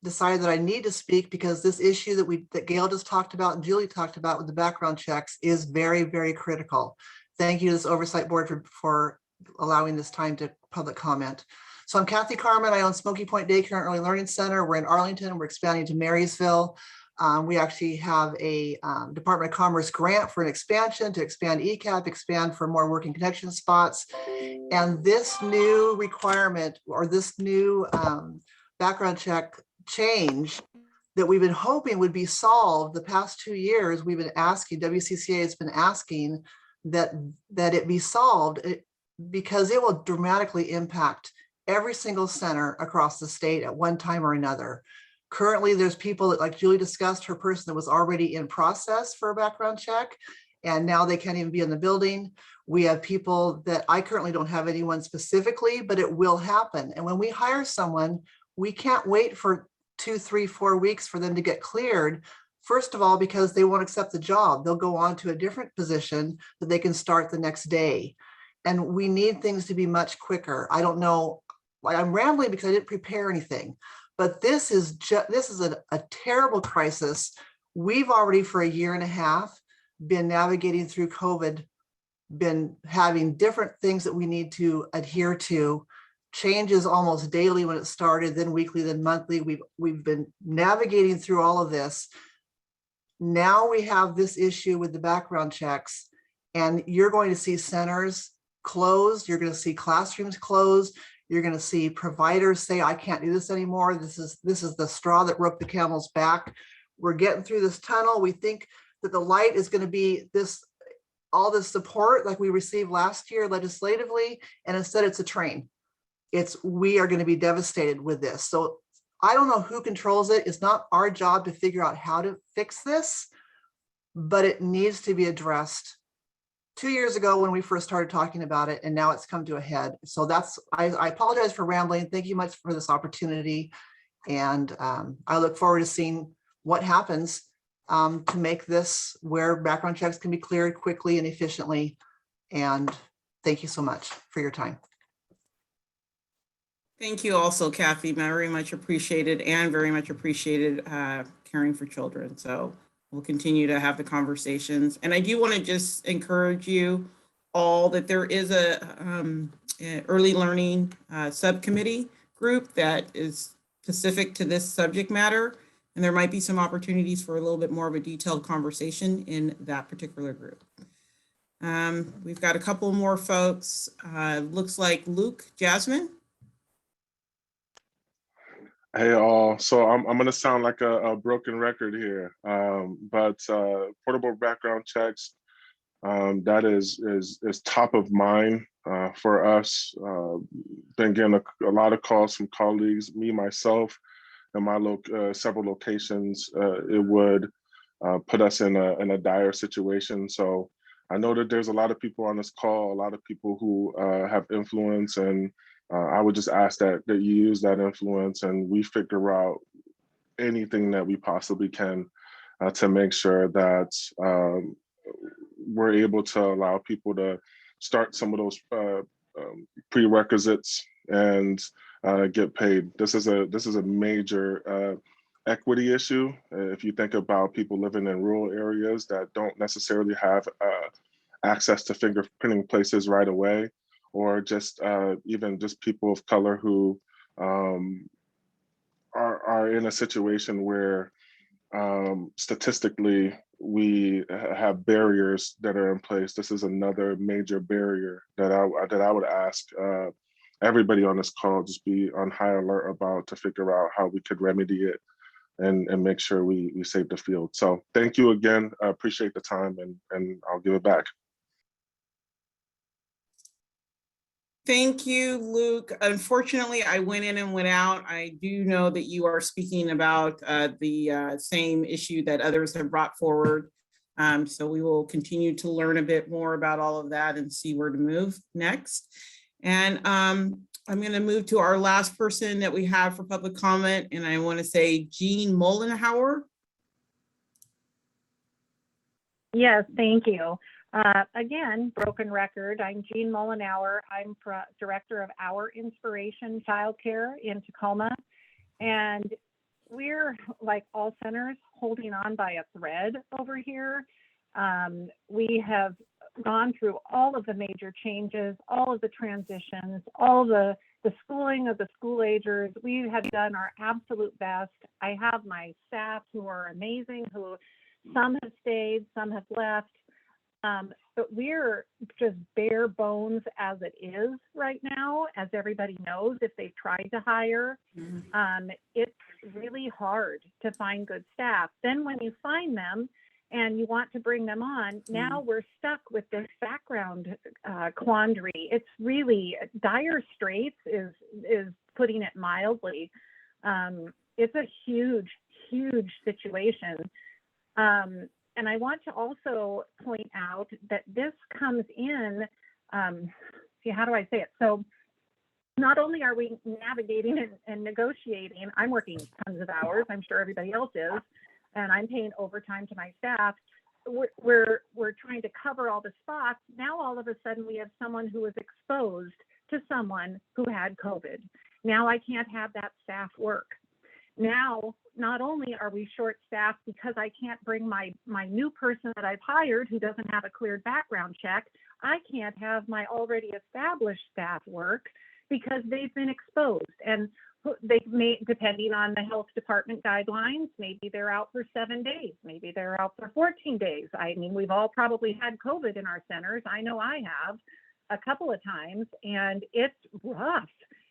decided that I need to speak because this issue that Gail just talked about and Julie talked about with the background checks is very, very critical. Thank you to this Oversight Board for allowing this time to public comment. So I'm Kathy Carmen. I own Smoky Point Daycare and Early Learning Center. We're in Arlington. We're expanding to Marysville. We actually have a Department of Commerce grant for an expansion to expand ECAP, expand for more working connection spots. And this new requirement or this new background check change that we've been hoping would be solved the past 2 years, we've been asking, WCCA has been asking that it be solved because it will dramatically impact every single center across the state at one time or another. Currently, there's people that, like Julie discussed, her person that was already in process for a background check, and now they can't even be in the building. We have people that I currently don't have anyone specifically, but it will happen. And when we hire someone, we can't wait for 2, 3, 4 weeks for them to get cleared. First of all, because they won't accept the job. They'll go on to a different position that they can start the next day. And we need things to be much quicker. I don't know, I'm rambling because I didn't prepare anything. But this is a terrible crisis. We've already for 1.5 years been navigating through COVID, been having different things that we need to adhere to, changes almost daily when it started, then weekly, then monthly. We've been navigating through all of this. Now we have this issue with the background checks, and you're going to see centers closed. You're going to see classrooms closed. You're going to see providers say, I can't do this anymore. This is the straw that broke the camel's back. We're getting through this tunnel. We think that the light is going to be all this support like we received last year legislatively, and instead it's a train. We are going to be devastated with this. So I don't know who controls it. It's not our job to figure out how to fix this, but it needs to be addressed 2 years ago when we first started talking about it, and now it's come to a head. So I apologize for rambling. Thank you much for this opportunity. And I look forward to seeing what happens to make this where background checks can be cleared quickly and efficiently. And thank you so much for your time. Thank you also, Kathy, very much appreciated, and very much appreciated caring for children. So we'll continue to have the conversations. And I do want to just encourage you all that there is an early learning subcommittee group that is specific to this subject matter. And there might be some opportunities for a little bit more of a detailed conversation in that particular group. We've got a couple more folks. Looks like Luke Jasmine. Hey all, so I'm gonna sound like a broken record here, but portable background checks, that is top of mind for us. Been getting a lot of calls from colleagues, me, myself, and my several locations. It would put us in a dire situation. So I know that there's a lot of people on this call, a lot of people who have influence, and I would just ask that you use that influence and we figure out anything that we possibly can to make sure that we're able to allow people to start some of those prerequisites and get paid. This is a major equity issue. If you think about people living in rural areas that don't necessarily have access to fingerprinting places right away, or just even just people of color who are in a situation where statistically we have barriers that are in place. This is another major barrier that I would ask everybody on this call just be on high alert about, to figure out how we could remedy it and make sure we save the field. So thank you again. I appreciate the time, and I'll give it back. Thank you, Luke. Unfortunately, I went in and went out. I do know that you are speaking about the same issue that others have brought forward. So we will continue to learn a bit more about all of that and see where to move next. And I'm going to move to our last person that we have for public comment. And I want to say Jean Mollenhauer. Yes, thank you. Again, broken record. I'm Jean Mollenhauer. I'm Director of Our Inspiration Childcare in Tacoma. And we're, like all centers, holding on by a thread over here. We have gone through all of the major changes, all of the transitions, all the the schooling of the school agers. We have done our absolute best. I have my staff who are amazing, who some have stayed, some have left. But we're just bare bones as it is right now, as everybody knows, if they've tried to hire. It's really hard to find good staff. Then when you find them and you want to bring them on, now we're stuck with this background quandary. It's really dire straits is putting it mildly. It's a huge, huge situation. And I want to also point out that this comes in, see, how do I say it? So not only are we navigating and negotiating, I'm working tons of hours, I'm sure everybody else is, and I'm paying overtime to my staff. We're trying to cover all the spots. Now, all of a sudden, we have someone who is exposed to someone who had COVID. Now I can't have that staff work. Now, not only are we short-staffed because I can't bring my new person that I've hired who doesn't have a cleared background check, I can't have my already established staff work because they've been exposed. And they may, depending on the health department guidelines, maybe they're out for 7 days, maybe they're out for 14 days. I mean, we've all probably had COVID in our centers. I know I have a couple of times, and it's rough.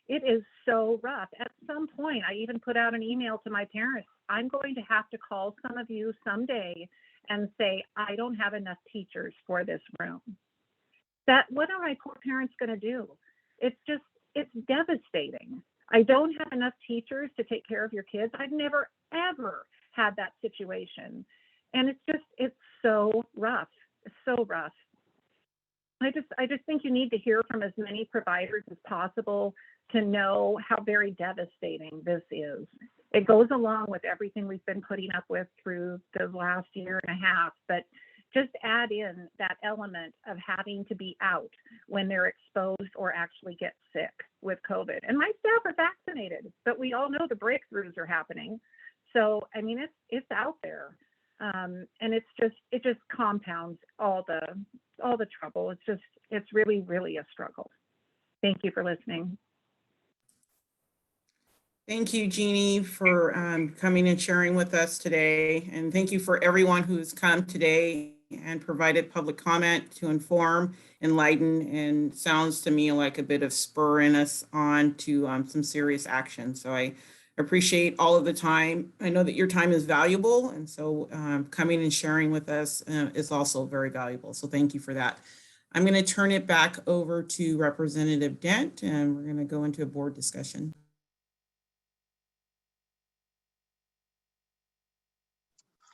It is so rough. At some point, I even put out an email to my parents. I'm going to have to call some of you someday and say, I don't have enough teachers for this room. What are my poor parents going to do? It's devastating. I don't have enough teachers to take care of your kids. I've never, ever had that situation. And it's so rough, so rough. I just think you need to hear from as many providers as possible to know how very devastating this is. It goes along with everything we've been putting up with through the last year and a half, but just add in that element of having to be out when they're exposed or actually get sick with COVID. And my staff are vaccinated, but we all know the breakthroughs are happening. So, I mean, it's out there. And it just compounds all the trouble. It's really, really a struggle. Thank you for listening. Thank you, Jeannie, for coming and sharing with us today. And thank you for everyone who's come today and provided public comment to inform, enlighten, and sounds to me like a bit of spurring us on to some serious action. So I appreciate all of the time. I know that your time is valuable, and so coming and sharing with us is also very valuable. So thank you for that. I'm going to turn it back over to Representative Dent, and we're going to go into a board discussion.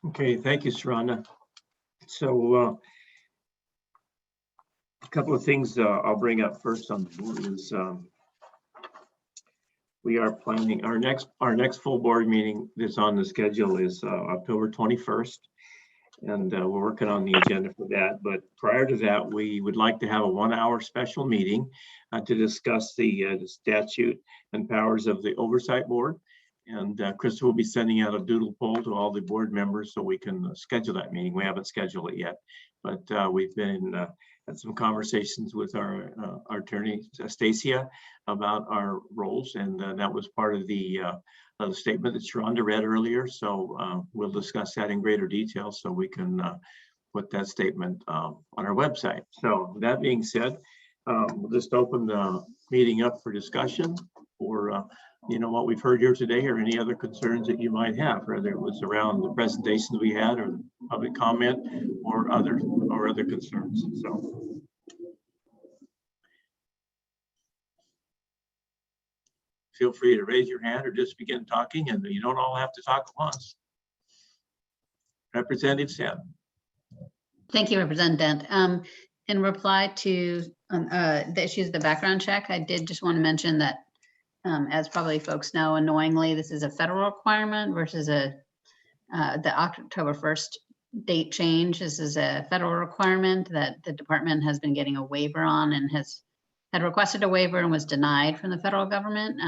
Okay, thank you, Sharonda. So a couple of things I'll bring up first on the board is we are planning our next full board meeting that's on the schedule is October 21st. And we're working on the agenda for that. But prior to that, we would like to have a 1-hour special meeting to discuss the statute and powers of the Oversight Board. And Krista will be sending out a doodle poll to all the board members so we can schedule that meeting. We haven't scheduled it yet, but we've been had some conversations with our attorney, Stacia, about our roles. And that was part of the statement that Sharonda read earlier. So we'll discuss that in greater detail so we can put that statement on our website. So that being said, we'll just open the meeting up for discussion or what we've heard here today or any other concerns that you might have, whether it was around the presentation we had or public comment or other concerns. So feel free to raise your hand or just begin talking, and you don't all have to talk at once. Representative Sam. Thank you, Representative Dent. In reply to the issues of the background check, I did just want to mention that as probably folks know, annoyingly, this is a federal requirement versus the October 1st date change. This is a federal requirement that the department has been getting a waiver on and had requested a waiver and was denied from the federal government.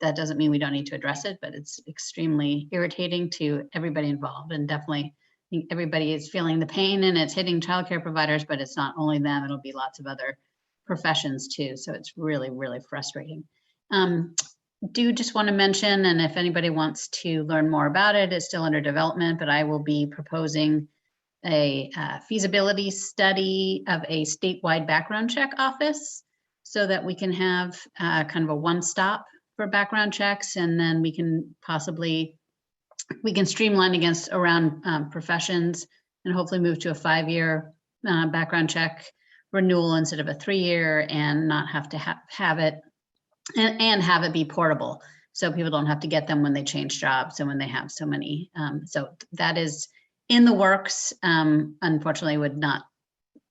That doesn't mean we don't need to address it, but it's extremely irritating to everybody involved. And definitely everybody is feeling the pain, and it's hitting childcare providers, but it's not only them, it'll be lots of other professions too. So it's really, really frustrating. Do just want to mention, and if anybody wants to learn more about it, it's still under development, but I will be proposing a feasibility study of a statewide background check office so that we can have kind of a one-stop for background checks, and then we can streamline against around professions and hopefully move to a 5-year background check renewal instead of a 3-year, and not have to have it and have it be portable, so people don't have to get them when they change jobs and when they have so many. So that is in the works. Unfortunately, would not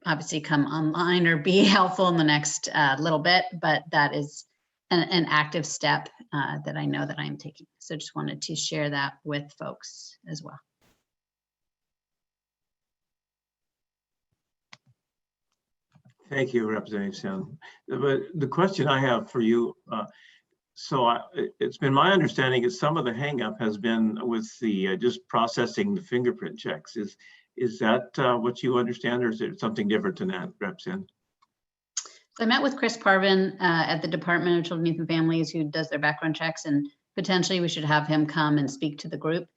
obviously come online or be helpful in the next little bit, but that is an active step that I know that I'm taking. So just wanted to share that with folks as well. Thank you, Representative Sen. But the question I have for you, it's been my understanding that some of the hangup has been with the just processing the fingerprint checks. Is that what you understand, or is it something different than that, Rep. Sen? So I met with Chris Parvin at the Department of Children, Youth and Families, who does their background checks, and potentially we should have him come and speak to the group.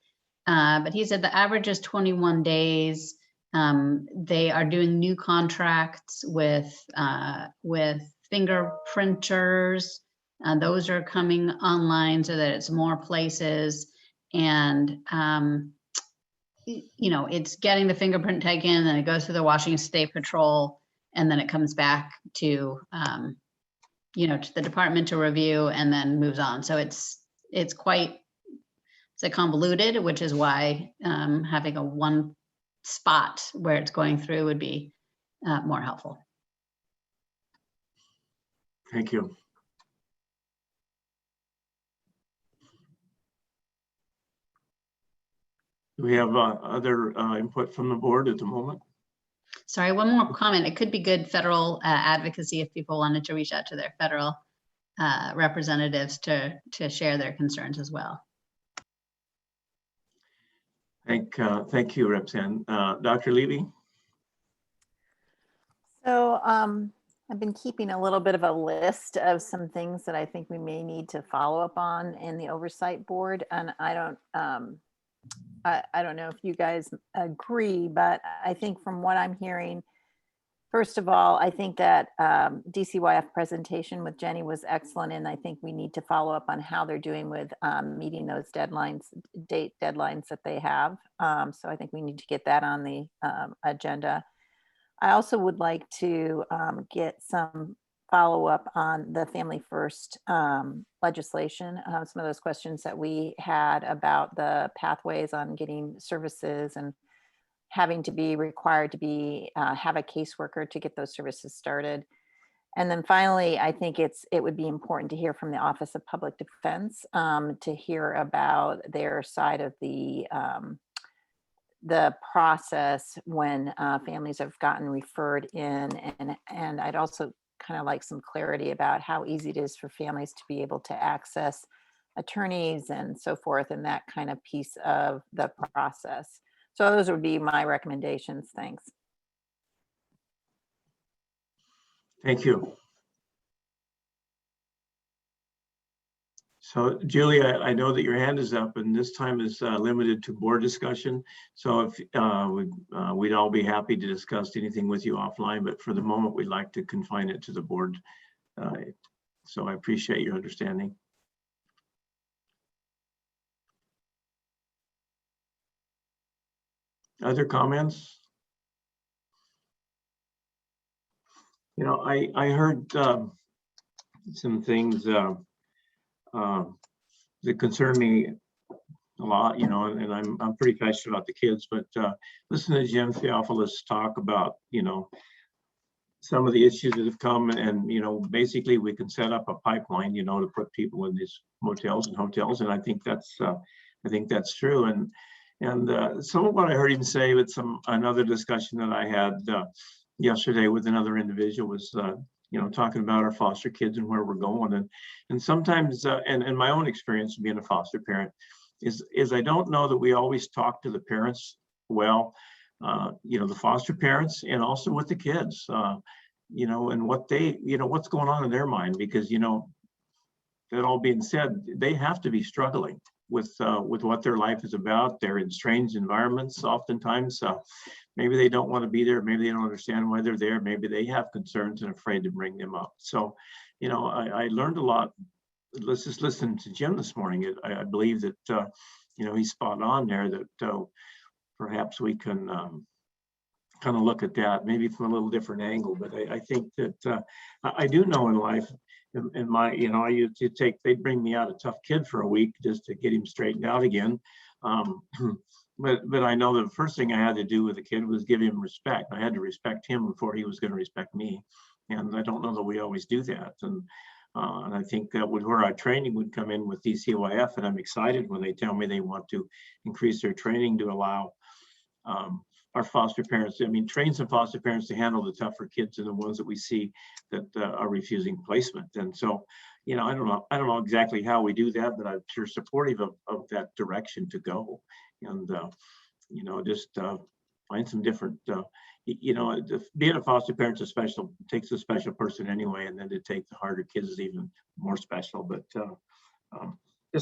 But he said the average is 21 days. They are doing new contracts with fingerprinters. Those are coming online so that it's more places. And, you know, it's getting the fingerprint taken, and then it goes through the Washington State Patrol, and then it comes back to, you know, to the department to review, and then moves on. So it's quite convoluted, which is why having a one spot where it's going through would be more helpful. Thank you. Do we have other input from the board at the moment? Sorry, one more comment. It could be good federal advocacy if people wanted to reach out to their federal representatives to share their concerns as well. Thank you, Rep. Sen. Dr. Levy? So I've been keeping a little bit of a list of some things that I think we may need to follow up on in the Oversight Board. And I don't know if you guys agree, but I think from what I'm hearing, first of all, I think that DCYF presentation with Jenny was excellent, and I think we need to follow up on how they're doing with meeting those deadlines that they have. So I think we need to get that on the agenda. I also would like to get some follow up on the Family First legislation. Some of those questions that we had about the pathways on getting services and having to be required to be have a caseworker to get those services started. And then finally, I think it would be important to hear from the Office of Public Defense to hear about their side of the process when families have gotten referred in, and I'd also kind of like some clarity about how easy it is for families to be able to access attorneys and so forth, and that kind of piece of the process. So those would be my recommendations. Thanks. Thank you. So Julie, I know that your hand is up, and this time is limited to board discussion. So if we'd all be happy to discuss anything with you offline, but for the moment, we'd like to confine it to the board. So I appreciate your understanding. Other comments? You know, I heard some things that concern me a lot, you know, and I'm pretty passionate about the kids, but listen to Jim Theophilus talk about, you know, some of the issues that have come, and, you know, basically we can set up a pipeline, you know, to put people in these motels and hotels. And I think that's true. And some of what I heard him say with another discussion that I had yesterday with another individual was, you know, talking about our foster kids and where we're going. And sometimes, and my own experience being a foster parent is I don't know that we always talk to the parents well, you know, the foster parents, and also with the kids, you know, and what they, you know, what's going on in their mind, because, you know, that all being said, they have to be struggling with what their life is about. They're in strange environments oftentimes. Maybe they don't want to be there. Maybe they don't understand why they're there. Maybe they have concerns and afraid to bring them up. So, you know, I learned a lot. Let's just listen to Jim this morning. I believe that, you know, he's spot on there, that perhaps we can kind of look at that maybe from a little different angle. But I think that I do know in life, in my, you know, I used to they'd bring me out a tough kid for a week just to get him straightened out again. But I know the first thing I had to do with the kid was give him respect. I had to respect him before he was going to respect me. And I don't know that we always do that. And I think that would where our training would come in with DCYF. And I'm excited when they tell me they want to increase their training to allow our foster parents, I mean, train some foster parents to handle the tougher kids and the ones that we see that are refusing placement. And so, you know, I don't know exactly how we do that, but I'm sure supportive of that direction to go. And, you know, just find some different, you know, being a foster parent is special, takes a special person anyway, and then to take the harder kids is even more special. But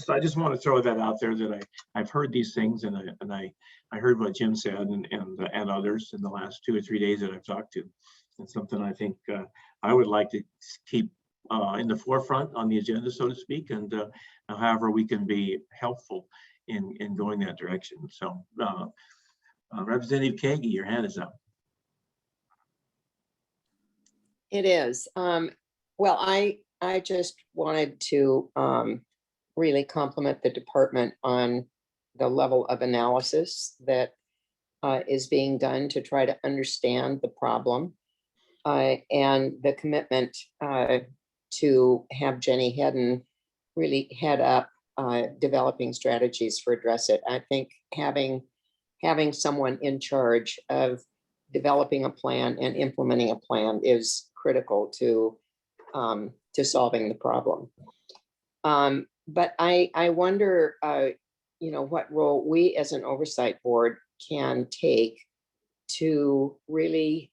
I just want to throw that out there that I've heard these things, and I heard what Jim said and others in the last 2 or 3 days that I've talked to. It's something I think I would like to keep in the forefront on the agenda, so to speak, and however we can be helpful in going that direction. So Representative Kagi, your hand is up. It is. Well, I just wanted to really compliment the department on the level of analysis that is being done to try to understand the problem and the commitment to have Jenny Hedden really head up developing strategies for address it. I think having someone in charge of developing a plan and implementing a plan is critical to solving the problem. But I wonder, you know, what role we as an oversight board can take to really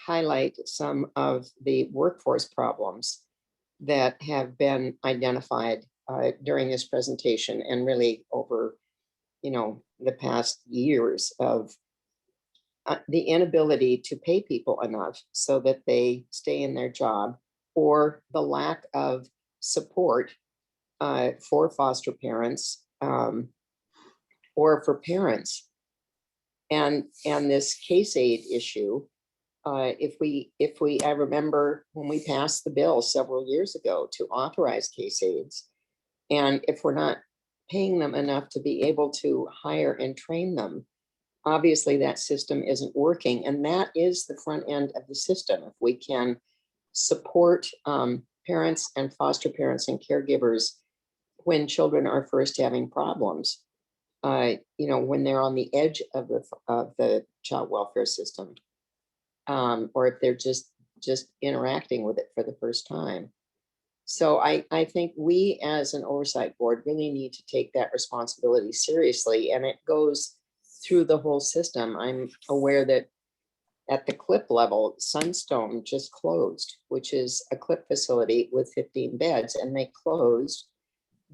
highlight some of the workforce problems that have been identified during this presentation and really over, you know, the past years of the inability to pay people enough so that they stay in their job, or the lack of support for foster parents or for parents. And this case aid issue, I remember when we passed the bill several years ago to authorize case aids, and if we're not paying them enough to be able to hire and train them, obviously that system isn't working. And that is the front end of the system. If we can support parents and foster parents and caregivers when children are first having problems, you know, when they're on the edge of the child welfare system, or if they're just interacting with it for the first time. So I think we as an oversight board really need to take that responsibility seriously, and it goes through the whole system. I'm aware that at the CLIP level, Sunstone just closed, which is a CLIP facility with 15 beds, and they closed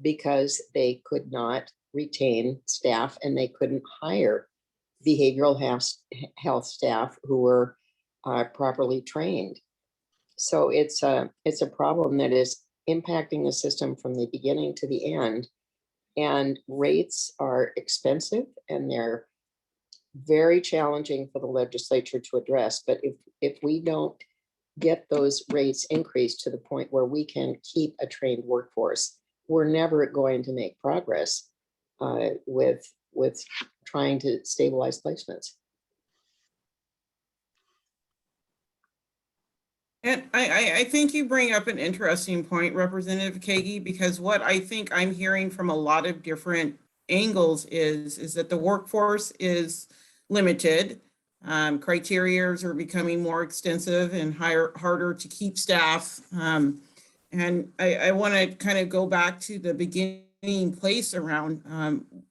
because they could not retain staff and they couldn't hire behavioral health staff who were properly trained. So it's a problem that is impacting the system from the beginning to the end, and rates are expensive and they're very challenging for the legislature to address. But if we don't get those rates increased to the point where we can keep a trained workforce, we're never going to make progress with trying to stabilize placements. And I think you bring up an interesting point, Representative Kagi, because what I think I'm hearing from a lot of different angles is that the workforce is limited. Criterias are becoming more extensive and harder to keep staff. And I want to kind of go back to the beginning place around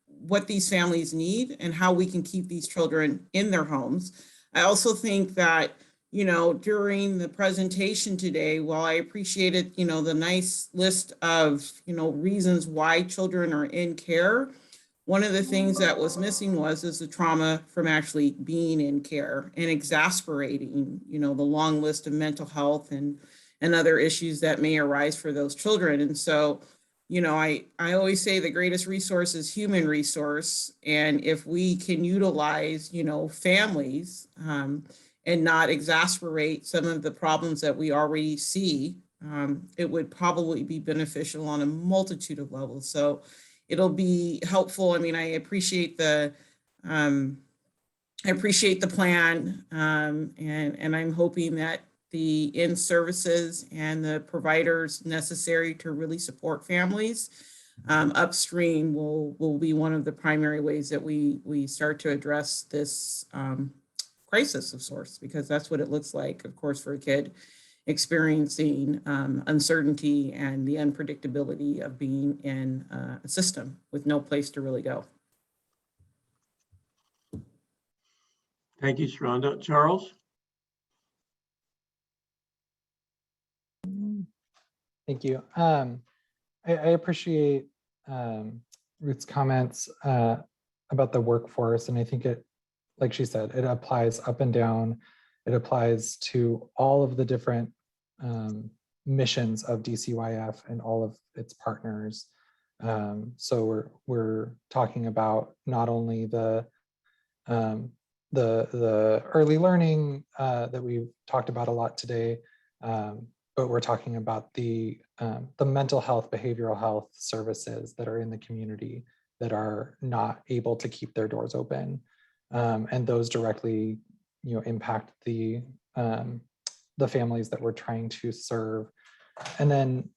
what these families need and how we can keep these children in their homes. I also think that, during the presentation today, while I appreciated, the nice list of, reasons why children are in care, one of the things that was missing is the trauma from actually being in care and exasperating, the long list of mental health and other issues that may arise for those children. And so, I always say the greatest resource is human resource. And if we can utilize, families and not exasperate some of the problems that we already see, it would probably be beneficial on a multitude of levels. So it'll be helpful. I mean, I appreciate the plan, and I'm hoping that the in-services and the providers necessary to really support families upstream will be one of the primary ways that we start to address this crisis of sorts, because that's what it looks like, of course, for a kid experiencing uncertainty and the unpredictability of being in a system with no place to really go. Thank you, Sharonda. Charles? Thank you. I appreciate Ruth's comments about the workforce, and I think it, like she said, it applies up and down. It applies to all of the different missions of DCYF and all of its partners. So we're talking about not only the early learning that we've talked about a lot today, but we're talking about the mental health, behavioral health services that are in the community that are not able to keep their doors open, and those directly, impact the families that we're trying to serve. And then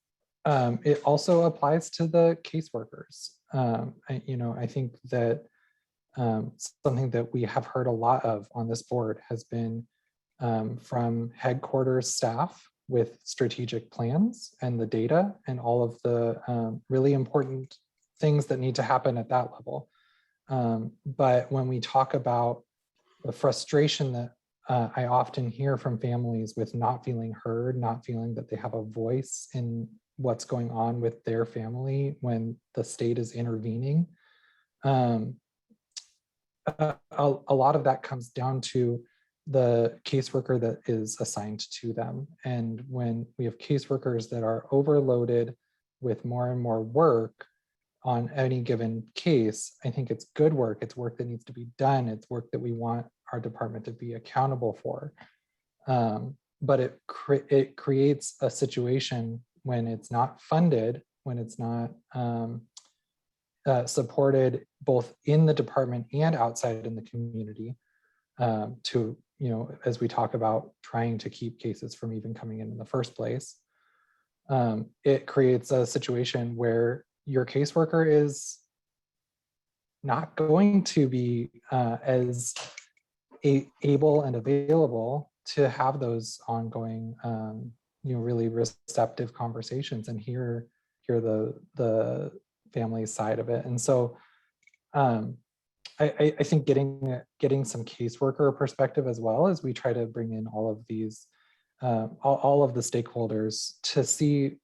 it also applies to the caseworkers. I think that something that we have heard a lot of on this board has been from headquarters staff with strategic plans and the data and all of the really important things that need to happen at that level. But when we talk about the frustration that I often hear from families with not feeling heard, not feeling that they have a voice in what's going on with their family when the state is intervening, a lot of that comes down to the caseworker that is assigned to them. And when we have caseworkers that are overloaded with more and more work on any given case, I think it's good work. It's work that needs to be done. It's work that we want our department to be accountable for. But it creates a situation when it's not funded, when it's not supported both in the department and outside in the community, to, as we talk about trying to keep cases from even coming in the first place. It creates a situation where your caseworker is not going to be as able and available to have those ongoing, really receptive conversations and hear the family side of it. And so I think getting some caseworker perspective as well as we try to bring in all of these, all of the stakeholders to see,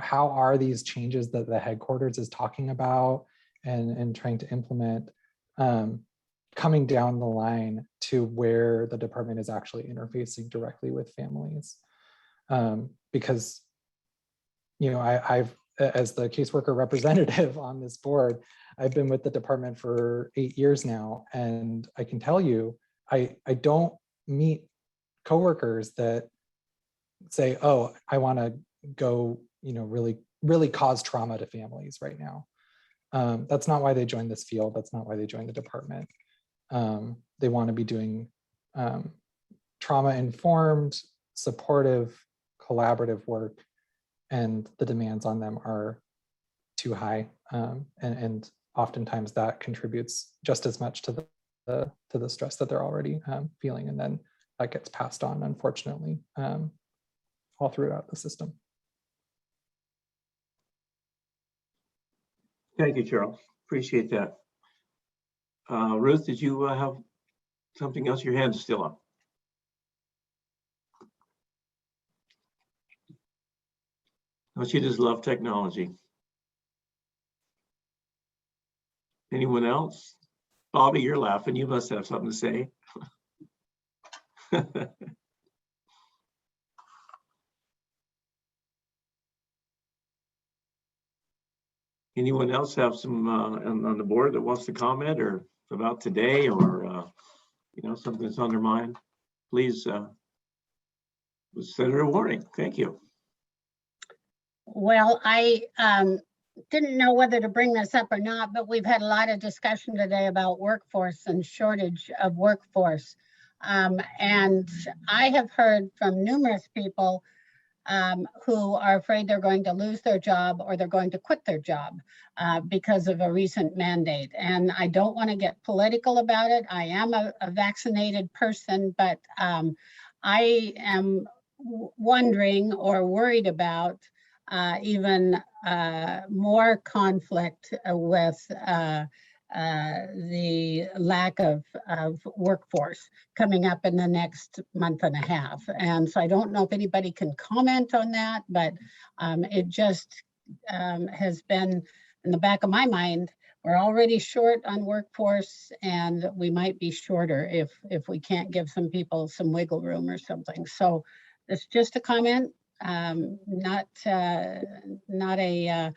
how are these changes that the headquarters is talking about and trying to implement coming down the line to where the department is actually interfacing directly with families. Because, I've, as the caseworker representative on this board, I've been with the department for 8 years now, and I can tell you, I don't meet coworkers that say, oh, I want to go, really cause trauma to families right now. That's not why they joined this field. That's not why they joined the department. They want to be doing trauma-informed, supportive, collaborative work, and the demands on them are too high. And oftentimes that contributes just as much to the stress that they're already feeling, and then that gets passed on, unfortunately, all throughout the system. Thank you, Charles. Appreciate that. Ruth, did you have something else? Your hand's still up. Don't you just love technology? Anyone else? Bobby, you're laughing. You must have something to say. Anyone else have some on the board that wants to comment or about today, or you know, something that's on their mind? Please, Senator Warning. Thank you. Well, I didn't know whether to bring this up or not, but we've had a lot of discussion today about workforce and shortage of workforce. And I have heard from numerous people who are afraid they're going to lose their job or they're going to quit their job because of a recent mandate. And I don't want to get political about it. I am a vaccinated person, but I am wondering or worried about even more conflict with the lack of workforce coming up in the next month and a half. And so I don't know if anybody can comment on that, but it just has been in the back of my mind. We're already short on workforce, and we might be shorter if we can't give some people some wiggle room or something. So it's just a comment, not a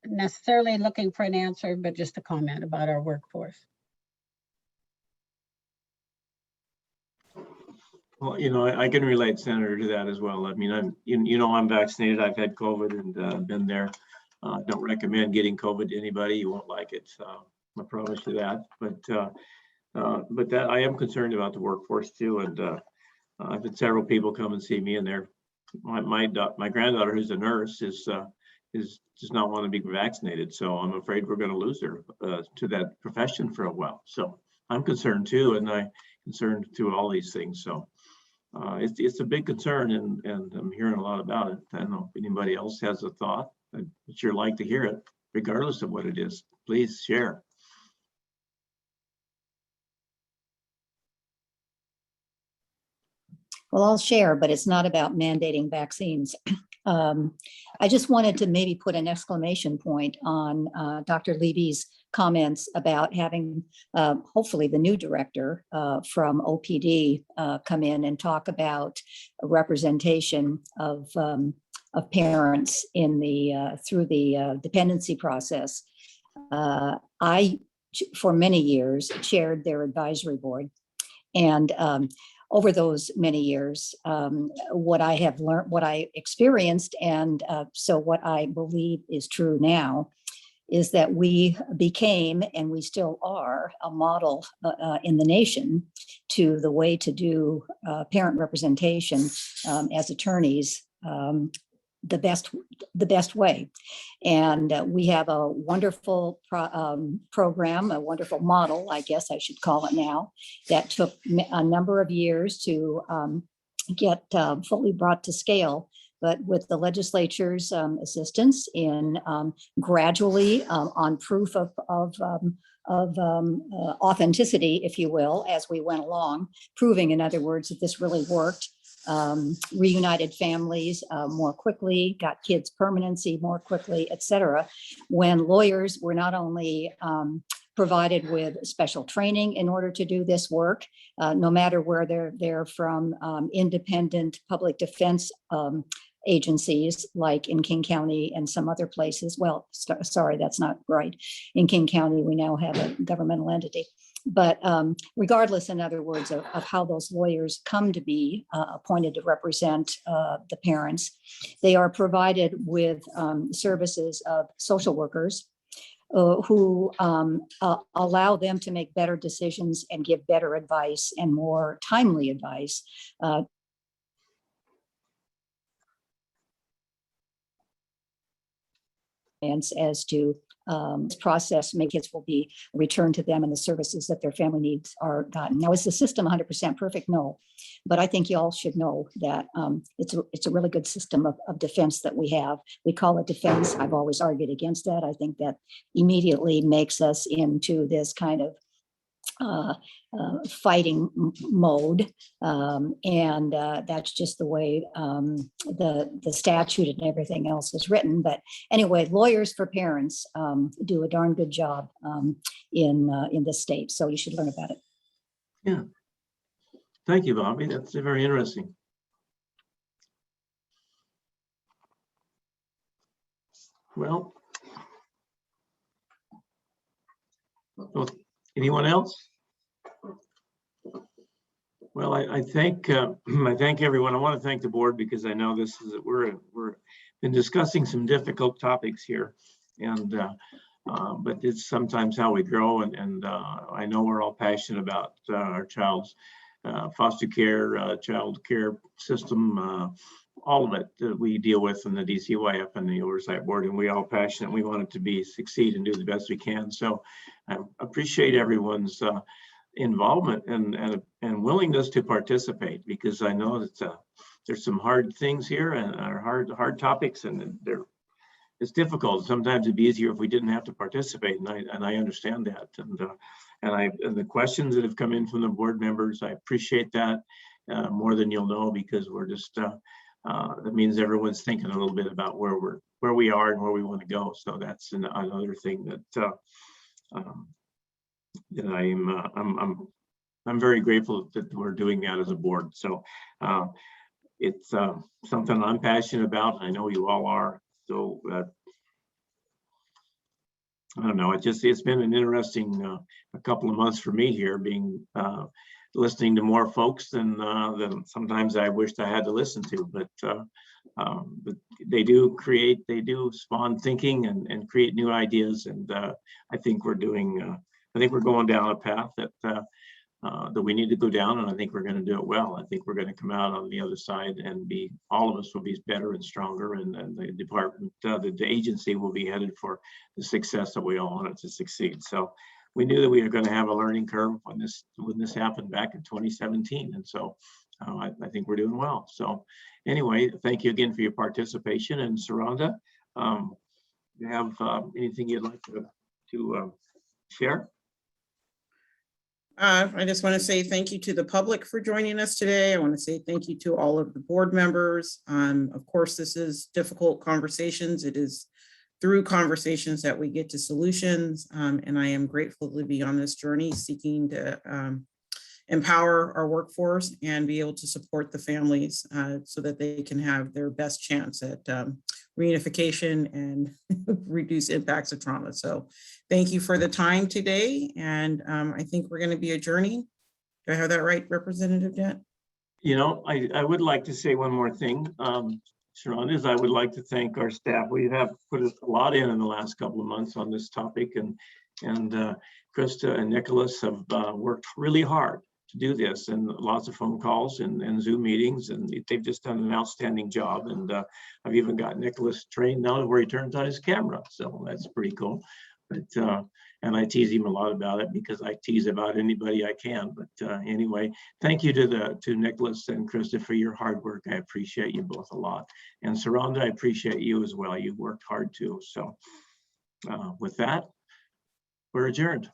necessarily looking for an answer, but just a comment about our workforce. Well, you know, I can relate, Senator, to that as well. I mean, I'm vaccinated. I've had COVID and been there. Don't recommend getting COVID to anybody. You won't like it. I promise you that. But that I am concerned about the workforce too. And I've had several people come and see me, and my granddaughter, who's a nurse, does not want to be vaccinated. So I'm afraid we're going to lose her to that profession for a while. So I'm concerned too, and I'm concerned to all these things. So it's a big concern, and I'm hearing a lot about it. I don't know if anybody else has a thought. I'd sure like to hear it, regardless of what it is. Please share. Well, I'll share, but it's not about mandating vaccines. I just wanted to maybe put an exclamation point on Dr. Levy's comments about having hopefully the new director from OPD come in and talk about a representation of parents in the through the dependency process. I, for many years, chaired their advisory board, and over those many years, what I have learned, what I experienced, and so what I believe is true now, is that we became, and we still are, a model in the nation to the way to do parent representation as attorneys the best way. And we have a wonderful program, a wonderful model, I guess I should call it now, that took a number of years to get fully brought to scale. But with the legislature's assistance in gradually on proof of authenticity, if you will, as we went along, proving, in other words, that this really worked. Reunited families more quickly, got kids permanency more quickly, et cetera, when lawyers were not only provided with special training in order to do this work, no matter where they're from, independent public defense agencies like in King County and some other places. Well, sorry, that's not right. In King County, we now have a governmental entity. But regardless, in other words, of how those lawyers come to be appointed to represent the parents, they are provided with services of social workers who allow them to make better decisions and give better advice and more timely advice as to this process, make kids will be returned to them and the services that their family needs are gotten. Now, is the system 100% perfect? No, but I think you all should know that it's a really good system of defense that we have. We call it defense. I've always argued against that. I think that immediately makes us into this kind of fighting mode. And that's just the way the statute and everything else is written. But anyway, lawyers for parents do a darn good job in this state. So you should learn about it. Yeah. Thank you, Bobby. That's very interesting. Well, anyone else? Well, I thank everyone. I want to thank the board because I know this is we're been discussing some difficult topics here, and but it's sometimes how we grow. And I know we're all passionate about our child's foster care, child care system, all of it that we deal with in the DCYF and the Oversight Board, and we all passionate. We want it to be succeed and do the best we can. So I appreciate everyone's involvement and willingness to participate, because I know that there's some hard things here and are hard topics, and it's difficult. Sometimes it'd be easier if we didn't have to participate, and I understand that. And the questions that have come in from the board members, I appreciate that more than you'll know, because we're just that means everyone's thinking a little bit about where we are and where we want to go. So that's another thing that that I'm very grateful that we're doing that as a board. So it's something I'm passionate about, and I know you all are. So I don't know. It's been an interesting a couple of months for me here, being listening to more folks than sometimes I wished I had to listen to. But they do spawn thinking and create new ideas, and I think we're doing. I think we're going down a path that we need to go down, and I think we're going to do it well. I think we're going to come out on the other side and all of us will be better and stronger, and the department, the agency will be headed for the success that we all want it to succeed. So we knew that we were going to have a learning curve when this happened back in 2017, and so I think we're doing well. So anyway, thank you again for your participation. And Saranda, you have anything you'd like to share? I just want to say thank you to the public for joining us today. I want to say thank you to all of the board members. Of course, this is difficult conversations. It is through conversations that we get to solutions. And I am grateful to be on this journey, seeking to empower our workforce and be able to support the families so that they can have their best chance at reunification and reduce impacts of trauma. So thank you for the time today. And I think we're going to be adjourning. Do I have that right, Representative Dent? You know, I would like to say one more thing, Sharon, is I would like to thank our staff. We have put a lot in the last couple of months on this topic, and Krista and Nicholas have worked really hard to do this, and lots of phone calls and Zoom meetings, and they've just done an outstanding job. And I've even got Nicholas trained now where he turns on his camera, so that's pretty cool. But and I tease him a lot about it, because I tease about anybody I can. But anyway, thank you to Nicholas and Krista for your hard work. I appreciate you both a lot. And Saranda, I appreciate you as well. You've worked hard too. So with that, we're adjourned.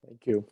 Thank you.